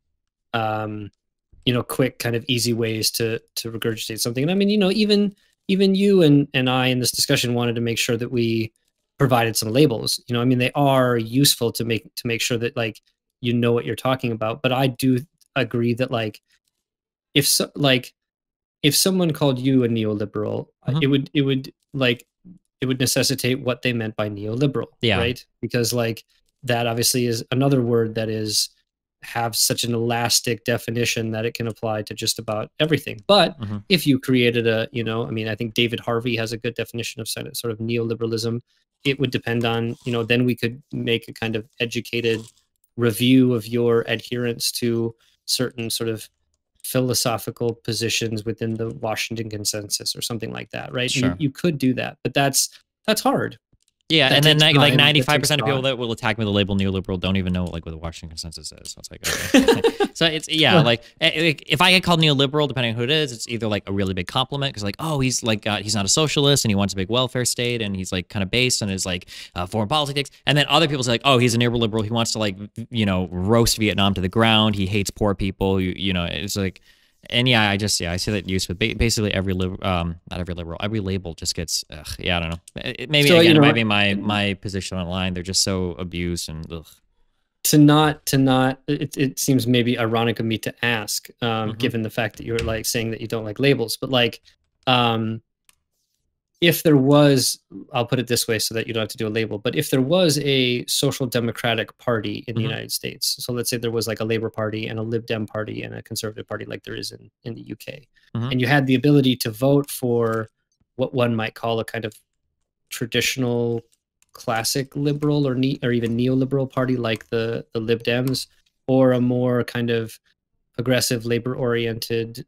Quick kind of easy ways to regurgitate something. And I mean, even you and I in this discussion wanted to make sure that we provided some labels. I mean, they are useful to make sure that like what you're talking about. But I do agree that like if someone called you a neoliberal, it would necessitate what they meant by neoliberal, right? Because like that obviously is another word that have such an elastic definition that it can apply to just about everything. But if you created I mean, I think David Harvey has a good definition of sort of neoliberalism. It would depend on, then we could make a kind of educated review of your adherence to certain sort of philosophical positions within the Washington Consensus or something like that, right? Sure. You could do that, but that's hard. Yeah, and then like 95% of people that will attack me with the label neoliberal don't even know what the Washington Consensus is. So it's like, okay. So it's like if I get called neoliberal, depending on who it is, it's either like a really big compliment because like, oh, he's like he's not a socialist and he wants a big welfare state and he's like kind of based on his like foreign politics. And then other people say like, oh, he's a neoliberal. He wants to like roast Vietnam to the ground. He hates poor people. It's like. And yeah, I see that use with basically every not every liberal, every label just gets, I don't know. Maybe so, again, it might be my position online. They're just so abused and ugh. It seems maybe ironic of me to ask, given the fact that you're like saying that you don't like labels, but like, if there was, I'll put it this way so that you don't have to do a label, but if there was a social democratic party in the United States, so let's say there was like a Labour Party and a Lib Dem party and a Conservative Party like there is in the UK, and you had the ability to vote for what one might call a kind of traditional classic liberal or even neoliberal party like the Lib Dems, or a more kind of progressive labor-oriented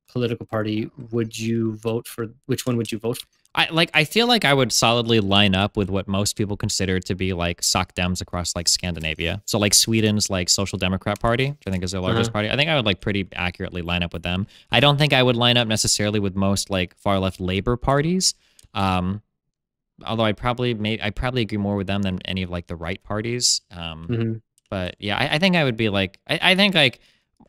political party, would you vote for? Which one would you vote for? I feel like I would solidly line up with what most people consider to be like Soc Dems across like Scandinavia. So like Sweden's like Social Democrat Party, which I think is their largest party. I think I would like pretty accurately line up with them. I don't think I would line up necessarily with most like far left labor parties. Although I probably agree more with them than any of like the right parties. But yeah, I think I would be like I think like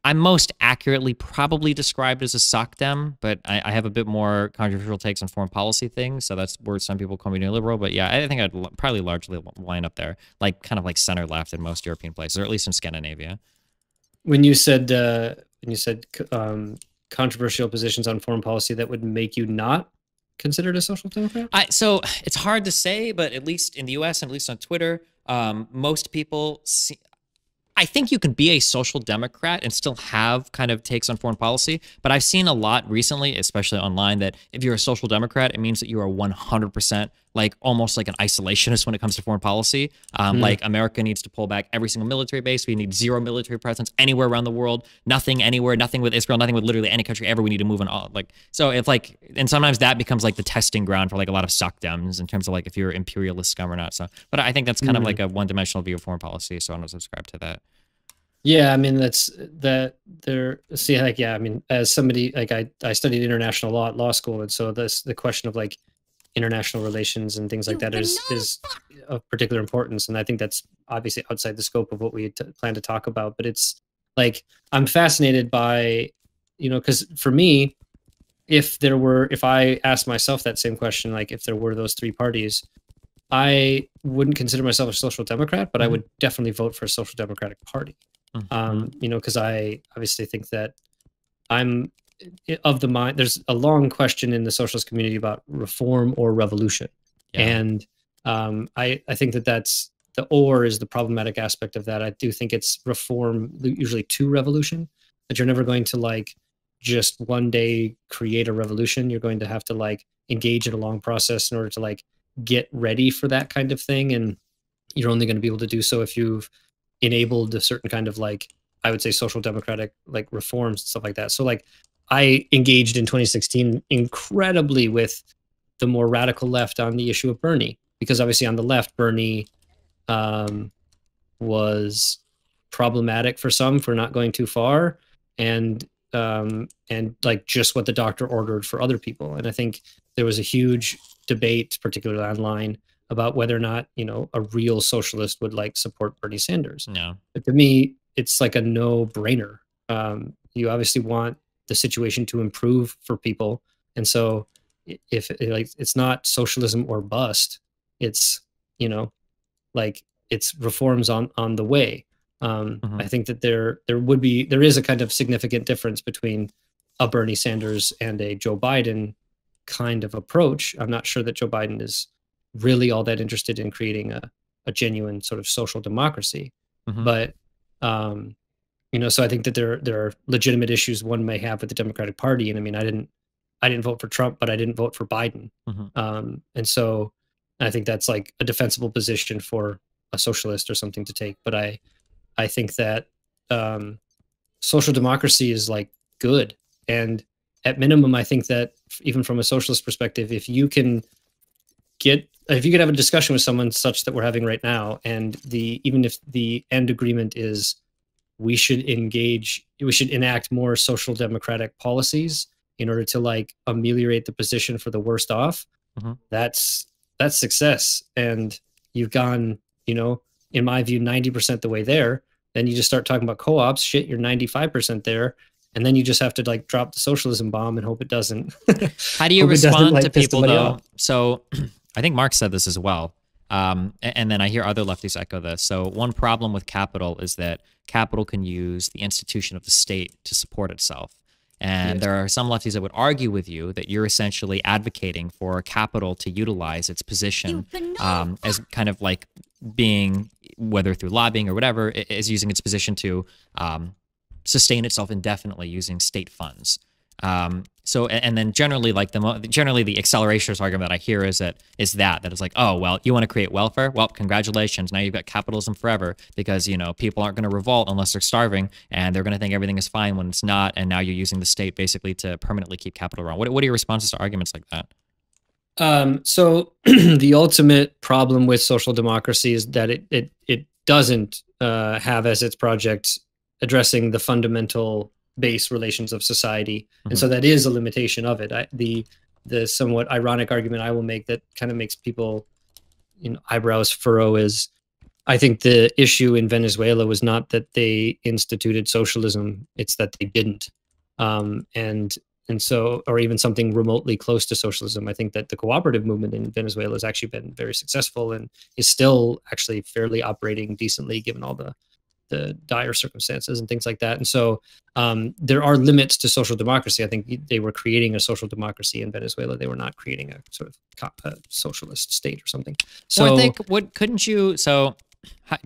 I'm most accurately probably described as a Soc Dem, but I have a bit more controversial takes on foreign policy things, so that's where some people call me neoliberal. But yeah, I think I'd probably largely line up there, like kind of like center left in most European places, or at least in Scandinavia. When you said controversial positions on foreign policy, that would make you not considered a social democrat? So it's hard to say, but at least in the U.S. and at least on Twitter, most people see. I think you can be a social democrat and still have kind of takes on foreign policy, but I've seen a lot recently, especially online, that if you're a social democrat, it means that you are 100% like almost like an isolationist when it comes to foreign policy. Like America needs to pull back every single military base. We need zero military presence anywhere around the world. Nothing anywhere. Nothing with Israel. Nothing with literally any country ever. We need to move on. So if like, and sometimes that becomes like the testing ground for like a lot of Soc Dems in terms of like if you're imperialist scum or not. So, but I think that's kind of like a one-dimensional view of foreign policy. So I don't subscribe to that. Yeah, I mean I mean, as somebody like I studied international law at law school, and so the question of like international relations and things like that is of particular importance. And I think that's obviously outside the scope of what we plan to talk about. But it's like, I'm fascinated by, because for me, if I asked myself that same question, like if there were those three parties, I wouldn't consider myself a social democrat, but I would definitely vote for a social democratic party. Because I obviously think that I'm of the mind. There's a long question in the socialist community about reform or revolution, and I think that's the or is the problematic aspect of that. I do think it's reform usually to revolution, that you're never going to like just one day create a revolution. You're going to have to like engage in a long process in order to like get ready for that kind of thing, and you're only going to be able to do so if you've enabled a certain kind of like, I would say, social democratic like reforms and stuff like that. So like I engaged in 2016 incredibly with the more radical left on the issue of Bernie, because obviously on the left, Bernie was problematic for some for not going too far, and like just what the doctor ordered for other people. And I think there was a huge debate, particularly online, about whether or not, a real socialist would like support Bernie Sanders. No. But to me, it's like a no-brainer. You obviously want the situation to improve for people. And so if it's not socialism or bust, it's, like it's reforms on the way. I think that there is a kind of significant difference between a Bernie Sanders and a Joe Biden kind of approach. I'm not sure that Joe Biden is really all that interested in creating a genuine sort of social democracy. But so I think that there are legitimate issues one may have with the Democratic Party. And I mean, I didn't vote for Trump, but I didn't vote for Biden. And so I think that's like a defensible position for a socialist or something to take. But I think that social democracy is like good. And at minimum, I think that even from a socialist perspective, if you could have a discussion with someone such that we're having right now, and even if the end agreement is we should enact more social democratic policies in order to like ameliorate the position for the worst off, that's success. And you've gone, in my view, 90% the way there. Then you just start talking about co-ops. Shit, you're 95% there. And then you just have to like drop the socialism bomb and hope it doesn't. How do you respond to people though? So I think Marx said this as well. And then I hear other lefties echo this. So one problem with capital is that capital can use the institution of the state to support itself. And there are some lefties that would argue with you that you're essentially advocating for capital to utilize its position as kind of like being, whether through lobbying or whatever, is using its position to sustain itself indefinitely using state funds. So, and then generally, like the accelerationist argument that I hear is that it's like, oh, well, you want to create welfare? Well, congratulations. Now you've got capitalism forever because, people aren't going to revolt unless they're starving, and they're going to think everything is fine when it's not. And now you're using the state basically to permanently keep capital around. What are your responses to arguments like that? So the ultimate problem with social democracy is that it doesn't have as its project addressing the fundamental base relations of society. And so that is a limitation of it. The somewhat ironic argument I will make that kind of makes people eyebrows furrow is, I think the issue in Venezuela was not that they instituted socialism, it's that they didn't. And so, or even something remotely close to socialism. I think that the cooperative movement in Venezuela has actually been very successful and is still actually fairly operating decently given all the dire circumstances and things like that. And so there are limits to social democracy. I think they were creating a social democracy in Venezuela. They were not creating a sort of a socialist state or something. So well, I think so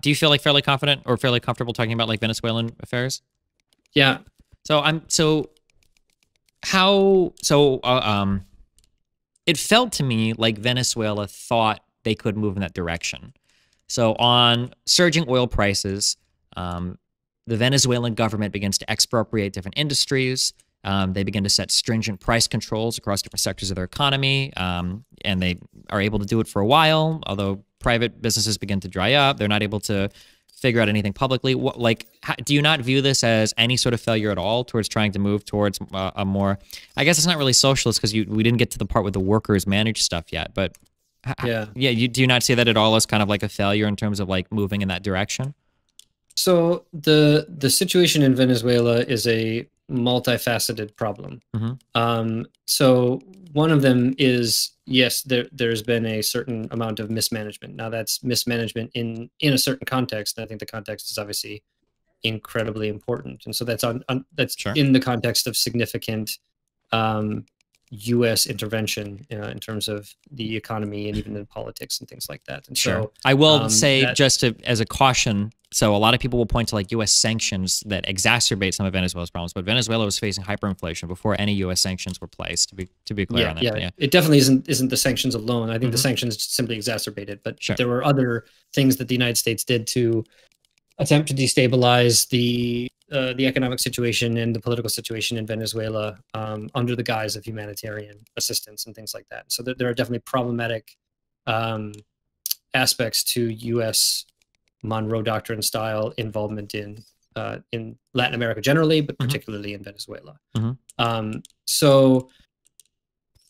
do you feel like fairly confident or fairly comfortable talking about like Venezuelan affairs? Yeah. It felt to me like Venezuela thought they could move in that direction. So on surging oil prices, the Venezuelan government begins to expropriate different industries. They begin to set stringent price controls across different sectors of their economy, and they are able to do it for a while, although private businesses begin to dry up. They're not able to figure out anything publicly. Do you not view this as any sort of failure at all towards trying to move towards a more, I guess it's not really socialist because we didn't get to the part with the workers manage stuff yet, but do you not see that at all as kind of like a failure in terms of like moving in that direction? So the situation in Venezuela is a multifaceted problem. So one of them is, yes, there's been a certain amount of mismanagement. Now that's mismanagement in a certain context, and I think the context is obviously incredibly important. And so that's in the context of significant U.S. intervention in terms of the economy and even in politics and things like that. And so I will say as a caution, so a lot of people will point to like U.S. sanctions that exacerbate some of Venezuela's problems, but Venezuela was facing hyperinflation before any U.S. sanctions were placed. To be clear on that. Yeah, it definitely isn't the sanctions alone. I think the sanctions simply exacerbated, but there were other things that the United States did to attempt to destabilize the economic situation and the political situation in Venezuela under the guise of humanitarian assistance and things like that. So there are definitely problematic aspects to U.S. Monroe Doctrine style involvement in Latin America generally, but particularly in Venezuela. So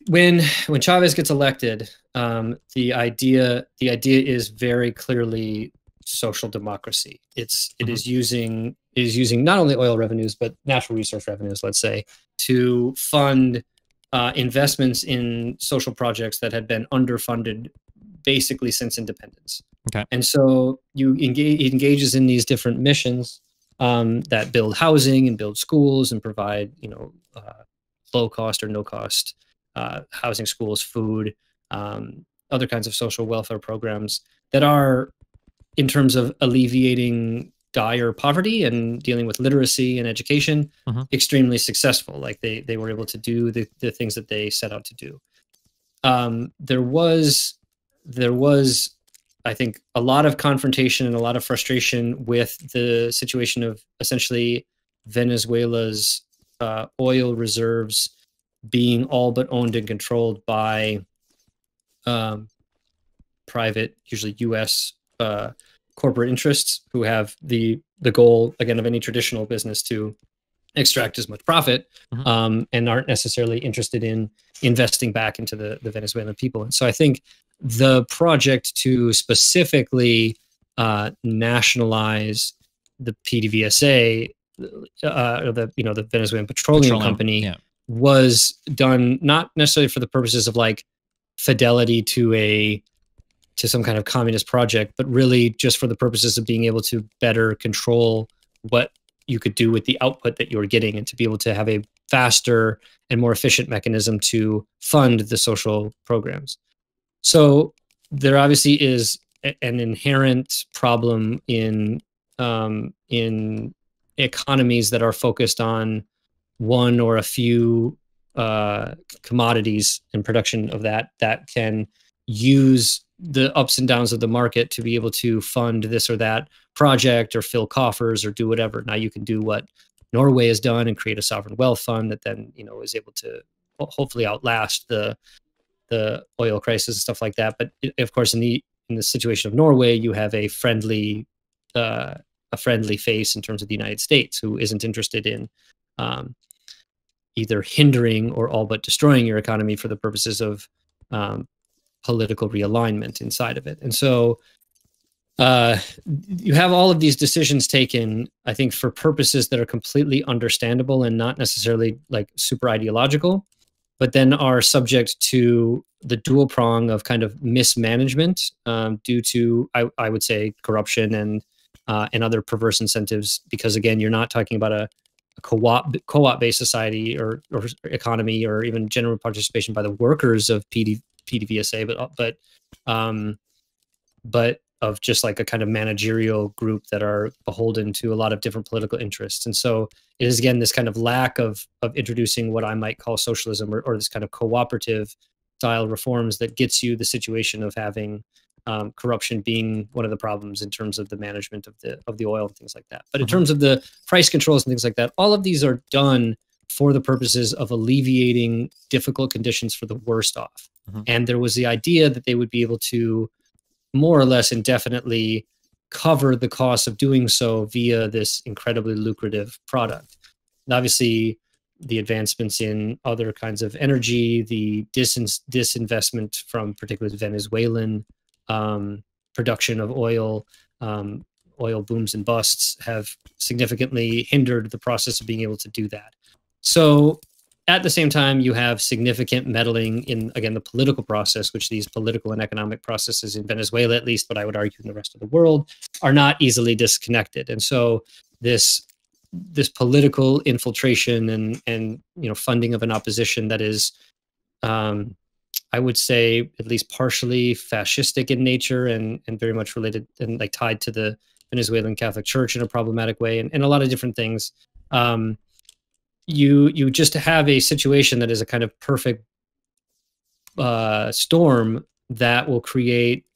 when Chavez gets elected, the idea is very clearly social democracy. It is using not only oil revenues but natural resource revenues, let's say, to fund investments in social projects that had been underfunded basically since independence. Okay. And so it engages in these different missions that build housing and build schools and provide low cost or no cost housing, schools, food, other kinds of social welfare programs that are, in terms of alleviating dire poverty and dealing with literacy and education, extremely successful. Like they were able to do the things that they set out to do. There was, I think, a lot of confrontation and a lot of frustration with the situation of essentially Venezuela's oil reserves being all but owned and controlled by private, usually U.S. Corporate interests who have the goal, again, of any traditional business to extract as much profit, and aren't necessarily interested in investing back into the Venezuelan people. And so I think the project to specifically nationalize the PDVSA, the Venezuelan Petroleum Company, was done not necessarily for the purposes of like fidelity to some kind of communist project, but really just for the purposes of being able to better control what you could do with the output that you were getting, and to be able to have a faster and more efficient mechanism to fund the social programs. So there obviously is an inherent problem in economies that are focused on one or a few commodities and production of that can use the ups and downs of the market to be able to fund this or that project or fill coffers or do whatever. Now you can do what Norway has done and create a sovereign wealth fund that then, is able to hopefully outlast the oil crisis and stuff like that. But of course, in the situation of Norway, you have a friendly face in terms of the United States, who isn't interested in either hindering or all but destroying your economy for the purposes of political realignment inside of it. And so you have all of these decisions taken, I think, for purposes that are completely understandable and not necessarily like super ideological, but then are subject to the dual prong of kind of mismanagement due to, I would say, corruption and other perverse incentives. Because again, you're not talking about a co-op based society or economy or even general participation by the workers of PDVSA, but of just like a kind of managerial group that are beholden to a lot of different political interests. And so it is, again, this kind of lack of introducing what I might call socialism or this kind of cooperative style reforms that gets you the situation of having corruption being one of the problems in terms of the management of the oil and things like that. But in terms of the price controls and things like that, all of these are done for the purposes of alleviating difficult conditions for the worst off. And there was the idea that they would be able to more or less indefinitely cover the cost of doing so via this incredibly lucrative product. And obviously, the advancements in other kinds of energy, the disinvestment from particularly Venezuelan production of oil, oil booms and busts have significantly hindered the process of being able to do that. So at the same time, you have significant meddling in, again, the political process, which these political and economic processes in Venezuela, at least, but I would argue in the rest of the world, are not easily disconnected. And so this political infiltration and funding of an opposition that is, I would say, at least partially fascistic in nature and very much related and like tied to the Venezuelan Catholic Church in a problematic way, and a lot of different things. You just have a situation that is a kind of perfect storm that will create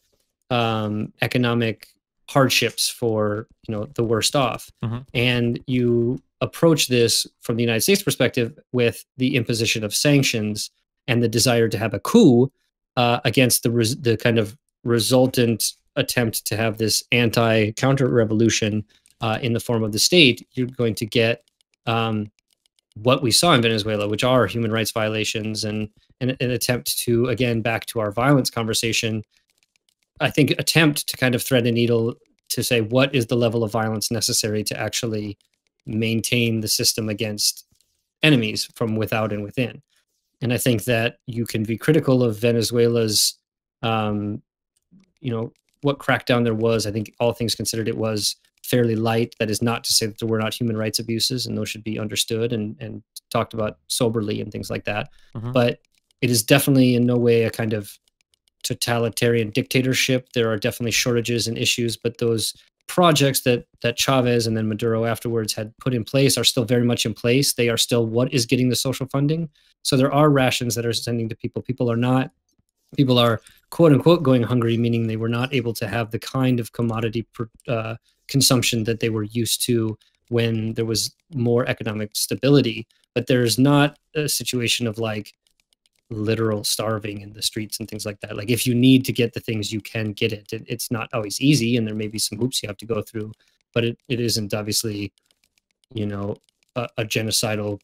economic hardships for the worst off. And you approach this from the United States perspective with the imposition of sanctions and the desire to have a coup against the kind of resultant attempt to have this anti-counter revolution in the form of the state. You're going to get what we saw in Venezuela, which are human rights violations and an attempt to, again, back to our violence conversation, I think attempt to kind of thread a needle to say what is the level of violence necessary to actually maintain the system against enemies from without and within. And I think that you can be critical of Venezuela's, what crackdown there was. I think all things considered, it was fairly light. That is not to say that there were not human rights abuses, and those should be understood and talked about soberly and things like that. But it is definitely in no way a kind of totalitarian dictatorship. There are definitely shortages and issues, but those projects that Chavez and then Maduro afterwards had put in place are still very much in place. They are still what is getting the social funding. So there are rations that are sending to people. People are quote unquote going hungry, meaning they were not able to have the kind of commodity consumption that they were used to when there was more economic stability. But there's not a situation of like literal starving in the streets and things like that. Like if you need to get the things, you can get it. It's not always easy, and there may be some hoops you have to go through, but it isn't obviously, a genocidal,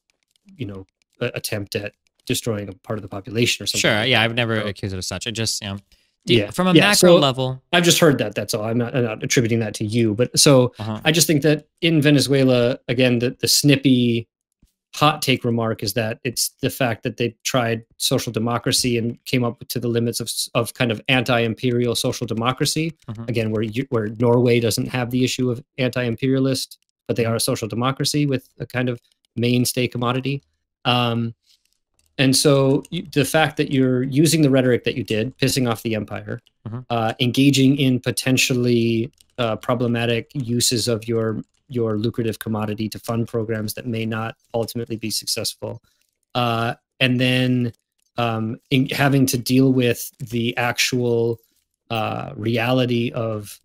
attempt at destroying a part of the population or something. Sure. Yeah. I've never accused it of such. It just, from a macro level. I've just heard that. That's all. I'm not attributing that to you. But so I just think that in Venezuela, again, the snippy hot take remark is that it's the fact that they tried social democracy and came up to the limits of kind of anti-imperial social democracy. Again, where Norway doesn't have the issue of anti-imperialist, but they are a social democracy with a kind of mainstay commodity. And so the fact that you're using the rhetoric that you did, pissing off the empire, engaging in potentially problematic uses of your lucrative commodity to fund programs that may not ultimately be successful, and then having to deal with the actual reality of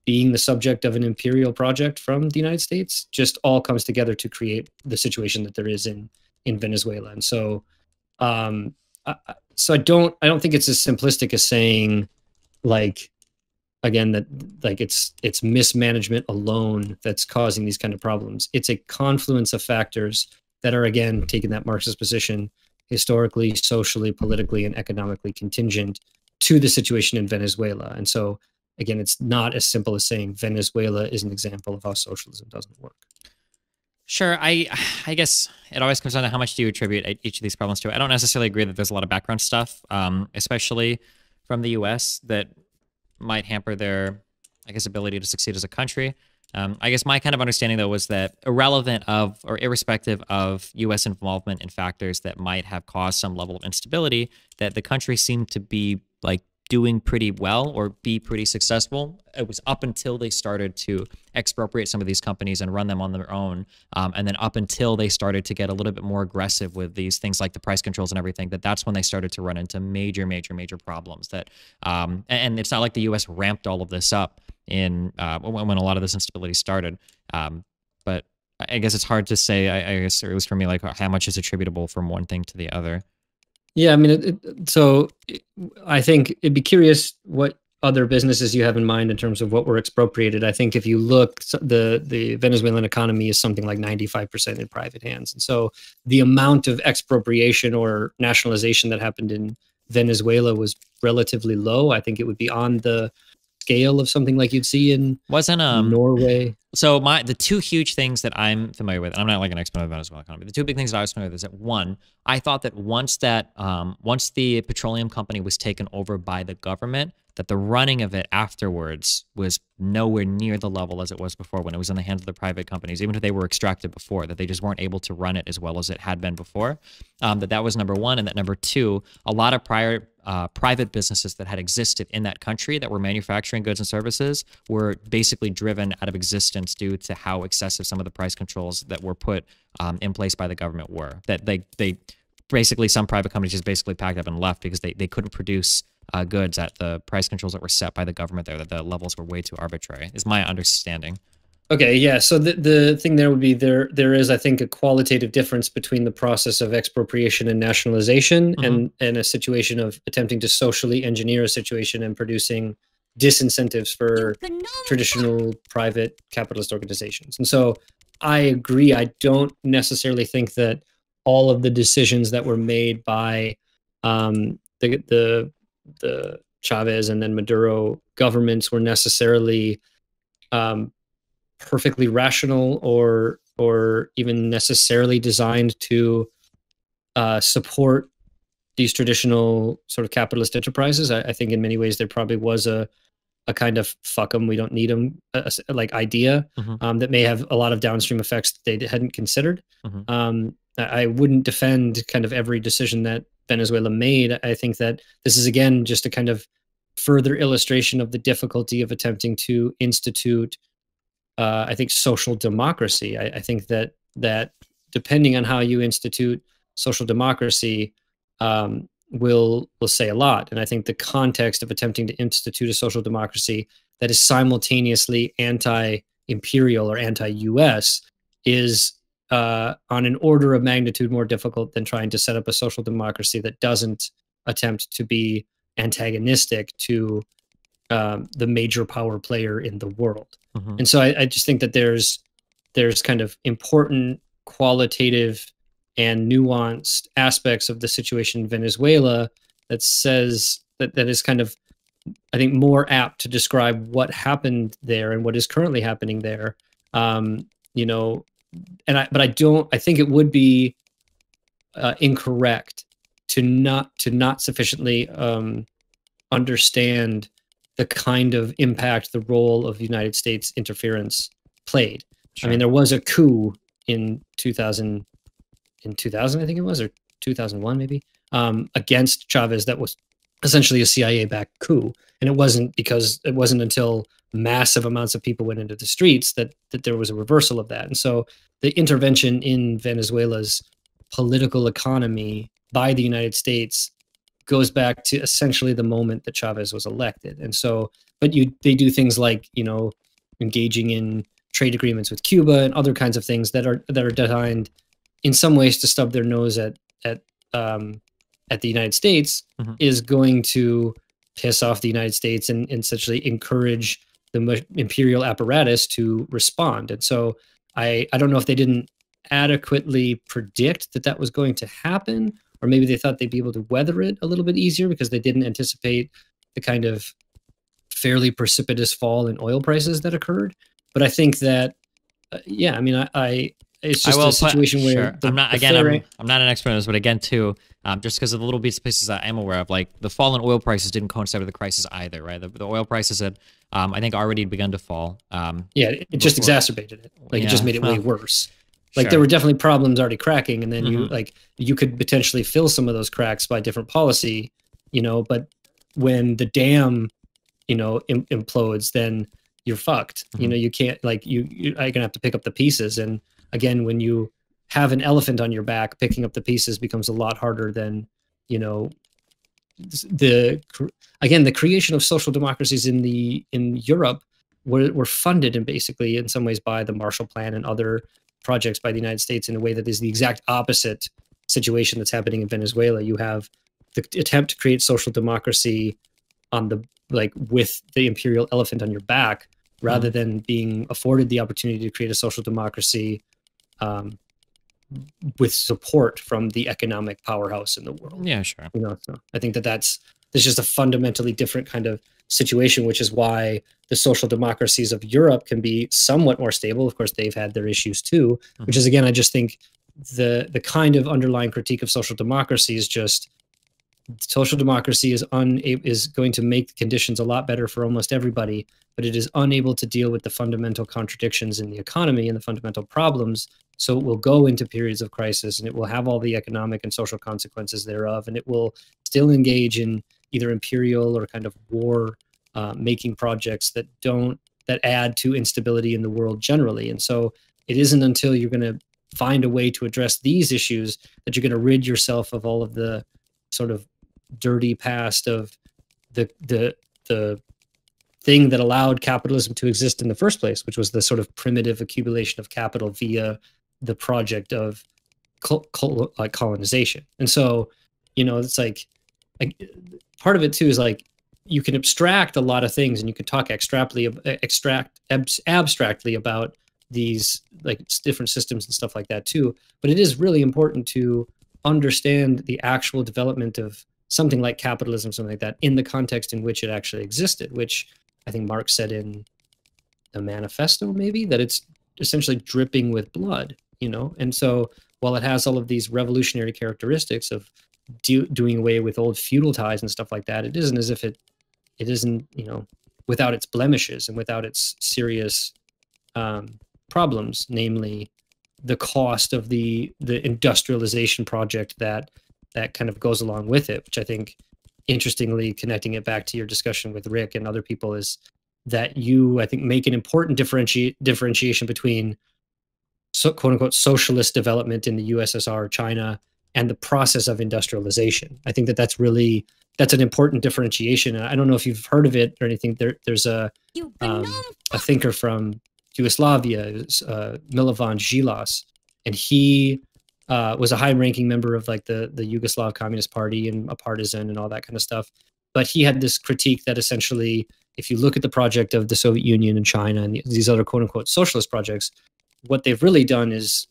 being the subject of an imperial project from the United States, just all comes together to create the situation that there is in Venezuela. And so, I don't think it's as simplistic as saying, like, again, that like it's mismanagement alone that's causing these kind of problems. It's a confluence of factors that are, again, taking that Marxist position, historically, socially, politically, and economically contingent to the situation in Venezuela. And so, again, it's not as simple as saying Venezuela is an example of how socialism doesn't work. Sure. I guess it always comes down to how much do you attribute each of these problems to. I don't necessarily agree that there's a lot of background stuff, especially from the U.S., that might hamper their, I guess, ability to succeed as a country. I guess my kind of understanding, though, was that irrelevant of or irrespective of U.S. involvement in factors that might have caused some level of instability, that the country seemed to be like doing pretty well or be pretty successful. It was up until they started to expropriate some of these companies and run them on their own. And then up until they started to get a little bit more aggressive with these things like the price controls and everything, that's when they started to run into major problems that, and it's not like the U.S. ramped all of this up in when a lot of this instability started. But I guess it's hard to say, I guess it was for me, like how much is attributable from one thing to the other. Yeah, I mean, so I think it'd be curious what other businesses you have in mind in terms of what were expropriated, I think if you look, the Venezuelan economy is something like 95% in private hands. And so the amount of expropriation or nationalization that happened in Venezuela was relatively low. I think it would be on the scale of something like you'd see in Norway. So the two huge things that I'm familiar with, and I'm not like an expert of the Venezuelan economy, the two big things that I was familiar with is that, one, I thought that once the petroleum company was taken over by the government, that the running of it afterwards was nowhere near the level as it was before when it was in the hands of the private companies, even if they were extracted before, that they just weren't able to run it as well as it had been before. That was number one. And that number two, a lot of private businesses that had existed in that country that were manufacturing goods and services were basically driven out of existence due to how excessive some of the price controls that were put in place by the government were. That they basically, some private companies just basically packed up and left because they couldn't produce goods at the price controls that were set by the government there, that the levels were way too arbitrary, is my understanding. Okay, yeah. So the thing there would be there is, I think, a qualitative difference between the process of expropriation and nationalization and a situation of attempting to socially engineer a situation and producing disincentives for traditional private capitalist organizations. And so I agree. I don't necessarily think that all of the decisions that were made by the Chavez and then Maduro governments were necessarily perfectly rational or even necessarily designed to support these traditional sort of capitalist enterprises. I think in many ways there probably was a kind of fuck them, we don't need them like idea that may have a lot of downstream effects that they hadn't considered. I wouldn't defend kind of every decision that Venezuela made. I think that this is, again, just a kind of further illustration of the difficulty of attempting to institute, I think, social democracy. I think that depending on how you institute social democracy will say a lot. And I think the context of attempting to institute a social democracy that is simultaneously anti-imperial or anti-US is on an order of magnitude more difficult than trying to set up a social democracy that doesn't attempt to be antagonistic to the major power player in the world. And so I just think that there's kind of important qualitative and nuanced aspects of the situation in Venezuela that says that is kind of, I think, more apt to describe what happened there and what is currently happening there. You know, but I think it would be incorrect to not sufficiently understand the kind of impact the role of United States interference played. Sure. I mean, there was a coup in 2000, I think it was, or 2001 maybe, against Chavez that was essentially a CIA-backed coup. And it wasn't until massive amounts of people went into the streets that there was a reversal of that. And so the intervention in Venezuela's political economy by the United States goes back to essentially the moment that Chavez was elected. And so, but they do things like, you know, engaging in trade agreements with Cuba and other kinds of things that are designed in some ways to stub their nose at the United States, is going to piss off the United States and essentially encourage the imperial apparatus to respond. And so I don't know if they didn't adequately predict that was going to happen, or maybe they thought they'd be able to weather it a little bit easier because they didn't anticipate the kind of fairly precipitous fall in oil prices that occurred. But I think that, yeah, I mean, it's just a situation where I'm not an expert on this, but again, too, just because of the little bits and pieces that I'm aware of, like the fall in oil prices didn't coincide with the crisis either, right? The oil prices had, I think, already begun to fall. Yeah, it just exacerbated it. Like, it just made it way worse. Like, there were definitely problems already cracking, and then you could potentially fill some of those cracks by different policy, you know, but when the dam, you know, implodes, then you're fucked. You know, you can't, like, you're gonna have to pick up the pieces. And again, when you have an elephant on your back, picking up the pieces becomes a lot harder than, you know, the creation of social democracies in Europe were funded and basically in some ways by the Marshall Plan and other projects by the United States in a way that is the exact opposite situation that's happening in Venezuela. You have the attempt to create social democracy on the like with the imperial elephant on your back, rather than being afforded the opportunity to create a social democracy with support from the economic powerhouse in the world. Yeah, sure. You know, so I think that there's just a fundamentally different kind of situation, which is why the social democracies of Europe can be somewhat more stable. Of course, they've had their issues too, which is, again, I just think the kind of underlying critique of social democracy is just social democracy is going to make the conditions a lot better for almost everybody, but it is unable to deal with the fundamental contradictions in the economy and the fundamental problems. So it will go into periods of crisis, and it will have all the economic and social consequences thereof, and it will still engage in either imperial or kind of war making projects that add to instability in the world generally. And so it isn't until you're going to find a way to address these issues that you're going to rid yourself of all of the sort of dirty past of the thing that allowed capitalism to exist in the first place, which was the sort of primitive accumulation of capital via the project of colonization. And so, you know, it's like part of it too is like you can abstract a lot of things, and you can talk abstractly about these like different systems and stuff like that too. But it is really important to understand the actual development of something like capitalism, something like that, in the context in which it actually existed, which I think Marx said in the manifesto, maybe, that it's essentially dripping with blood, you know? And so while it has all of these revolutionary characteristics of doing away with old feudal ties and stuff like that, it isn't as if it isn't, you know, without its blemishes and without its serious problems, namely the cost of the industrialization project that kind of goes along with it, which I think, interestingly, connecting it back to your discussion with Rick and other people, is that you, I think, make an important differentiation between quote unquote socialist development in the USSR, China, and the process of industrialization. I think that's an important differentiation. And I don't know if you've heard of it or anything. There's a thinker from Yugoslavia, Milovan Žilas, and he was a high-ranking member of like the Yugoslav Communist Party and a partisan and all that kind of stuff. But he had this critique that essentially, if you look at the project of the Soviet Union and China and these other quote-unquote socialist projects, what they've really done is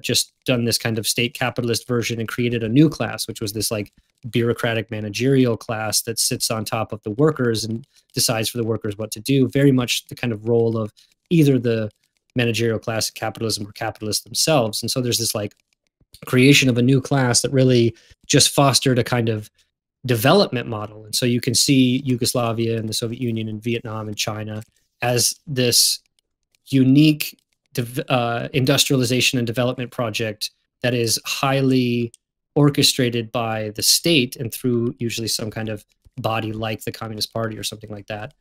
just done this kind of state capitalist version and created a new class, which was this like bureaucratic managerial class that sits on top of the workers and decides for the workers what to do. Very much the kind of role of either the managerial class of capitalism or capitalists themselves. And so there's this like creation of a new class that really just fostered a kind of development model. And so you can see Yugoslavia and the Soviet Union and Vietnam and China as this unique industrialization and development project that is highly orchestrated by the state and through usually some kind of body like the Communist Party or something like that,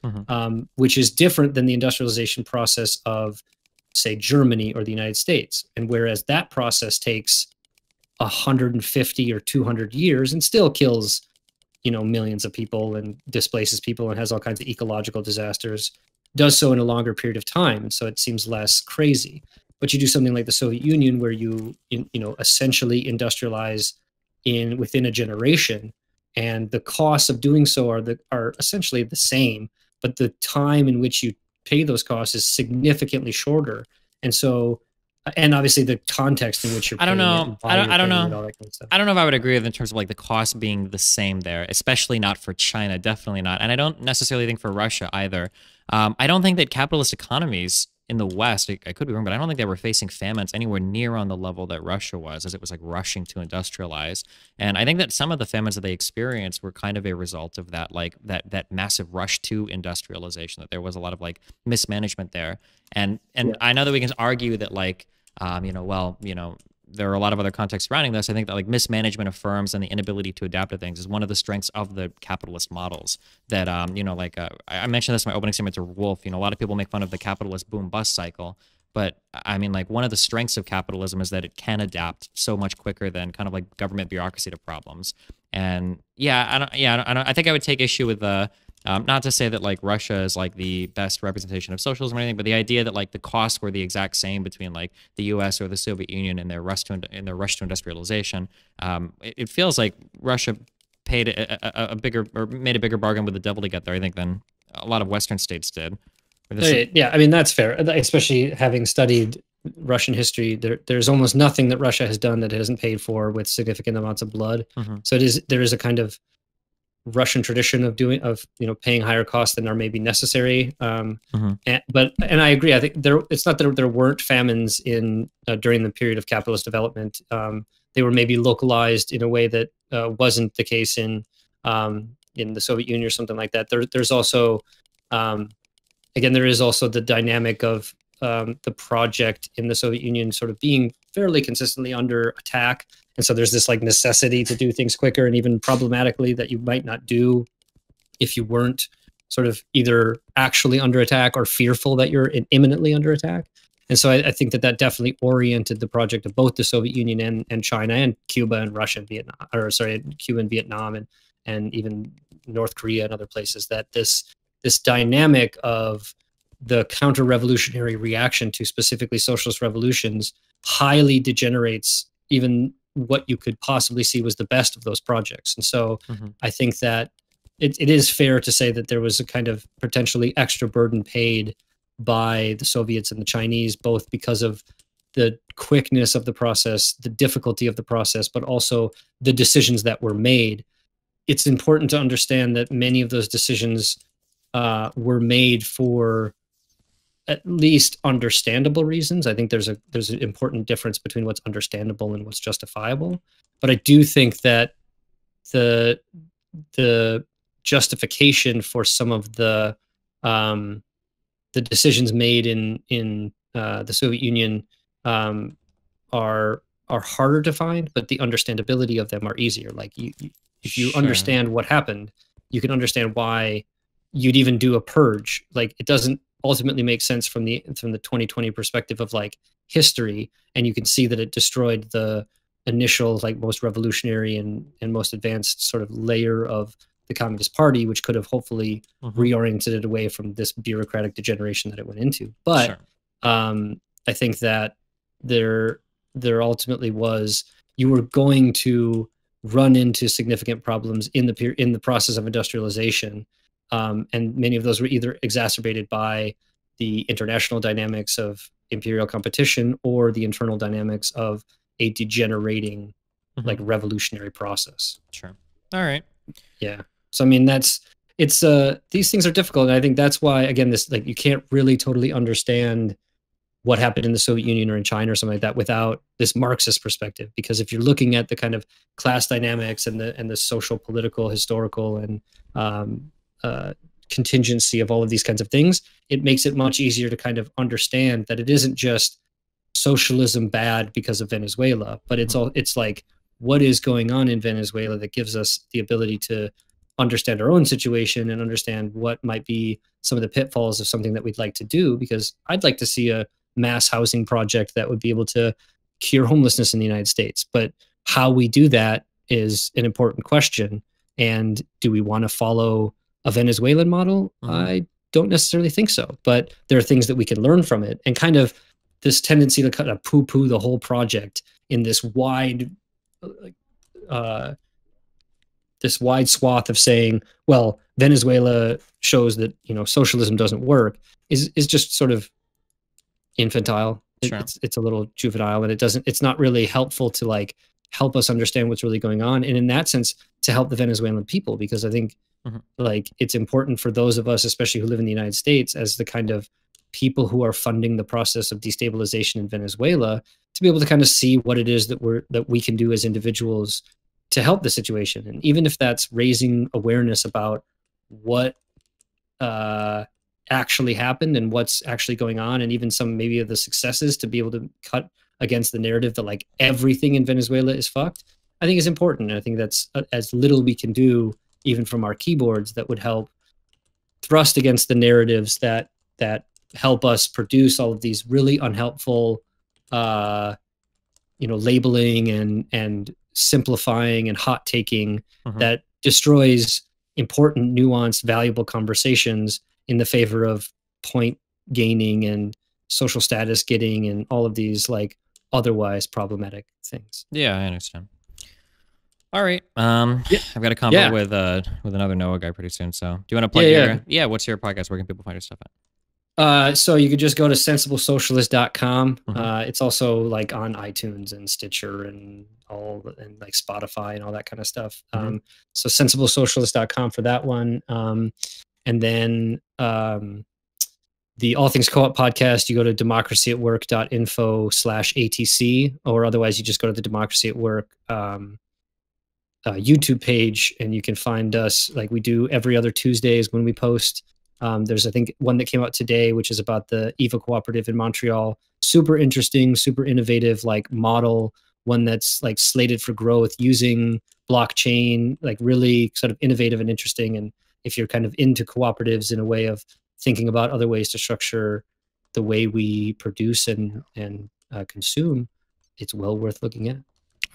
which is different than the industrialization process of, say, Germany or the United States. And whereas that process takes 150 or 200 years and still kills, you know, millions of people and displaces people and has all kinds of ecological disasters, does so in a longer period of time. And so it seems less crazy. But you do something like the Soviet Union, where you know, essentially industrialize within a generation, and the costs of doing so are essentially the same, but the time in which you pay those costs is significantly shorter. And so, and obviously the context in which you're paying I don't know. I don't know. All that kind of stuff. I don't know if I would agree with in terms of like the cost being the same there, especially not for China, definitely not. And I don't necessarily think for Russia either. I don't think that capitalist economies in the West, I could be wrong, but I don't think they were facing famines anywhere near on the level that Russia was, as it was like rushing to industrialize. And I think that some of the famines that they experienced were kind of a result of that, like that massive rush to industrialization, that there was a lot of like mismanagement there. And I know that we can argue that like, there are a lot of other contexts surrounding this. I think that like mismanagement of firms and the inability to adapt to things is one of the strengths of the capitalist models. That I mentioned this in my opening statement to Wolff. You know, a lot of people make fun of the capitalist boom bust cycle, but I mean, like, one of the strengths of capitalism is that it can adapt so much quicker than kind of like government bureaucracy to problems. And I think I would take issue with the. Not to say that like Russia is like the best representation of socialism or anything, but the idea that like the costs were the exact same between like the U.S. or the Soviet Union in their rush to industrialization, it feels like Russia paid a bigger or made a bigger bargain with the devil to get there, I think, than a lot of Western states did. Yeah, I mean, that's fair. Especially having studied Russian history, there's almost nothing that Russia has done that it hasn't paid for with significant amounts of blood. So there is a kind of Russian tradition of paying higher costs than are maybe necessary. And I agree. I think it's not that there weren't famines in during the period of capitalist development. They were maybe localized in a way that wasn't the case in the Soviet Union or something like that. There's also again, there is also the dynamic of the project in the Soviet Union sort of being fairly consistently under attack. And so there's this like necessity to do things quicker, and even problematically that you might not do if you weren't sort of either actually under attack or fearful that you're imminently under attack. And so I think that definitely oriented the project of both the Soviet Union and China and Cuba and Russia and Vietnam, Cuba and Vietnam and even North Korea and other places, that this dynamic of the counter-revolutionary reaction to specifically socialist revolutions highly degenerates even what you could possibly see was the best of those projects. And so I think that it is fair to say that there was a kind of potentially extra burden paid by the Soviets and the Chinese, both because of the quickness of the process, the difficulty of the process, but also the decisions that were made. It's important to understand that many of those decisions were made for at least understandable reasons. I think there's an important difference between what's understandable and what's justifiable. But I do think that the justification for some of the decisions made in the Soviet Union are harder to find, but the understandability of them are easier. Like if you understand what happened, you can understand why you'd even do a purge. Like it doesn't ultimately make sense from the 2020 perspective of like history, and you can see that it destroyed the initial like most revolutionary and most advanced sort of layer of the Communist Party, which could have hopefully reoriented it away from this bureaucratic degeneration that it went into. But I think that there ultimately was, you were going to run into significant problems in the process of industrialization. And many of those were either exacerbated by the international dynamics of imperial competition or the internal dynamics of a degenerating, like revolutionary process. Sure. All right. Yeah. So I mean, these things are difficult, and I think that's why, again, this, like, you can't really totally understand what happened in the Soviet Union or in China or something like that without this Marxist perspective. Because if you're looking at the kind of class dynamics and the social, political, historical, and contingency of all of these kinds of things, it makes it much easier to kind of understand that it isn't just socialism bad because of Venezuela, but it's like, what is going on in Venezuela that gives us the ability to understand our own situation and understand what might be some of the pitfalls of something that we'd like to do. Because I'd like to see a mass housing project that would be able to cure homelessness in the United States. But how we do that is an important question. And do we want to follow a Venezuelan model? I don't necessarily think so, but there are things that we can learn from it. And kind of this tendency to kind of poo-poo the whole project in this wide swath of saying, well, Venezuela shows that, socialism doesn't work, is just sort of infantile. Sure. It's a little juvenile, and it's not really helpful to like help us understand what's really going on. And in that sense, to help the Venezuelan people, because I think like it's important for those of us, especially who live in the United States, as the kind of people who are funding the process of destabilization in Venezuela, to be able to kind of see what it is that we can do as individuals to help the situation. And even if that's raising awareness about what actually happened and what's actually going on, and even some maybe of the successes, to be able to cut against the narrative that like everything in Venezuela is fucked, I think is important. And I think that's as little we can do, even from our keyboards, that would help thrust against the narratives that help us produce all of these really unhelpful, labeling and simplifying and hot taking that destroys important, nuanced, valuable conversations in the favor of point gaining and social status getting and all of these like otherwise problematic things. Yeah, I understand. All right. I've got a combo with another Noah guy pretty soon. So do you want to plug your what's your podcast? Where can people find your stuff at? So you could just go to sensiblesocialist.com. It's also like on iTunes and Stitcher and like Spotify and all that kind of stuff. So sensiblesocialist.com for that one. And then the All Things Co-op podcast, you go to democracyatwork.info/ATC, or otherwise you just go to the Democracy at Work YouTube page, and you can find us. Like we do every other Tuesdays when we post. There's, I think, one that came out today, which is about the EVA Cooperative in Montreal. Super interesting, super innovative, like model, one that's like slated for growth using blockchain, like really sort of innovative and interesting. And if you're kind of into cooperatives in a way of thinking about other ways to structure the way we produce and consume, it's well worth looking at.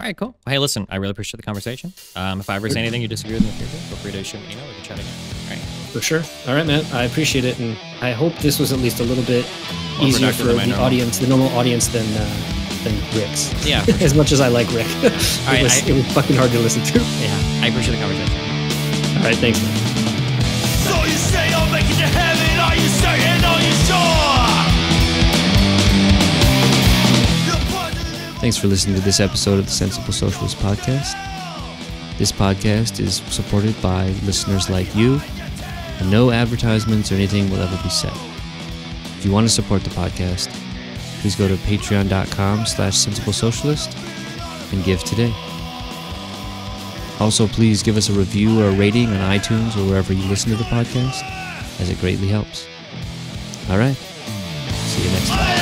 All right, cool. Well, hey, listen, I really appreciate the conversation. If I ever say anything you disagree with in the future, feel free to shoot me an email. We can chat again. All right. For sure. All right, man. I appreciate it, and I hope this was at least a little bit easier for the audience, the normal audience, than Rick's. Yeah. As much as I like Rick, it was fucking hard to listen to. Yeah, I appreciate the conversation. All right, thanks, man. So you say I'll make it to heaven, are you certain, are you sure? Thanks for listening to this episode of the Sensible Socialist Podcast. This podcast is supported by listeners like you, and no advertisements or anything will ever be said. If you want to support the podcast, please go to patreon.com/sensiblesocialist and give today. Also, please give us a review or a rating on iTunes or wherever you listen to the podcast, as it greatly helps. All right. See you next time.